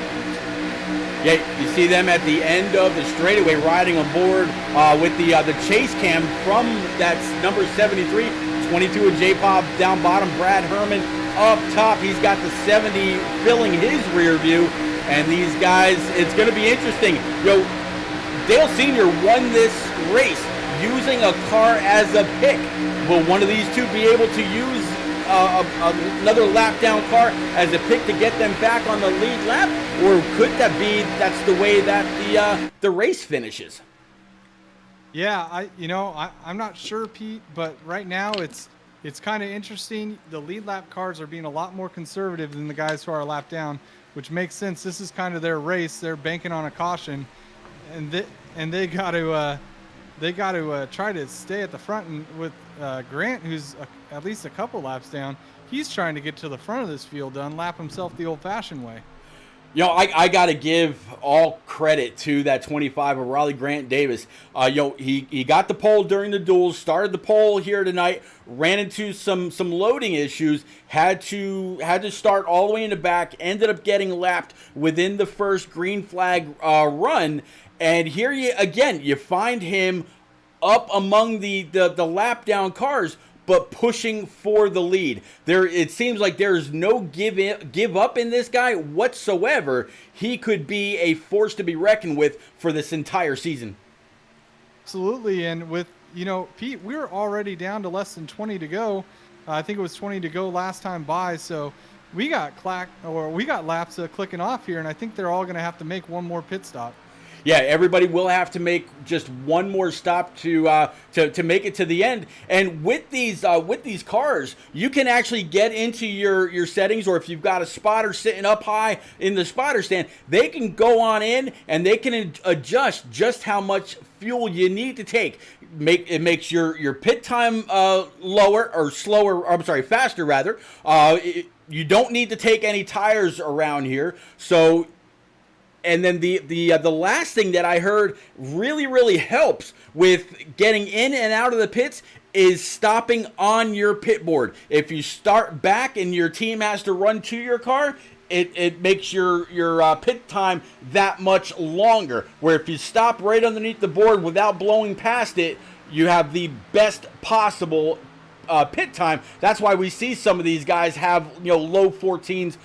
Yeah, you see them at the end of the straightaway riding aboard with the chase cam from that's number 73, 22 of J-Pop down bottom. Brad Herman up top. He's got the 70 filling his rear view. And these guys, it's going to be interesting. Dale Sr. won this race using a car as a pick. Will one of these two be able to use another lap down car as a pick to get them back on the lead lap? Or could that's the way that the race finishes? Yeah, I'm not sure, Pete, but right now it's kind of interesting. The lead lap cars are being a lot more conservative than the guys who are a lap down, which makes sense. This is kind of their race. They're banking on a caution. And they got to try to stay at the front. And with Grant, who's at least a couple laps down, he's trying to get to the front of this field to unlap himself the old-fashioned way. I got to give all credit to that 25 of Raleigh Grant Davis. He got the pole during the duels, started the pole here tonight, ran into some loading issues, had to start all the way in the back, ended up getting lapped within the first green flag run. And here you find him up among the lap down cars, but pushing for the lead. It seems like there's no give up in this guy whatsoever. He could be a force to be reckoned with for this entire season. Absolutely, and with Pete, we're already down to less than 20 to go. I think it was 20 to go last time by, so we got laps clicking off here, and I think they're all going to have to make one more pit stop. Yeah, everybody will have to make just one more stop to make it to the end. And with these cars, you can actually get into your settings, or if you've got a spotter sitting up high in the spotter stand, they can go on in and they can adjust just how much fuel you need to take. It makes your pit time lower or slower. I'm sorry, faster rather. You don't need to take any tires around here, so. And then the last thing that I heard really helps with getting in and out of the pits is stopping on your pit board. If you start back and your team has to run to your car, it makes your pit time that much longer. Where if you stop right underneath the board without blowing past it, you have the best possible pit time. That's why we see some of these guys have low 14s.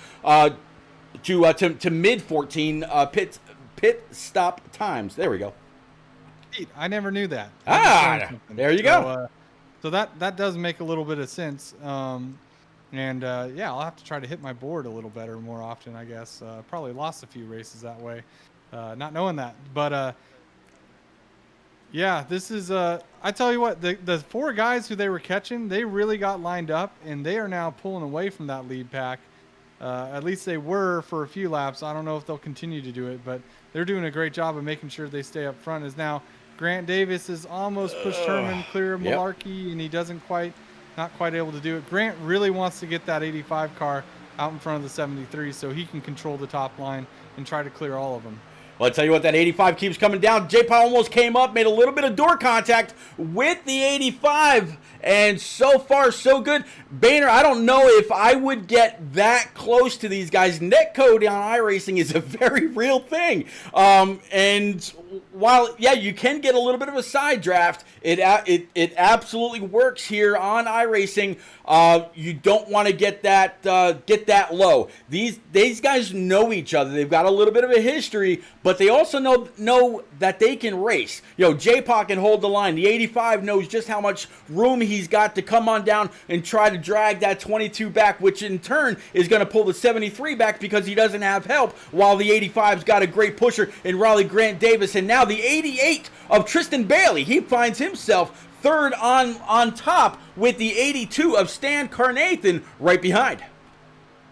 To mid 14 pit stop times. There we go. I never knew that. There you go. So that does make a little bit of sense. I'll have to try to hit my board a little better more often, I guess. Probably lost a few races that way, not knowing that. But this is. I tell you what, the 4 guys who they were catching, they really got lined up, and they are now pulling away from that lead pack. At least they were for a few laps. I don't know if they'll continue to do it, but they're doing a great job of making sure they stay up front. As now Grant Davis has almost pushed Herman clear of Malarkey, and he not quite able to do it. Grant really wants to get that 85 car out in front of the 73 so he can control the top line and try to clear all of them. Well, I'll tell you what, that 85 keeps coming down. J-Paw almost came up, made a little bit of door contact with the 85, and so far, so good. Boehner, I don't know if I would get that close to these guys. Netcode on iRacing is a very real thing. And while, you can get a little bit of a side draft, it absolutely works here on iRacing. You don't want to get that low. These guys know each other. They've got a little bit of a history, but they also know that they can race. J-Paw can hold the line. The 85 knows just how much room he's got to come on down and try to drag that 22 back, which in turn is going to pull the 73 back because he doesn't have help, while the 85's got a great pusher in Raleigh Grant Davis. And now now the 88 of Tristan Bailey. He finds himself third on top with the 82 of Stan Carnathan right behind.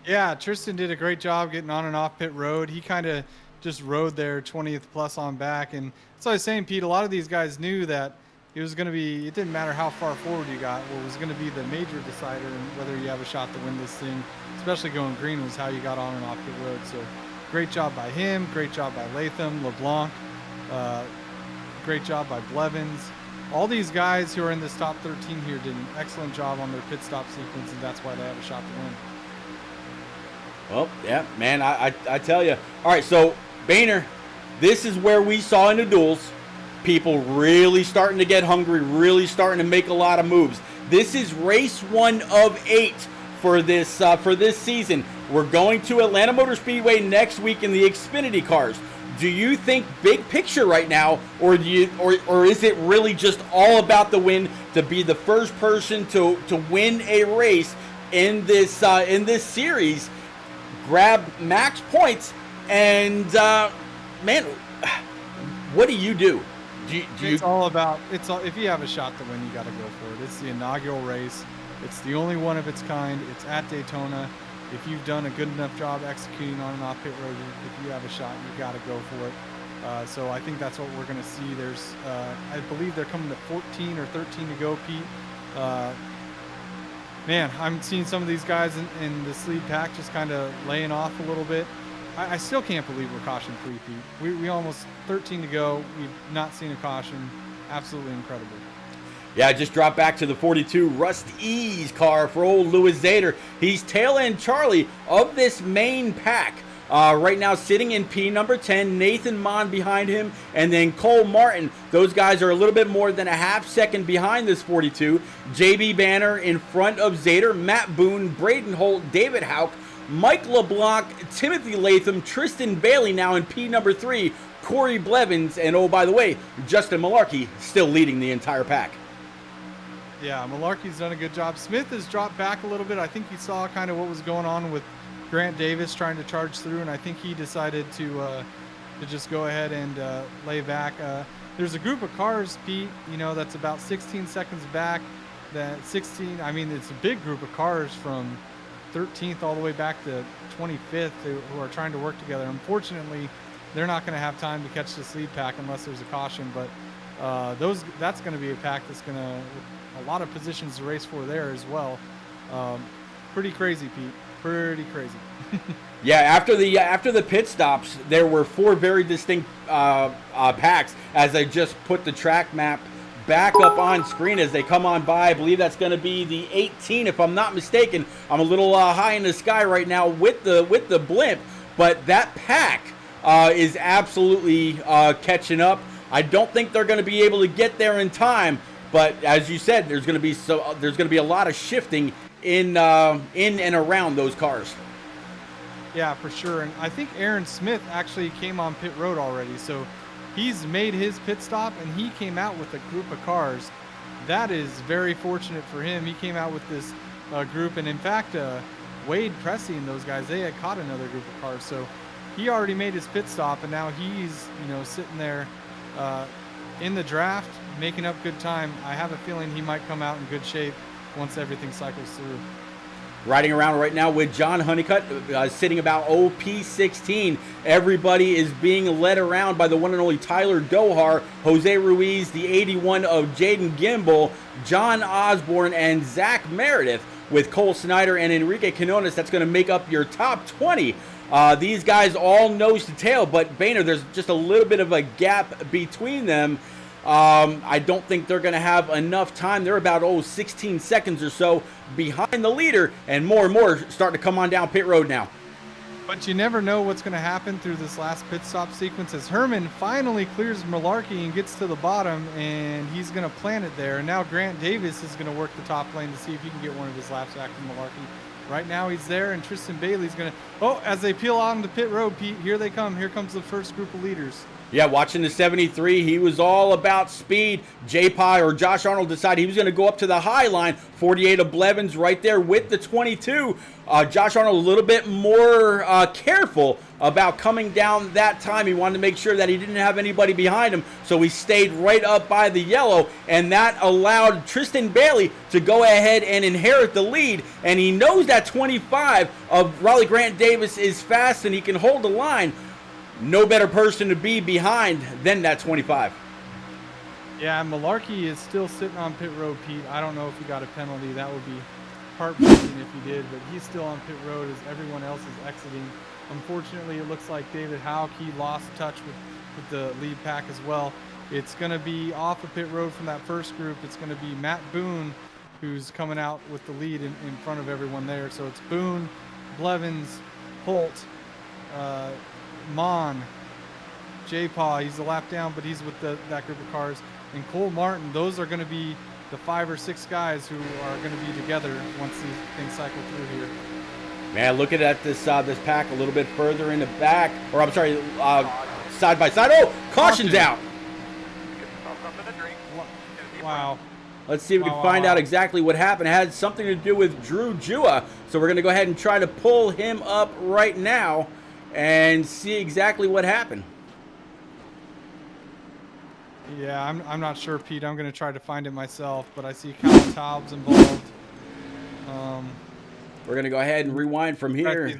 Yeah, Tristan did a great job getting on and off pit road. He kind of just rode there 20th plus on back. And that's what I was saying, Pete, a lot of these guys knew that it was going to be, it didn't matter how far forward you got. What was going to be the major decider and whether you have a shot to win this thing, especially going green, was how you got on and off pit road. So great job by him. Great job by Latham, LeBlanc. Great job by Blevins. All these guys who are in this top 13 here did an excellent job on their pit stop sequence, and that's why they have a shot to win. Well, yeah, man, I tell you. All right, so, Boehner, this is where we saw in the duels people really starting to get hungry, really starting to make a lot of moves. This is race 1 of 8 for this season. We're going to Atlanta Motor Speedway next week in the Xfinity cars. Do you think big picture right now, or is it really just all about the win, to be the first person to win a race in this series, grab max points, and man, what do you do? It's all about, if you have a shot to win, you got to go for it. It's the inaugural race. It's the only one of its kind. It's at Daytona. If you've done a good enough job executing on and off pit road, if you have a shot, you got to go for it. So I think that's what we're going to see. There's, I believe they're coming to 14 or 13 to go, Pete. Man, I'm seeing some of these guys in this lead pack just kind of laying off a little bit. I still can't believe we're caution free, Pete. We almost 13 to go. We've not seen a caution. Absolutely incredible. Yeah, I just dropped back to the 42 Rust Ease car for old Louis Zader. He's tail end Charlie of this main pack. Right now sitting in P number 10, Nathan Mon behind him, and then Cole Martin. Those guys are a little bit more than a half second behind this 42. JB Banner in front of Zader, Matt Boone, Braden Holt, David Houck, Mike LeBlanc, Timothy Latham, Tristan Bailey now in P number 3, Corey Blevins, and oh, by the way, Justin Malarkey still leading the entire pack. Yeah, Malarkey's done a good job. Smith has dropped back a little bit. I think he saw kind of what was going on with Grant Davis trying to charge through, and I think he decided to just go ahead and lay back. There's a group of cars, Pete, that's about 16 seconds back. I mean, it's a big group of cars from 13th all the way back to 25th who are trying to work together. Unfortunately, they're not going to have time to catch this lead pack unless there's a caution, but that's going to be a pack that's going to a lot of positions to race for there as well. Pretty crazy, Pete. Pretty crazy. Yeah, after the pit stops, there were 4 very distinct packs. As I just put the track map back up on screen as they come on by, I believe that's going to be the 18, if I'm not mistaken. I'm a little high in the sky right now with the blimp, but that pack is absolutely catching up. I don't think they're going to be able to get there in time. But as you said, there's going to be a lot of shifting in and around those cars. Yeah, for sure. And I think Aaron Smith actually came on pit road already, so he's made his pit stop and he came out with a group of cars. That is very fortunate for him. He came out with this group, and in fact, Wade Pressey and those guys, they had caught another group of cars, so he already made his pit stop, and now he's sitting there in the draft, making up good time. I have a feeling he might come out in good shape once everything cycles through. Riding around right now with John Honeycutt, sitting about OP16. Everybody is being led around by the one and only Tyler Dohar, Jose Ruiz, the 81 of Jaden Gimbel, John Osborne, and Zach Meredith, with Cole Snyder and Enrique Quinones. That's going to make up your top 20. These guys all nose to tail, but Boehner, there's just a little bit of a gap between them. I don't think they're going to have enough time. They're about 16 seconds or so behind the leader, and more starting to come on down pit road now. But you never know what's going to happen through this last pit stop sequence as Herman finally clears Malarkey and gets to the bottom, and he's going to plant it there. And now Grant Davis is going to work the top lane to see if he can get one of his laps back from Malarkey. Right now he's there, and Tristan Bailey's going to... Oh, as they peel on the pit road, Pete, here they come. Here comes the first group of leaders. Yeah, watching the 73, he was all about speed. J-Pie or Josh Arnold decided he was going to go up to the high line. 48 of Blevins right there with the 22. Josh Arnold a little bit more careful about coming down that time. He wanted to make sure that he didn't have anybody behind him, so he stayed right up by the yellow, and that allowed Tristan Bailey to go ahead and inherit the lead. And he knows that 25 of Raleigh Grant Davis is fast and he can hold the line. No better person to be behind than that 25. Yeah, Malarkey is still sitting on pit road, Pete. I don't know if he got a penalty. That would be heartbreaking if he did, but he's still on pit road as everyone else is exiting. Unfortunately, it looks like David Houck, he lost touch with the lead pack as well. It's going to be off of pit road from that first group. It's going to be Matt Boone who's coming out with the lead in front of everyone there. So it's Boone, Blevins, Holt, Mon, J-Paw, he's a lap down, but he's with that group of cars. And Cole Martin, those are going to be the 5 or 6 guys who are going to be together once these things cycle through here. Man, looking at this pack a little bit further in the back, or I'm sorry, side by side. Oh, caution's out. Wow. Let's see if we can find out exactly what happened. It had something to do with Drew Jua, so we're going to go ahead and try to pull him up right now and see exactly what happened. Yeah, I'm not sure, Pete. I'm going to try to find it myself, but I see Kyle Taub's involved. We're going to go ahead and rewind from here.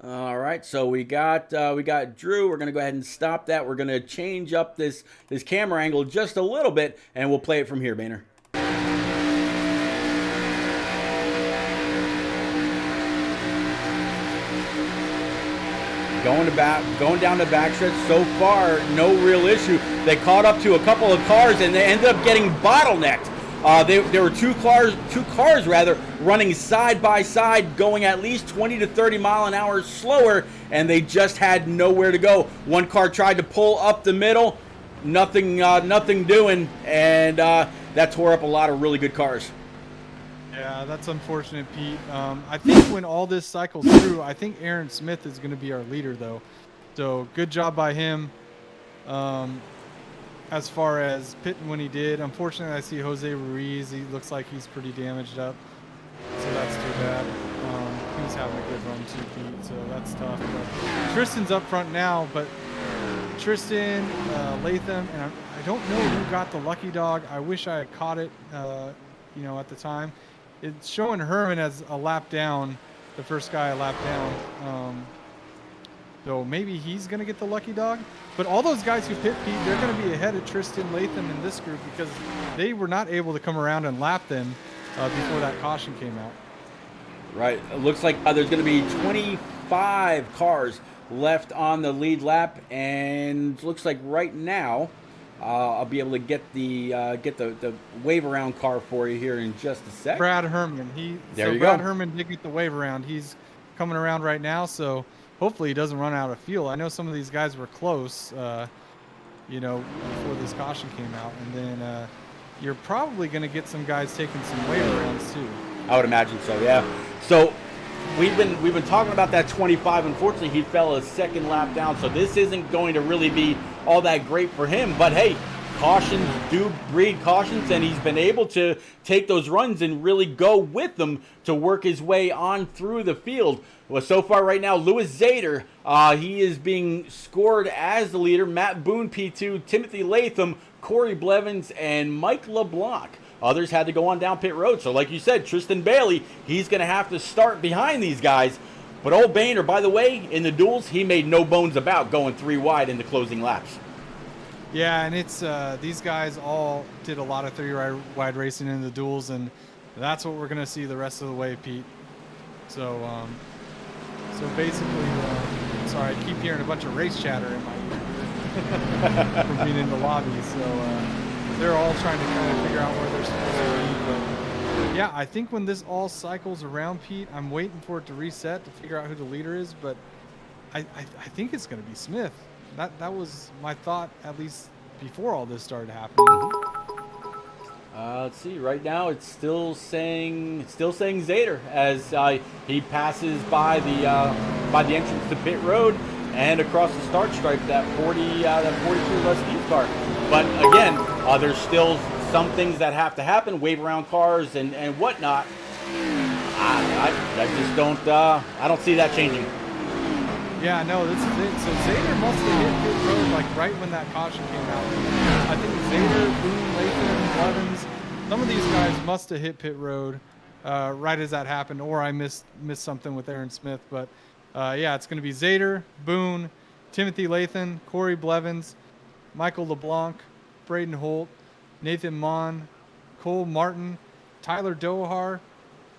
All right, so we got Drew. We're going to go ahead and stop that. We're going to change up this camera angle just a little bit, and we'll play it from here, Boehner. Going down the backstretch. So far, no real issue. They caught up to a couple of cars, and they ended up getting bottlenecked. There were two cars running side by side, going at least 20 to 30 mile an hour slower, and they just had nowhere to go. One car tried to pull up the middle, nothing doing, and that tore up a lot of really good cars. Yeah, that's unfortunate, Pete. I think when all this cycles through, I think Aaron Smith is going to be our leader, though. So good job by him. As far as pitting when he did, unfortunately, I see Jose Ruiz. He looks like he's pretty damaged up, so that's too bad. He's having a good run too, Pete, so that's tough. But Tristan's up front now, but Tristan, Latham, and I don't know who got the lucky dog. I wish I had caught it, at the time. It's showing Herman as a lap down, the first guy a lap down. So maybe he's going to get the lucky dog. But all those guys who pit, Pete, they're going to be ahead of Tristan, Latham in this group because they were not able to come around and lap them before that caution came out. Right. It looks like there's going to be 25 cars left on the lead lap, and looks like right now I'll be able to get the wave around car for you here in just a sec. Brad Herman. Brad Herman did get the wave around. He's coming around right now, so hopefully he doesn't run out of fuel. I know some of these guys were close, before this caution came out, and then you're probably going to get some guys taking some wave arounds too. I would imagine so, yeah. So we've been talking about that 25. Unfortunately, he fell a second lap down, so this isn't going to really be all that great for him. But hey, cautions do breed cautions, and he's been able to take those runs and really go with them to work his way on through the field. Well, so far right now, Louis Zader, he is being scored as the leader. Matt Boone, P2, Timothy Latham, Corey Blevins, and Mike LeBlanc. Others had to go on down pit road. So like you said, Tristan Bailey, he's going to have to start behind these guys. But old Boehner, by the way, in the duels, he made no bones about going 3 wide in the closing laps. Yeah, and it's these guys all did a lot of 3 wide racing in the duels, and that's what we're going to see the rest of the way, Pete. So basically, sorry, I keep hearing a bunch of race chatter in my ear from being in the lobby. So they're all trying to kind of figure out where they're supposed to be. But yeah, I think when this all cycles around, Pete, I'm waiting for it to reset to figure out who the leader is. But I think it's going to be Smith. That was my thought, at least before all this started happening. Let's see. Right now, it's still saying Zader as he passes by the entrance to pit road and across the start stripe that 42 Les Steve car. But again, there's still some things that have to happen, wave around cars and whatnot. I just don't I don't see that changing. Yeah, no, this is it. So Zader must have hit pit road like right when that caution came out. I think Zader, Boone, Latham, Blevins, some of these guys must have hit pit road right as that happened, or I missed something with Aaron Smith. But yeah, it's going to be Zader, Boone, Timothy Latham, Corey Blevins, Michael LeBlanc, Braden Holt, Nathan Mon, Cole Martin, Tyler Dohar,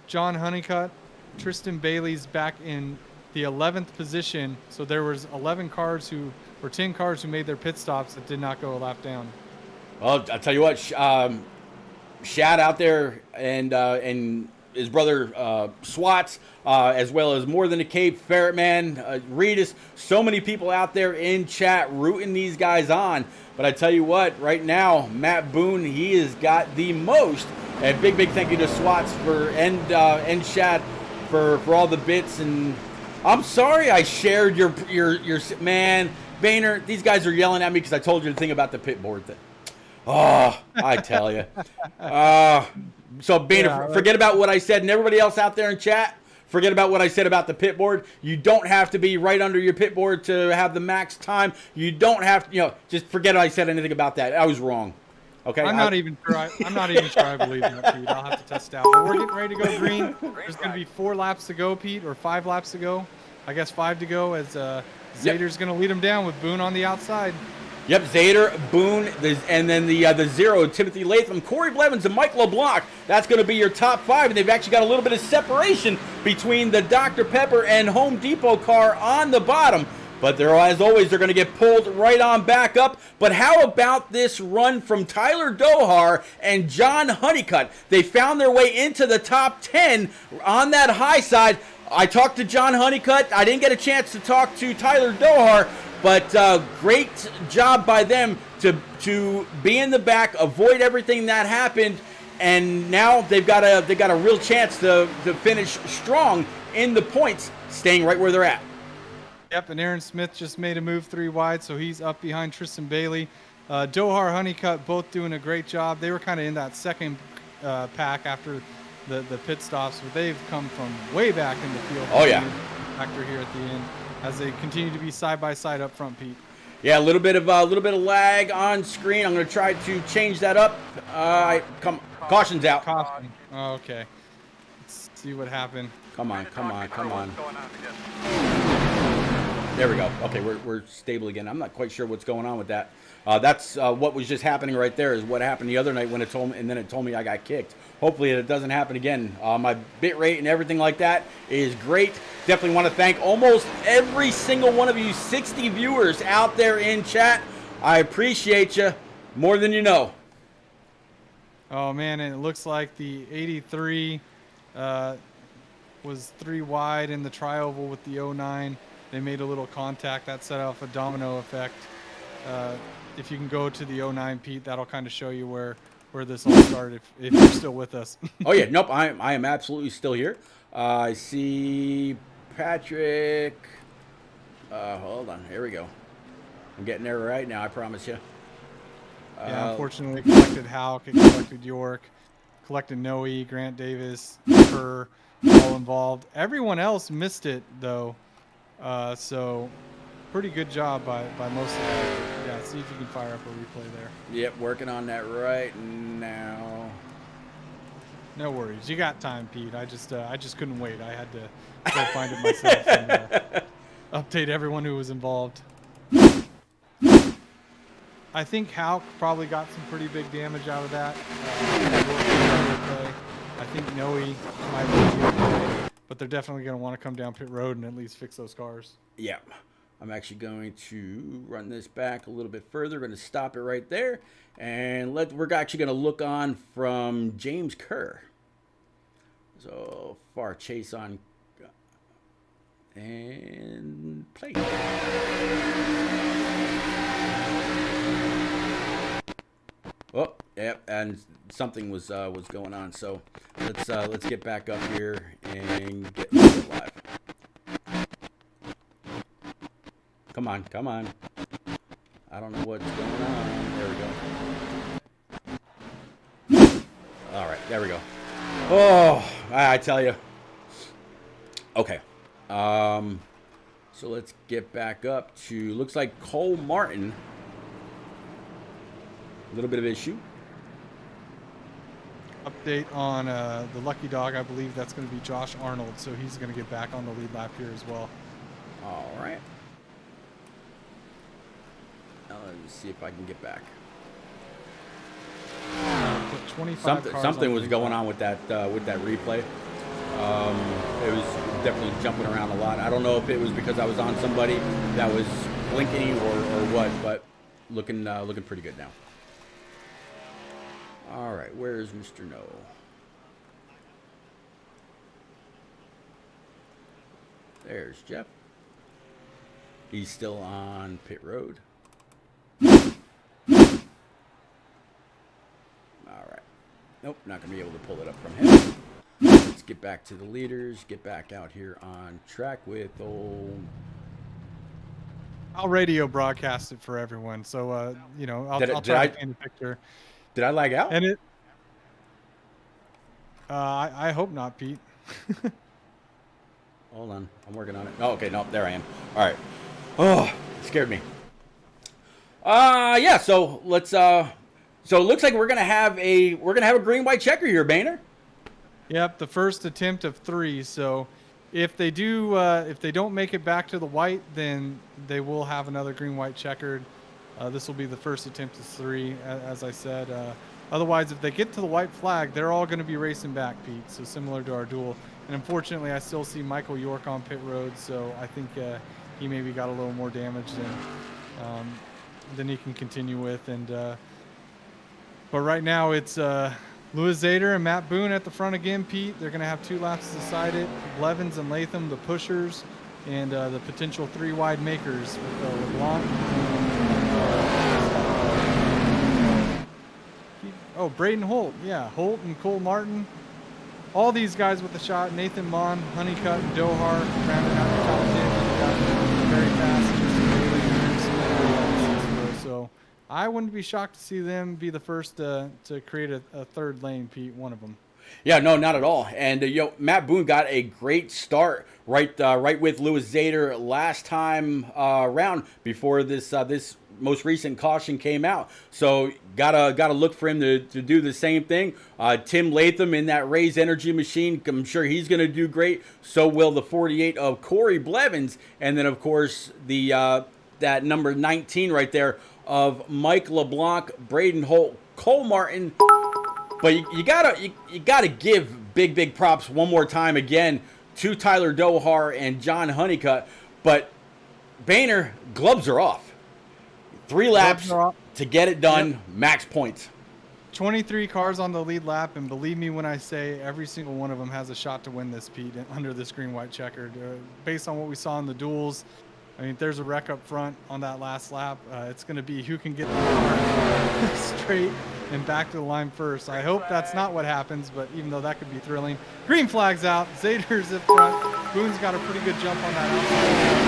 John Honeycutt, Tristan Bailey's back in the 11th position. So there was 10 cars who made their pit stops that did not go a lap down. Well, I'll tell you what, Shad out there and his brother Swats, as well as More Than a Cape, Ferret Man, Reedus, so many people out there in chat rooting these guys on. But I tell you what, right now, Matt Boone, he has got the most. And big thank you to Swats and Shad for all the bits. And I'm sorry I shared your man, Boehner. These guys are yelling at me because I told you the thing about the pit board thing. Oh, I tell you. So, Boehner, forget about what I said, and everybody else out there in chat, forget about what I said about the pit board. You don't have to be right under your pit board to have the max time. You don't have to, just forget I said anything about that. I was wrong. Okay. I'm not even sure I believe that, Pete. I'll have to test it out. But we're getting ready to go green. There's going to be 4 laps to go, Pete, or 5 laps to go. I guess 5 to go as Zader's going to lead them down with Boone on the outside. Yep, Zader, Boone, and then the 0, Timothy Latham, Corey Blevins, and Mike LeBlanc. That's going to be your top 5, and they've actually got a little bit of separation between the Dr. Pepper and Home Depot car on the bottom. But as always, they're going to get pulled right on back up. But how about this run from Tyler Dohar and John Honeycutt? They found their way into the top 10 on that high side. I talked to John Honeycutt. I didn't get a chance to talk to Tyler Dohar. But great job by them to be in the back, avoid everything that happened, and now they've got a real chance to finish strong in the points, staying right where they're at. Yep, and Aaron Smith just made a move 3 wide, so he's up behind Tristan Bailey. Dohar, Honeycutt both doing a great job. They were kind of in that second pack after the pit stops, but they've come from way back in the field. Oh yeah, factor here at the end, as they continue to be side by side up front, Pete. Yeah, a little bit of lag on screen. I'm going to try to change that up. Caution's out. Caution. Oh, okay. Let's see what happened. Come on. There we go. Okay, we're stable again. I'm not quite sure what's going on with that. That's what was just happening right there is what happened the other night when it told me I got kicked. Hopefully it doesn't happen again. My bit rate and everything like that is great. Definitely want to thank almost every single one of you 60 viewers out there in chat. I appreciate you more than you know. Oh man, and it looks like the 83 was 3 wide in the tri-oval with the 09. They made a little contact that set off a domino effect. If you can go to the 09, Pete, that'll kind of show you where this all started if you're still with us. Oh yeah, nope, I am absolutely still here. I see Patrick. Hold on, here we go. I'm getting there right now, I promise you. Yeah, unfortunately, it collected Houck, it collected York, collected Noe, Grant Davis, Kerr, all involved. Everyone else missed it though. So pretty good job by most of them. Yeah, see if you can fire up a replay there. Yep, working on that right now. No worries, you got time, Pete. I just couldn't wait. I had to go find it myself and update everyone who was involved. I think Houck probably got some pretty big damage out of that. I think Noe might be okay, but they're definitely going to want to come down pit road and at least fix those cars. Yeah. I'm actually going to run this back a little bit further. We're going to stop it right there. And we're actually going to look on from James Kerr. So far, chase on and play. Oh, Yep, and something was going on. So let's get back up here and get live. Come on, come on. I don't know what's going on. There we go. All right, there we go. Oh, I tell you. Okay. So let's get back up to, looks like Cole Martin. A little bit of issue. Update on the lucky dog. I believe that's going to be Josh Arnold, so he's going to get back on the lead lap here as well. All right. Now let me see if I can get back. Put 25 cars Something on the was lead going lap. on with that replay. It was definitely jumping around a lot. I don't know if it was because I was on somebody that was blinking or what, but looking pretty good now. All right, where's Mr. No? There's Jeff. He's still on pit road. All right. Nope, not going to be able to pull it up from him. Let's get back to the leaders. Get back out here on track with old... I'll radio broadcast it for everyone. So, I'll try to paint a picture. Did I lag out? And it... I hope not, Pete. Hold on. I'm working on it. Oh, okay. No, there I am. All right. Oh, it scared me. Yeah, so let's... So it looks like we're gonna have a green-white checker here, Boehner. Yep, the first attempt of 3. So if they don't make it back to the white, then they will have another green-white checkered. This will be the first attempt of 3, as I said. Otherwise, if they get to the white flag, they're all going to be racing back, Pete. So similar to our duel. And unfortunately, I still see Michael York on pit road, so I think he maybe got a little more damage than he can continue with. And but right now it's Louis Zader and Matt Boone at the front again, Pete. They're going to have 2 laps to decide it. Blevins and Latham, the pushers, and the potential 3 wide makers with LeBlanc. Braden Holt. Yeah, Holt and Cole Martin. All these guys with the shot. Nathan Mon, Honeycutt, and Dohar rounding out the top 10. We've got very fast. So I wouldn't be shocked to see them be the first to create a 3rd lane, Pete, one of them. Yeah, no, not at all. And Matt Boone got a great start right with Louis Zader last time round before this most recent caution came out. So gotta look for him to do the same thing. Tim Latham in that Raise Energy machine, I'm sure he's gonna do great. So will the 48 of Corey Blevins, and then of course the that number 19 right there of Mike LeBlanc, Braden Holt, Cole Martin. But you gotta give big props one more time again to Tyler Dohar and John Honeycutt. But Boehner, gloves are off. 3 laps to get it done. Yep. Max points. 23 cars on the lead lap, and believe me when I say every single one of them has a shot to win this, Pete, under this green-white checkered. Based on what we saw in the duels, I mean, there's a wreck up front on that last lap. It's going to be who can get the car straight and back to the line first. I hope that's not what happens, but even though that could be thrilling. Green flag's out. Zader's up front. Boone's got a pretty good jump on that outside.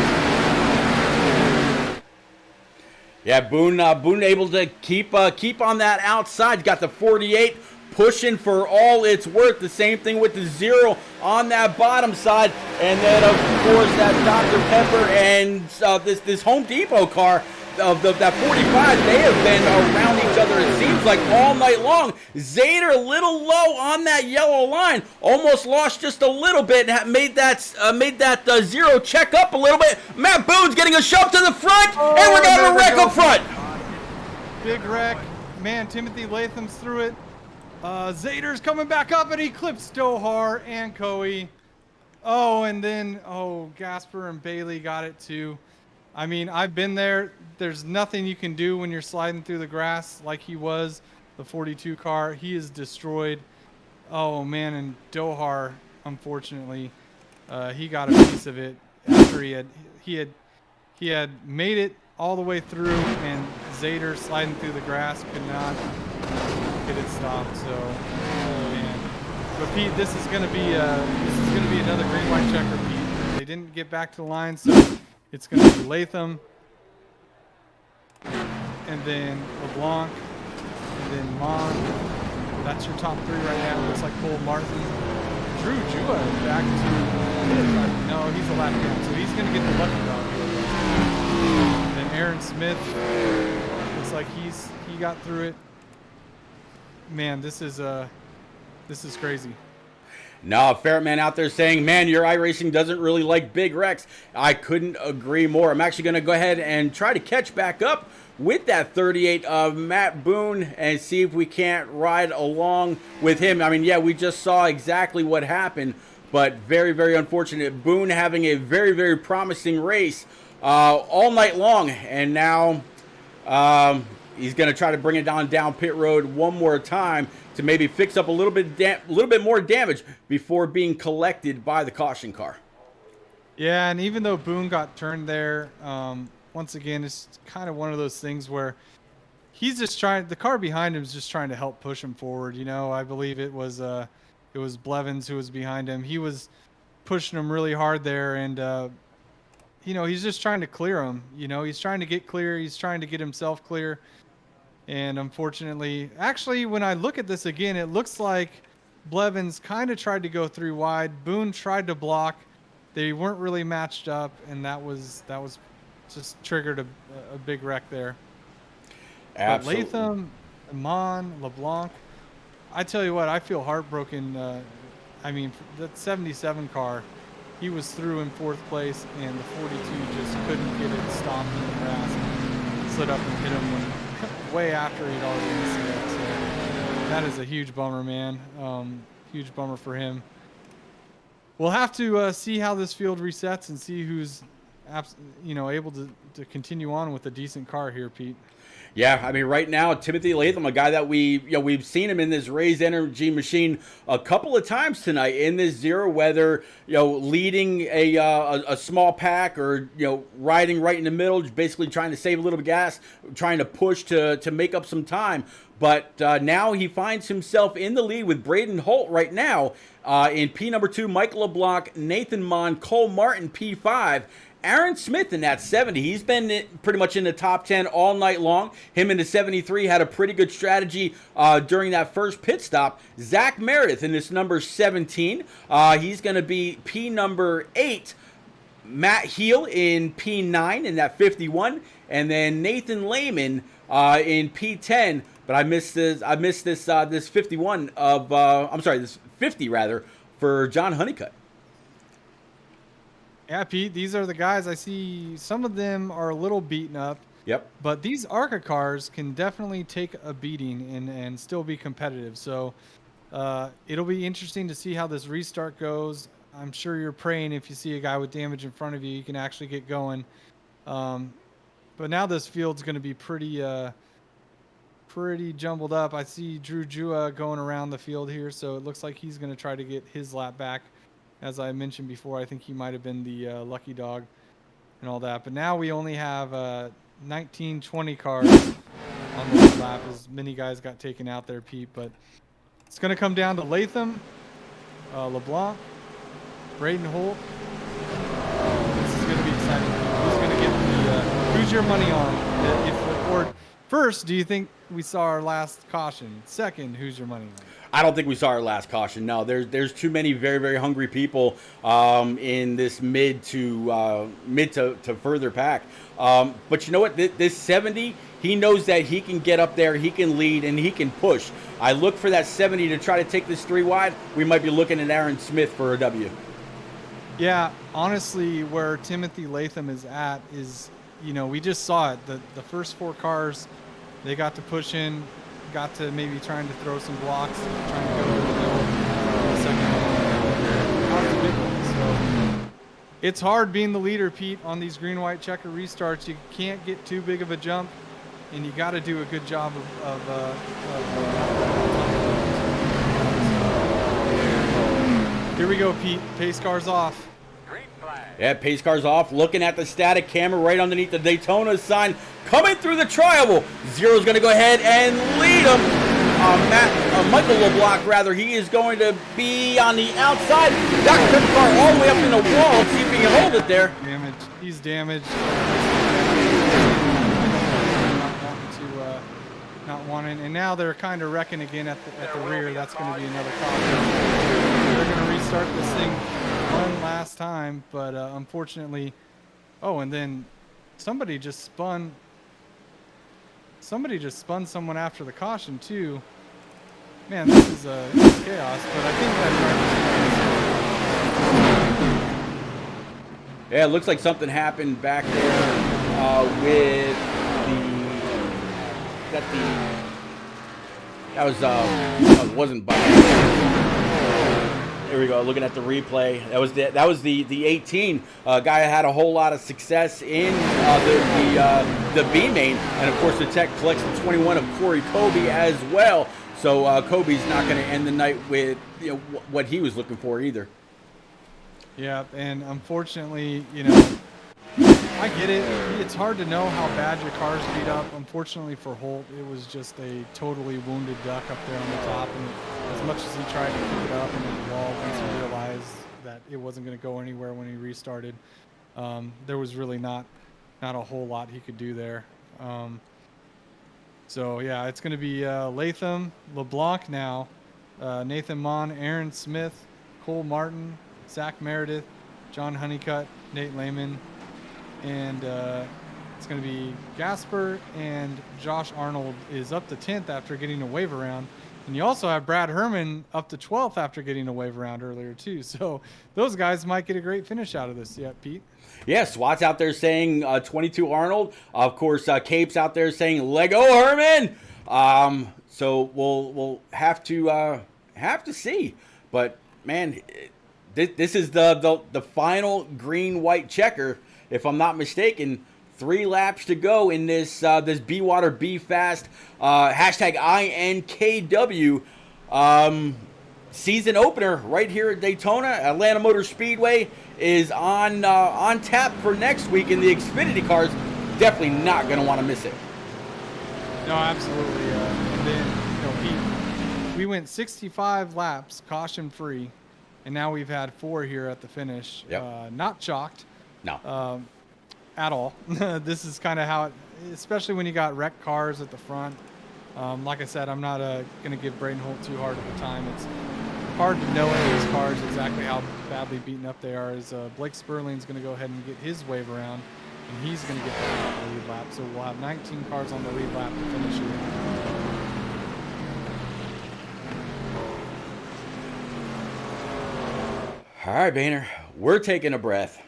Yeah, Boone able to keep on that outside. Got the 48 pushing for all it's worth. The same thing with the 0 on that bottom side. And then, of course, that Dr. Pepper and this Home Depot car of that 45, they have been around each other, it seems like, all night long. Zader a little low on that yellow line. Almost lost just a little bit and made that 0 check up a little bit. Matt Boone's getting a shove to the front, and we're going to wreck up front. Big wreck. Man, Timothy Latham's through it. Zader's coming back up, and he clips Dohar and Coe. Oh, and then, Gasper and Bailey got it too. I mean, I've been there. There's nothing you can do when you're sliding through the grass like he was. The 42 car, he is destroyed. Oh, man, and Dohar, unfortunately, he got a piece of it after he had made it all the way through, and Zader sliding through the grass could not get it stopped. So, oh man. But Pete, this is gonna be another green white checker, Pete. They didn't get back to the line, so it's gonna be Latham, and then LeBlanc, and then Mon. That's your top three right now. Looks like Cole Martin. Drew Jua back to no, he's a lap down, so he's gonna get the lucky dog. Then Aaron Smith looks like he got through it. Man, this is crazy. No, Ferret Man out there saying, man, your iRacing doesn't really like big wrecks. I couldn't agree more. I'm actually going to go ahead and try to catch back up with that 38 of Matt Boone and see if we can't ride along with him. I mean, yeah, we just saw exactly what happened, but very, very unfortunate. Boone having a very, very promising race all night long, and now he's going to try to bring it down pit road one more time to maybe fix up a little bit more damage before being collected by the caution car. Yeah, and even though Boone got turned there, once again, it's kind of one of those things where he's just trying. The car behind him is just trying to help push him forward. You know, I believe it was Blevins who was behind him. He was pushing him really hard there, and you know, he's just trying to clear him. You know, he's trying to get clear. He's trying to get himself clear. And unfortunately, actually, when I look at this again, it looks like Blevins kind of tried to go through wide. Boone tried to block. They weren't really matched up, and that was just triggered a big wreck there. Absolutely. But Latham, Amon, LeBlanc, I tell you what, I feel heartbroken. I mean, that 77 car, he was through in 4th place, and the 42 just couldn't get it stopped in the grass and slid up and hit him way after he'd already missed it. So that is a huge bummer, man. Huge bummer for him. We'll have to see how this field resets and see who's able to continue on with a decent car here, Pete. Yeah, I mean, right now, Timothy Latham, a guy that we've seen him in this Raised Energy machine a couple of times tonight in this zero weather, leading a small pack or, riding right in the middle, basically trying to save a little bit of gas, trying to push to make up some time. But now he finds himself in the lead with Braden Holt right now in P number 2, Michael LeBlanc, Nathan Mon, Cole Martin, P5. Aaron Smith in that 70. He's been pretty much in the top 10 all night long. Him in the 73 had a pretty good strategy during that first pit stop. Zach Meredith in this number 17. He's going to be P number 8. Matt Heel in P9 in that 51. And then Nathan Lehman in P10. But I missed this 51 of, this 50 rather, for John Honeycutt. Yeah, Pete, these are the guys. I see some of them are a little beaten up. Yep. But these ARCA cars can definitely take a beating and still be competitive. So it'll be interesting to see how this restart goes. I'm sure you're praying if you see a guy with damage in front of you, you can actually get going. But now this field's going to be pretty jumbled up. I see Drew Jua going around the field here, so it looks like he's going to try to get his lap back. As I mentioned before, I think he might have been the lucky dog and all that. But now we only have 19, 20 cars on this lap, as many guys got taken out there, Pete. But it's going to come down to Latham, LeBlanc, Braden Holt. This is going to be exciting. Who's going to get who's your money on? First, do you think we saw our last caution? Second, who's your money on? I don't think we saw our last caution. No, there's too many very, very hungry people in this mid to further pack. But you know what? This 70, he knows that he can get up there, he can lead, and he can push. I look for that 70 to try to take this 3 wide. We might be looking at Aaron Smith for a W. Yeah, honestly, where Timothy Latham is at is, we just saw it. The first 4 cars, they got to push in. Got to maybe trying to throw some blocks, trying to go to the middle. The second one, so it's hard being the leader, Pete, on these green-white checker restarts. You can't get too big of a jump, and you got to do a good job of here we go, Pete. Pace car's off. Yeah, pace car's off. Looking at the static camera right underneath the Daytona sign. Coming through the tri-oval. Zero's going to go ahead and lead him. Michael LeBlanc, rather, he is going to be on the outside. Got the car all the way up in the wall. Let's see if he can hold it there. He's damaged. Not wanting, and now they're kind of wrecking again at the rear. That's going to be another caution. They're going to restart this thing one last time, but unfortunately, oh, and then somebody just spun someone after the caution too. Man, this is chaos, but I think that Yeah, it looks like something happened back there with that wasn't by. There we go. Looking at the replay, that was the 18 guy had a whole lot of success in the B main, and of course the tech collects the 21 of Corey Kobe as well. So Kobe's not going to end the night with what he was looking for either. Yeah, and unfortunately, I get it. It's hard to know how bad your car's beat up. Unfortunately for Holt, it was just a totally wounded duck up there on the top. And as much as he tried to keep it up and then the wall, once he realized that it wasn't going to go anywhere when he restarted, there was really not a whole lot he could do there. So yeah, it's going to be Latham, LeBlanc now, Nathan Mon, Aaron Smith, Cole Martin, Zach Meredith, John Honeycutt, Nate Lehman, and it's going to be Gasper, and Josh Arnold is up to 10th after getting a wave around. And you also have Brad Herman up to 12th after getting a wave around earlier too. So those guys might get a great finish out of this. Yeah, Pete? Yeah, SWAT's out there saying 22 Arnold. Of course, Cape's out there saying Lego Herman. So we'll have to see. But man, this is the final green-white checker, if I'm not mistaken. 3 laps to go in this BeWater BeFast hashtag INKW season opener right here at Daytona. Atlanta Motor Speedway is on tap for next week, and the Xfinity cars definitely not going to want to miss it. No, absolutely. And then we went 65 laps caution free, and now we've had 4 here at the finish. Yep. Not chalked. No. At all. This is kind of how it, especially when you got wrecked cars at the front. Like I said, I'm not going to give Braden Holt too hard of a time. It's hard to know in these cars exactly how badly beaten up they are. As Blake Sperling's going to go ahead and get his wave around, and he's going to get the lead lap. So we'll have 19 cars on the lead lap to finish here. All right, Boehner, we're taking a breath.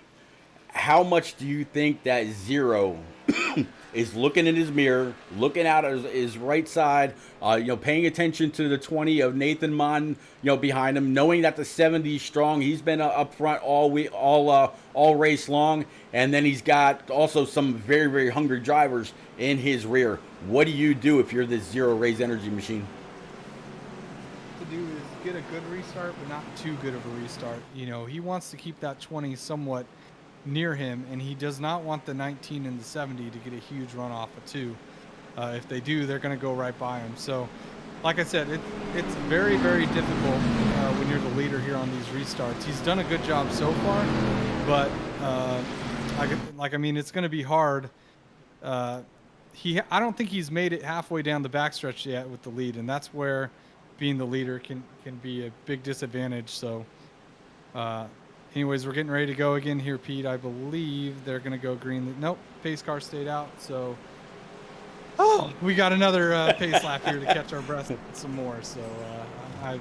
How much do you think that Zero is looking in his mirror, looking out at his right side, paying attention to the 20 of Nathan Mon, behind him, knowing that the 70 is strong. He's been up front all race long, and then he's got also some very, very hungry drivers in his rear. What do you do if you're this Zero Raise Energy machine? To do is get a good restart, but not too good of a restart. He wants to keep that 20 somewhat near him, and he does not want the 19 and the 70 to get a huge run off of 2. If they do, they're going to go right by him. So like I said, it's very, very difficult when you're the leader here on these restarts. He's done a good job so far, but it's going to be hard. I don't think he's made it halfway down the backstretch yet with the lead, and that's where being the leader can be a big disadvantage. So anyways, we're getting ready to go again here, Pete. I believe they're going to go green. Nope, pace car stayed out. So, we got another pace lap here to catch our breath some more. So I'm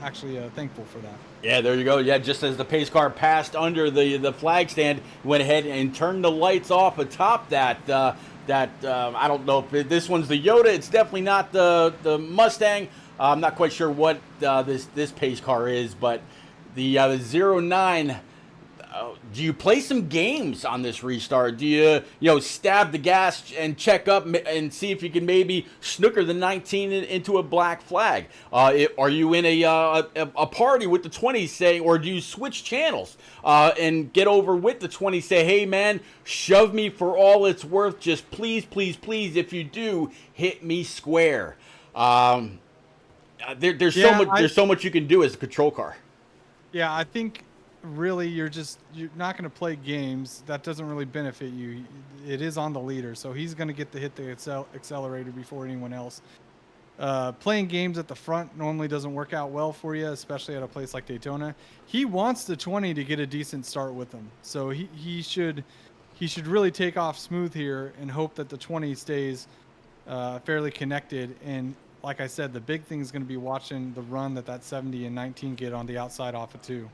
actually thankful for that. Yeah, there you go. Yeah, just as the pace car passed under the flag stand, went ahead and turned the lights off atop that. I don't know if this one's the Yoda. It's definitely not the Mustang. I'm not quite sure what this pace car is, but the 09, do you play some games on this restart? Do you stab the gas and check up and see if you can maybe snooker the 19 into a black flag? Are you in a party with the 20 saying, or do you switch channels and get over with the 20, say, hey man, shove me for all it's worth, just please, please, please, if you do, hit me square. there's Yeah, there's so much you can do as a control car. Yeah, I think really you're not going to play games. That doesn't really benefit you. It is on the leader, so he's going to get to hit the accelerator before anyone else. Playing games at the front normally doesn't work out well for you, especially at a place like Daytona. He wants the 20 to get a decent start with him, so he should really take off smooth here and hope that the 20 stays fairly connected. And like I said, the big thing is going to be watching the run that 70 and 19 get on the outside off of 2.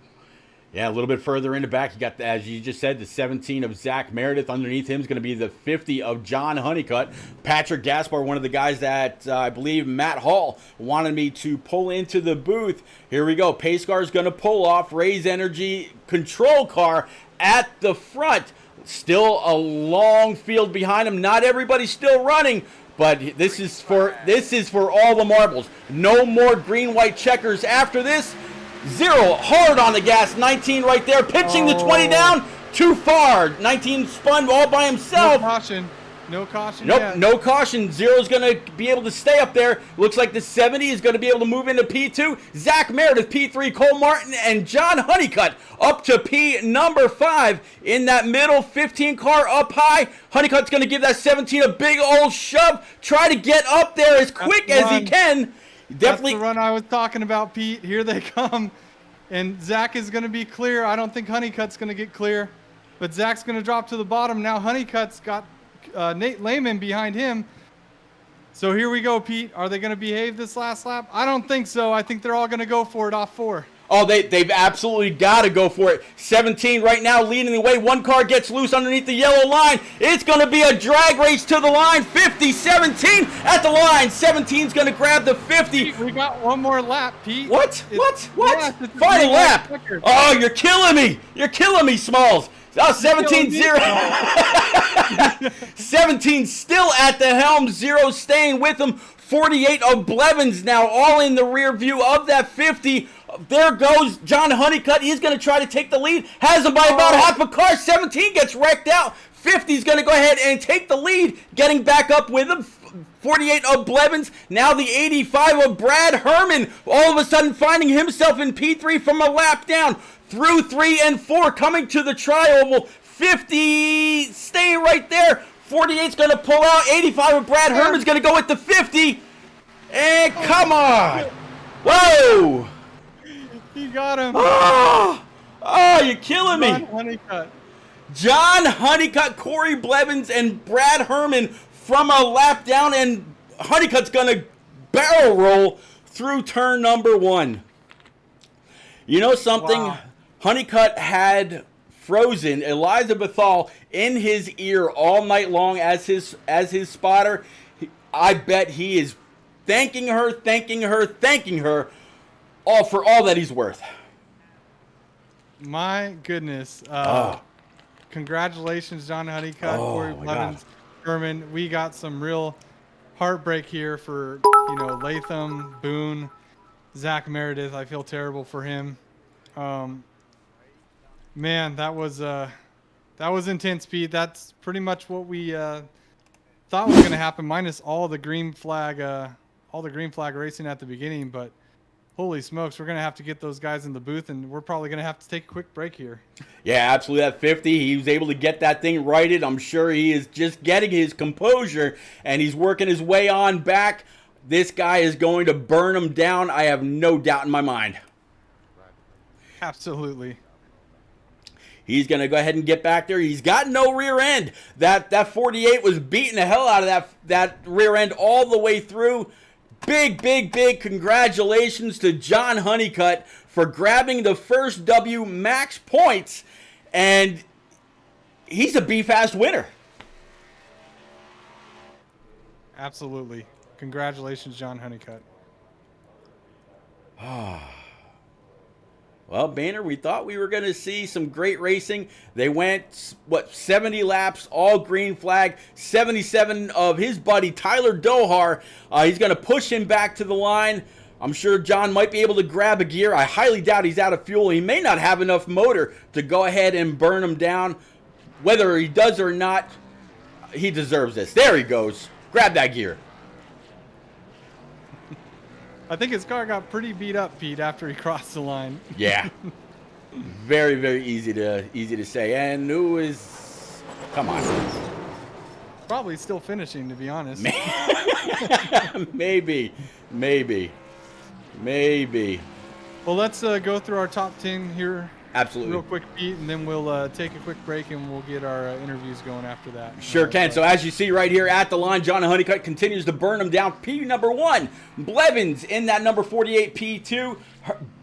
Yeah, a little bit further in the back, you got, as you just said, the 17 of Zach Meredith. Underneath him is going to be the 50 of John Honeycutt. Patrick Gaspar, one of the guys that I believe Matt Hall wanted me to pull into the booth. Here we go. Pace car is going to pull off. Raise Energy control car at the front. Still a long field behind him. Not everybody's still running, but this is for all the marbles. No more green-white checkers after this. 0 hard on the gas. 19 right there, pitching the 20 down. Too far. 19 spun all by himself. No caution. No caution. Nope, yet. no caution. 0's going to be able to stay up there. Looks like the 70 is going to be able to move into P2. Zach Meredith, P3, Cole Martin, and John Honeycutt up to P number 5 in that middle 15 car up high. Honeycutt's going to give that 17 a big old shove. Try to get up there as quick as he can. Definitely. That's the run I was talking about, Pete. Here they come. And Zach is going to be clear. I don't think Honeycutt's going to get clear. But Zach's going to drop to the bottom. Now Honeycutt's got Nate Lehman behind him. So here we go, Pete. Are they going to behave this last lap? I don't think so. I think they're all going to go for it off 4. Oh, they've absolutely got to go for it. 17 right now leading the way. One car gets loose underneath the yellow line. It's going to be a drag race to the line. 50, 17 at the line. 17's going to grab the 50. Pete, we got one more lap, Pete. What? What? Yeah, Final lap. Oh, you're killing me. You're killing me, Smalls. Oh, 17-0. 17 still at the helm. 0 staying with him. 48 of Blevins now all in the rear view of that 50. There goes John Honeycutt. He's going to try to take the lead. Has him by about half a car. 17 gets wrecked out. 50's going to go ahead and take the lead. Getting back up with him. 48 of Blevins. Now the 85 of Brad Herman. All of a sudden finding himself in P3 from a lap down. Through 3 and 4 coming to the tri-oval. 50 staying right there. 48's going to pull out. 85 of Brad Herman's going to go with the 50. And come on. Whoa. He got him. Oh, you're killing me. John Honeycutt. John Honeycutt, Corey Blevins, and Brad Herman from a lap down, and Honeycutt's going to barrel roll through turn number 1. You know something? Wow. Honeycutt had frozen Eliza Bethal in his ear all night long as his spotter. I bet he is thanking her all for all that he's worth. My goodness. Congratulations, John Honeycutt, Oh, Corey my Blevins, Herman. We got some real heartbreak here for, Latham, Boone, Zach Meredith. I feel terrible for him. Man, that was intense, Pete. That's pretty much what we thought was going to happen, minus all the green flag racing at the beginning. But holy smokes, we're going to have to get those guys in the booth, and we're probably going to have to take a quick break here. Yeah, absolutely. That 50, he was able to get that thing righted. I'm sure he is just getting his composure, and he's working his way on back. This guy is going to burn him down. I have no doubt in my mind. Absolutely. He's going to go ahead and get back there. He's got no rear end. That 48 was beating the hell out of that rear end all the way through. Big congratulations to John Honeycutt for grabbing the first W max points. And he's a BeFast winner. Absolutely. Congratulations, John Honeycutt. Well, Banner, we thought we were going to see some great racing. They went, 70 laps, all green flag. 77 of his buddy, Tyler Dohar. He's going to push him back to the line. I'm sure John might be able to grab a gear. I highly doubt he's out of fuel. He may not have enough motor to go ahead and burn him down. Whether he does or not, he deserves this. There he goes. Grab that gear. I think his car got pretty beat up, Pete, after he crossed the line. Yeah. Very, very easy to say. And who is? Come on. Probably still finishing, to be honest. Maybe. Well, let's go through our top 10 here Absolutely. real quick, Pete, and then we'll take a quick break and we'll get our interviews going after that. Sure can. So as you see right here at the line, John Honeycutt continues to burn them down. P number 1, Blevins in that number 48 P2.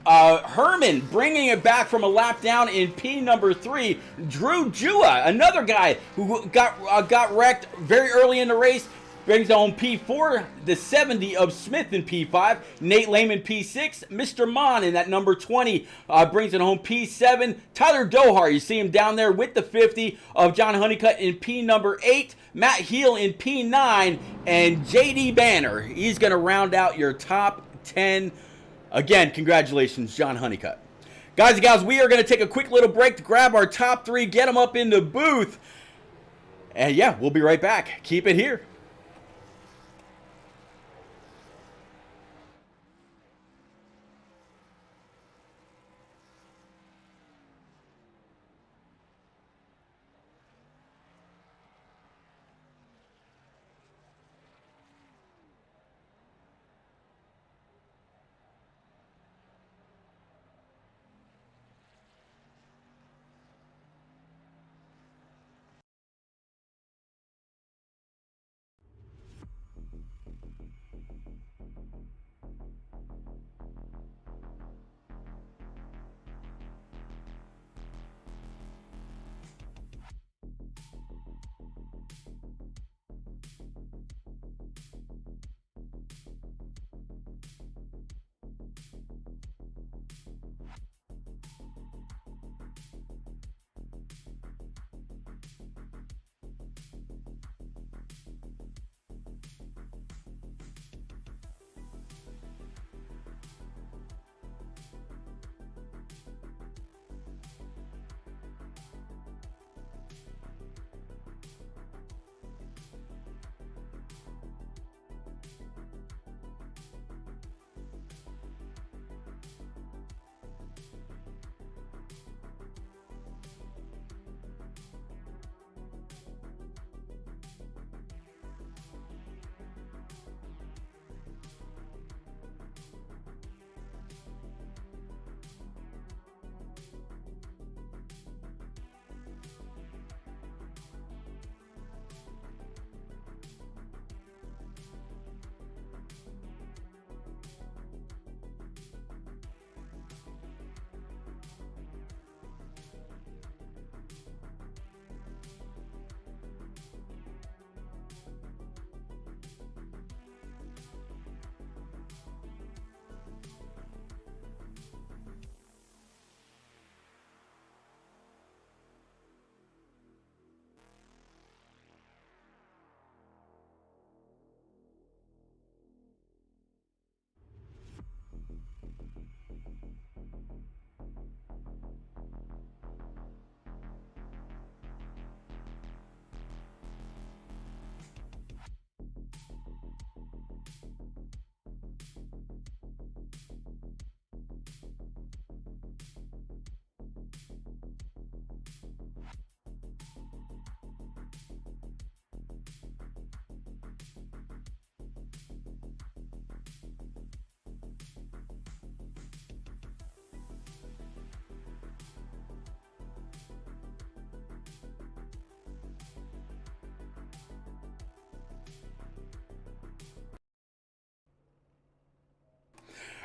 Herman bringing it back from a lap down in P number 3. Drew Jua, another guy who got wrecked very early in the race, brings home P4. The 70 of Smith in P5. Nate Lehman P6. Mr. Mon in that number 20 brings it home P7. Tyler Dohar, you see him down there with the 50 of John Honeycutt in P number 8. Matt Heel in P9. And JD Banner, he's going to round out your top 10. Again, congratulations, John Honeycutt. Guys and gals, we are going to take a quick little break to grab our top 3, get them up in the booth. And yeah, we'll be right back. Keep it here.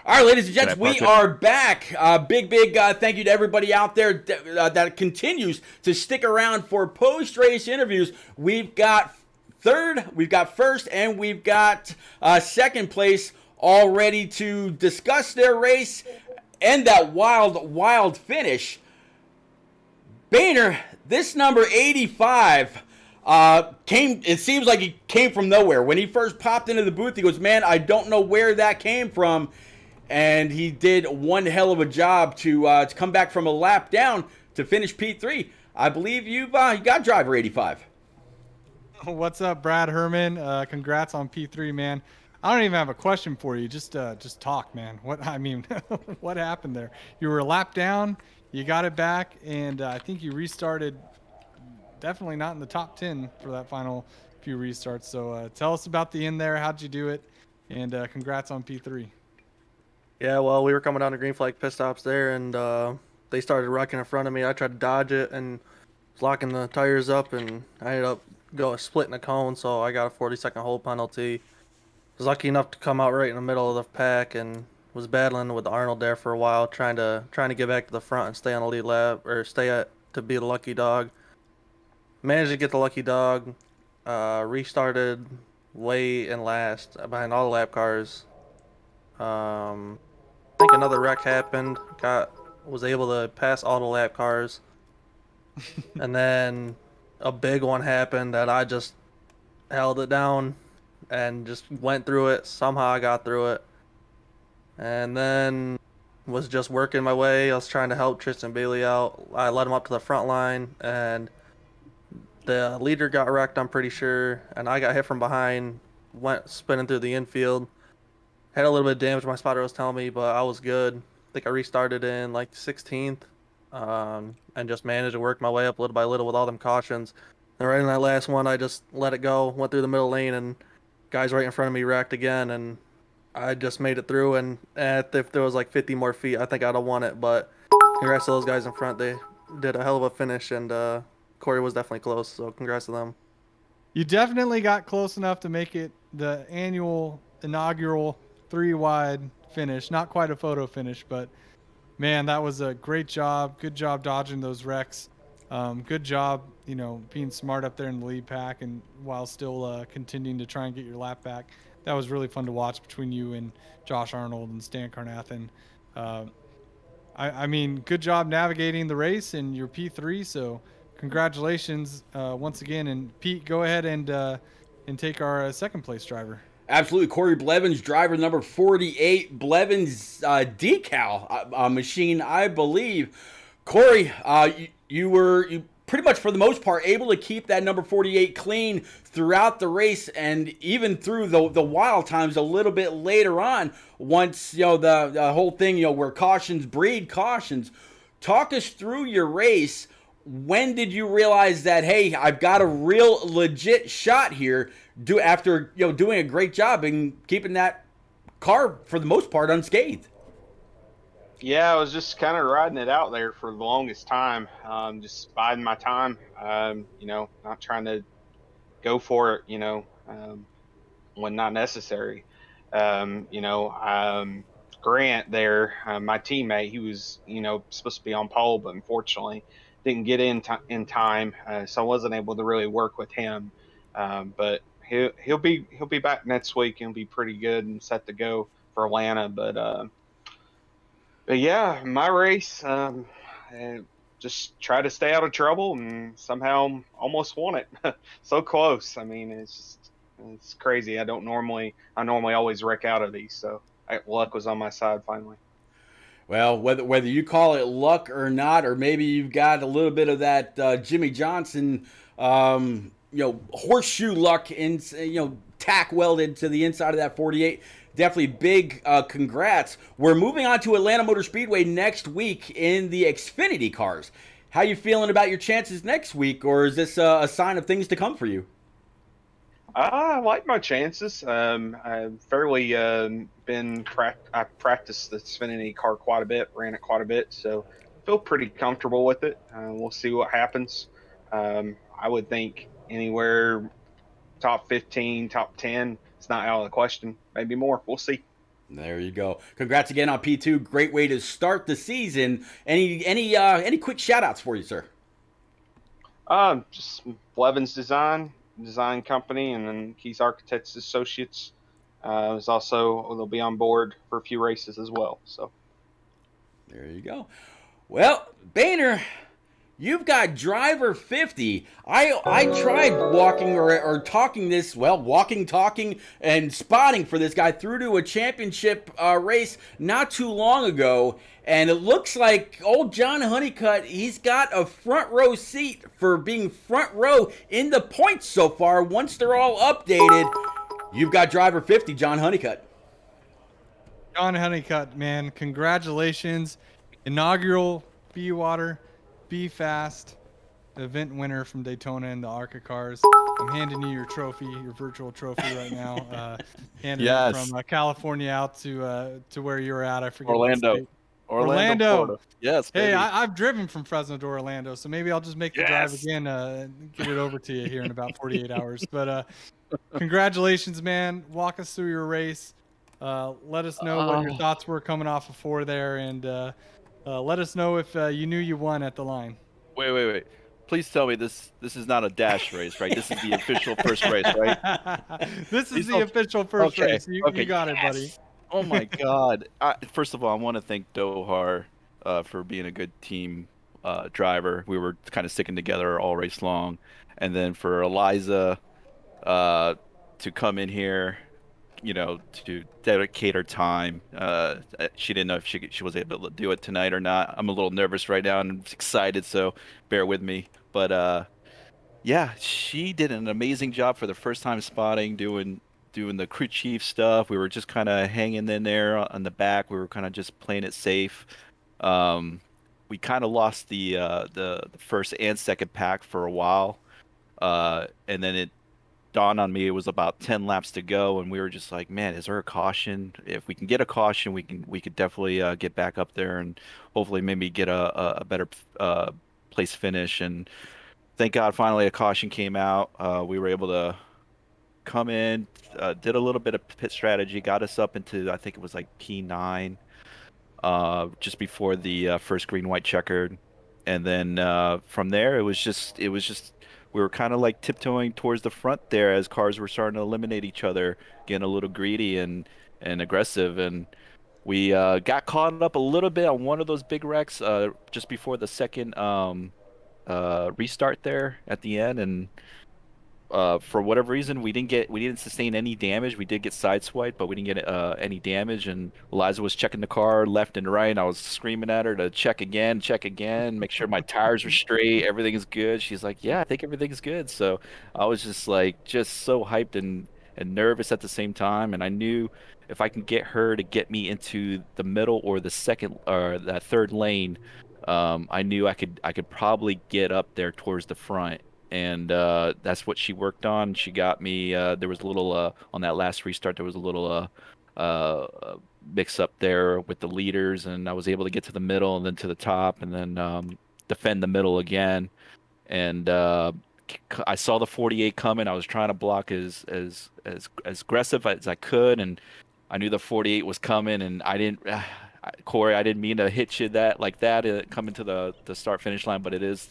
All right, ladies and gents, we are back. Big thank you to everybody out there that continues to stick around for post-race interviews. We've got third, we've got first, and we've got second place all ready to discuss their race and that wild finish. Boehner, this number 85 it seems like he came from nowhere. When he first popped into the booth, he goes, man, I don't know where that came from. And he did one hell of a job to come back from a lap down to finish P3. I believe you got driver 85. What's up, Brad Herman? Congrats on P3, man. I don't even have a question for you. Just talk, man. What I mean, what happened there? You were a lap down, you got it back, and I think you restarted. Definitely not in the top 10 for that final few restarts. So tell us about the end there. How'd you do it? And congrats on P3. Yeah, well, we were coming down to green flag pit stops there, and they started wrecking in front of me. I tried to dodge it and was locking the tires up, and I ended up splitting a cone, so I got a 40-second hold penalty. Was lucky enough to come out right in the middle of the pack, and was battling with Arnold there for a while, trying to get back to the front and stay on the lead lap, or to be the lucky dog. Managed to get the lucky dog. Restarted way in last behind all the lap cars. I think another wreck happened. Was able to pass all the lap cars, and then a big one happened that I just held it down and just went through it. Somehow I got through it, and then was just working my way. I was trying to help Tristan Bailey out. I led him up to the front line, and the leader got wrecked, I'm pretty sure, and I got hit from behind. Went spinning through the infield. Had a little bit of damage, my spotter was telling me, but I was good. I think I restarted in like 16th, and just managed to work my way up little by little with all them cautions. And right in that last one, I just let it go, went through the middle lane, and guys right in front of me wrecked again, and I just made it through. And if there was like 50 more feet, I think I'd have won it. But congrats to those guys in front. They did a hell of a finish, and Corey was definitely close, so congrats to them. You definitely got close enough to make it the inaugural 3-wide finish. Not quite a photo finish, but man, that was a great job. Good job dodging those wrecks. Good job, being smart up there in the lead pack and while still continuing to try and get your lap back. That was really fun to watch between you and Josh Arnold and Stan Carnathan. I mean, good job navigating the race and your P3. So congratulations once again. And Pete, go ahead and take our second place driver. Absolutely. Corey Blevins, driver number 48, Blevins decal machine, I believe. Corey, you pretty much for the most part able to keep that number 48 clean throughout the race, and even through the wild times a little bit later on, once the whole thing where cautions breed cautions. Talk us through your race. When did you realize that, hey, I've got a real legit shot here, after doing a great job in keeping that car for the most part unscathed? Yeah, I was just kind of riding it out there for the longest time, just biding my time, not trying to go for it, when not necessary. Grant there, my teammate, he was, supposed to be on pole, but unfortunately didn't get in time, so I wasn't able to really work with him. But he'll be back next week and be pretty good and set to go for Atlanta. But yeah, my race, just try to stay out of trouble and somehow almost won it. So close. I mean, it's crazy. I normally always wreck out of these, so luck was on my side finally. Well, whether you call it luck or not, or maybe you've got a little bit of that Jimmy Johnson, horseshoe luck in, tack welded to the inside of that 48. Definitely big congrats. We're moving on to Atlanta Motor Speedway next week in the Xfinity cars. How you feeling about your chances next week, or is this a sign of things to come for you? I like my chances. I've fairly I practiced the Xfinity car quite a bit, ran it quite a bit, so I feel pretty comfortable with it. We'll see what happens. I would think anywhere top 15, top 10, it's not out of the question. Maybe more. We'll see. There you go. Congrats again on P2. Great way to start the season. Any quick shout outs for you, sir? Just Blevins Design Company, and then Keys Architects Associates. They'll be on board for a few races as well. So there you go. Well, Boehner, you've got driver 50. I tried walking or talking this, talking, and spotting for this guy through to a championship race not too long ago. And it looks like old John Honeycutt, he's got a front row seat for being front row in the points so far. Once they're all updated, You've got driver 50, John Honeycutt. John Honeycutt, man, congratulations. Inaugural BeWater, BeFast event winner from Daytona in the ARCA cars. I'm handing you your trophy, your virtual trophy right now. Handing it Yes. from California out to where you're at. I forget what Orlando. state. Orlando, Florida. Yes, Hey, baby. I've driven from Fresno to Orlando, so maybe I'll just make the drive Yes. again and get it over to you here in about 48 hours. But congratulations, man. Walk us through your race. Let us know what your thoughts were coming off of 4 there, and let us know if you knew you won at the line. Wait. Please tell me this is not a dash race, right? This is the official first race, right? This is Please the don't- official first Okay, race. You okay, got it, buddy. yes. Oh my God! First of all, I want to thank Dohar for being a good team driver. We were kind of sticking together all race long, and then for Eliza to come in here, to dedicate her time. She didn't know if she was able to do it tonight or not. I'm a little nervous right now and excited, so bear with me. But yeah, she did an amazing job for the first time spotting, doing the crew chief stuff. We were just kind of hanging in there on the back. We were kind of just playing it safe. Um, we kind of lost the first and second pack for a while, and then it dawned on me it was about 10 laps to go, and we were just like, man, is there a caution? If we can get a caution, we could definitely get back up there and hopefully maybe get a better place finish. And thank God, finally a caution came out. We were able to come in, did a little bit of pit strategy, got us up into I think it was like P9, just before the first green white checkered, and then from there it was just we were kind of like tiptoeing towards the front there as cars were starting to eliminate each other, getting a little greedy and aggressive, and we got caught up a little bit on one of those big wrecks just before the second restart there at the end, and for whatever reason, we didn't sustain any damage. We did get sideswiped, but we didn't get any damage. And Eliza was checking the car left and right. And I was screaming at her to check again, make sure my tires are straight, everything is good. She's like, "Yeah, I think everything's good." So I was just like, just so hyped and nervous at the same time. And I knew if I can get her to get me into the middle or the second or that third lane, I knew I could probably get up there towards the front, and that's what she worked on. She got me. There was a little on that last restart. There was a little mix up there with the leaders, and I was able to get to the middle and then to the top, and then defend the middle again. And I saw the 48 coming. I was trying to block as aggressive as I could, and I knew the 48 was coming, and I didn't. Corey, I didn't mean to hit you like that coming to the start finish line, but it is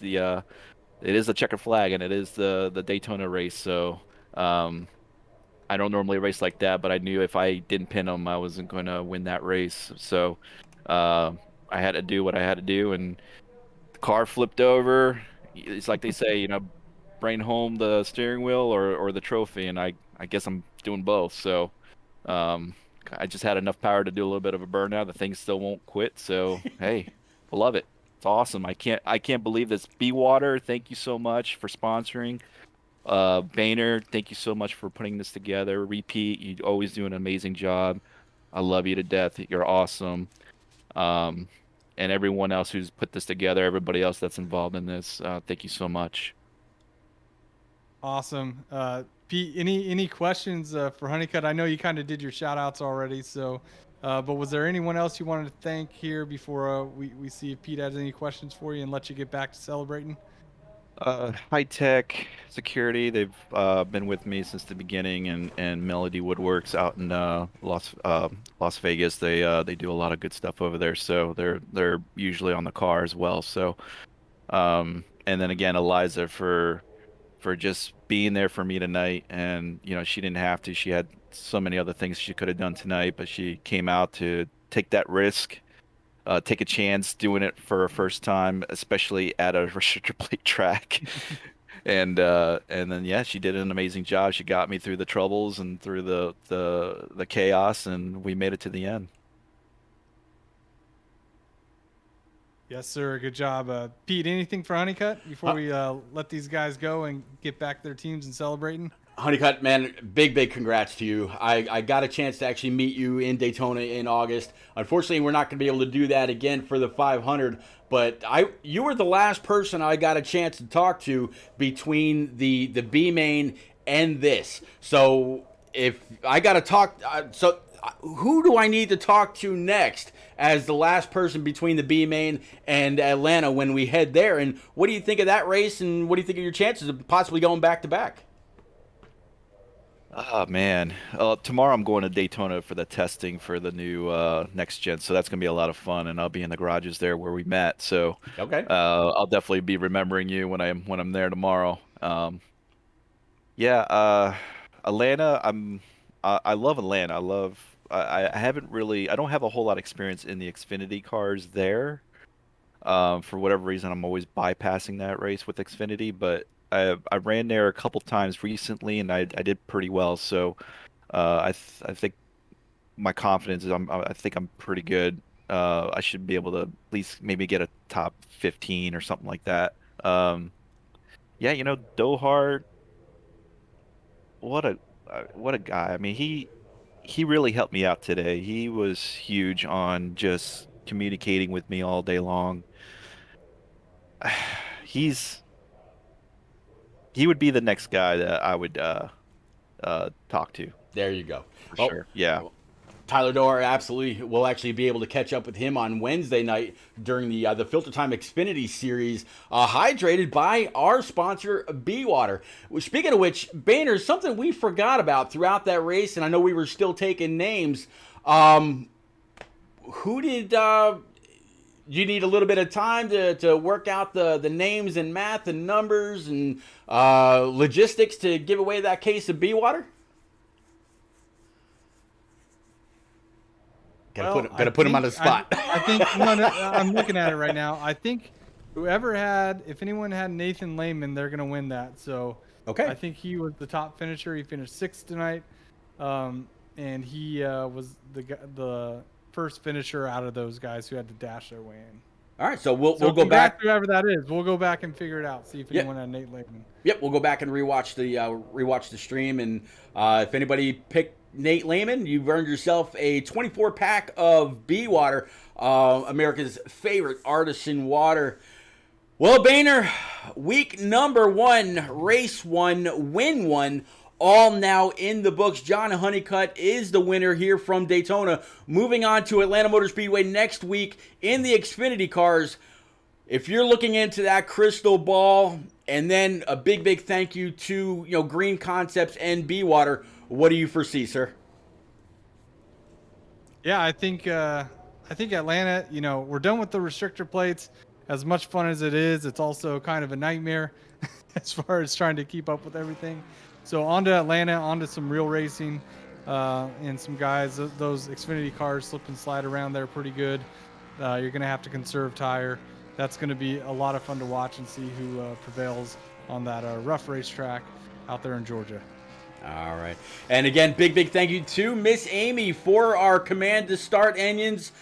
a checkered flag, and it is the Daytona race. So I don't normally race like that, but I knew if I didn't pin them, I wasn't going to win that race. So I had to do what I had to do, and the car flipped over. It's like they say, bring home the steering wheel or the trophy, and I guess I'm doing both. So um, I just had enough power to do a little bit of a burnout. The thing still won't quit. So hey, I love it. It's awesome. I can't believe this. BeWater, thank you so much for sponsoring. Boehner, thank you so much for putting this together. Repeat, you always do an amazing job. I love you to death. You're awesome. Um, and everyone else who's put this together, everybody else that's involved in this, thank you so much. Awesome. Pete, any questions for Honeycutt? I know you kind of did your shout outs already, so but was there anyone else you wanted to thank here before we see if Pete has any questions for you and let you get back to celebrating? High Tech Security, they've been with me since the beginning, and Melody Woodworks out in Las Vegas. They do a lot of good stuff over there, so they're usually on the car as well. So and then again, Eliza for just being there for me tonight, and she didn't have to. She had so many other things she could have done tonight, but she came out to take that risk, take a chance doing it for her first time, especially at a restrictor plate track. And then yeah, she did an amazing job. She got me through the troubles and through the chaos, and we made it to the end. Yes, sir. Good job. Pete, anything for Honeycutt before we let these guys go and get back to their teams and celebrating? Honeycutt, man, big congrats to you. I got a chance to actually meet you in Daytona in August. Unfortunately, we're not going to be able to do that again for the 500, but you were the last person I got a chance to talk to between the B main and this. So if I got to talk, who do I need to talk to next as the last person between the B main and Atlanta when we head there? And what do you think of that race, and what do you think of your chances of possibly going back to back? Oh man, tomorrow I'm going to Daytona for the testing for the new next gen, so that's gonna be a lot of fun, and I'll be in the garages there where we met. So Okay. I'll definitely be remembering you when I'm there tomorrow. Yeah, Atlanta. I love Atlanta. I haven't really. I don't have a whole lot of experience in the Xfinity cars there. For whatever reason, I'm always bypassing that race with Xfinity, but I ran there a couple times recently, and I did pretty well. So I think my confidence is I think I'm pretty good. I should be able to at least maybe get a top 15 or something like that. Yeah, Dohart, what a guy. I mean, he really helped me out today. He was huge on just communicating with me all day long. He would be the next guy that I would talk to There you go. for sure. Yeah. Tyler Doher absolutely will actually be able to catch up with him on Wednesday night during the Filter Time Xfinity Series, hydrated by our sponsor, BeWater. Speaking of which, Boehner, something we forgot about throughout that race, and I know we were still taking names. Who did you need a little bit of time to work out the names and math and numbers and logistics to give away that case of BeWater? Gotta put him on the spot. I think I'm looking at it right now. I think if anyone had Nathan Lehman, they're gonna win that. So Okay. I think he was the top finisher. He finished sixth tonight, and he was the first finisher out of those guys who had to dash their way in. All right, so we'll go congrats back. to whoever that is. We'll go back and figure it out. See if Yep. anyone had Nate Lehman. Yep, we'll go back and rewatch the stream, and if anybody picked Nate Lehman, you've earned yourself a 24 pack of BeWater, America's favorite artisan water. Well, Boehner, week number 1, race 1, win 1, all now in the books. John Honeycutt is the winner here from Daytona. Moving on to Atlanta Motor Speedway next week in the Xfinity cars. If you're looking into that crystal ball, and then a big thank you to Green Concepts and BeWater, what do you foresee, sir? Yeah, I think Atlanta. We're done with the restrictor plates. As much fun as it is, it's also kind of a nightmare as far as trying to keep up with everything. So on to Atlanta, on to some real racing, and some guys. Those Xfinity cars slip and slide around there pretty good. You're going to have to conserve tire. That's going to be a lot of fun to watch and see who prevails on that rough racetrack out there in Georgia. All right. And again, big thank you to Miss Amy for our command to start engines.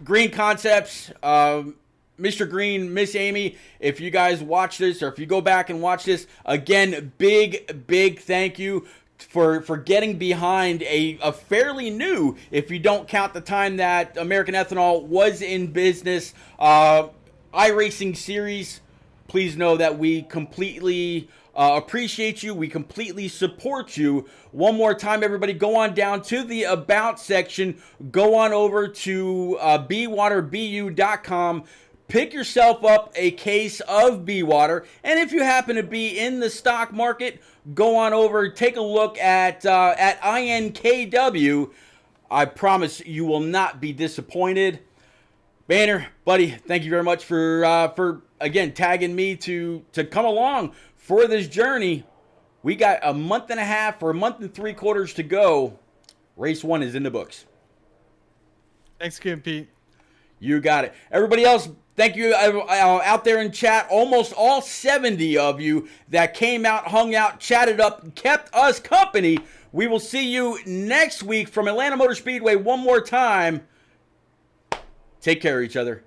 Green Concepts, Mr. Green, Miss Amy, if you guys watch this, or if you go back and watch this, again, big thank you for getting behind a fairly new, if you don't count the time that American Ethanol was in business, iRacing series. Please know that we completely appreciate you. We completely support you. One more time, everybody, go on down to the About section. Go on over to BeWaterBU.com. Pick yourself up a case of BeWater. And if you happen to be in the stock market, go on over, take a look at INKW. I promise you will not be disappointed. Boehner, buddy, thank you very much for again tagging me to come along for this journey. We got a month and a half or a month and 3/4 to go. Race 1 is in the books. Thanks again, Pete. You got it. Everybody else, thank you out there in chat. Almost all 70 of you that came out, hung out, chatted up, kept us company. We will see you next week from Atlanta Motor Speedway one more time. Take care of each other.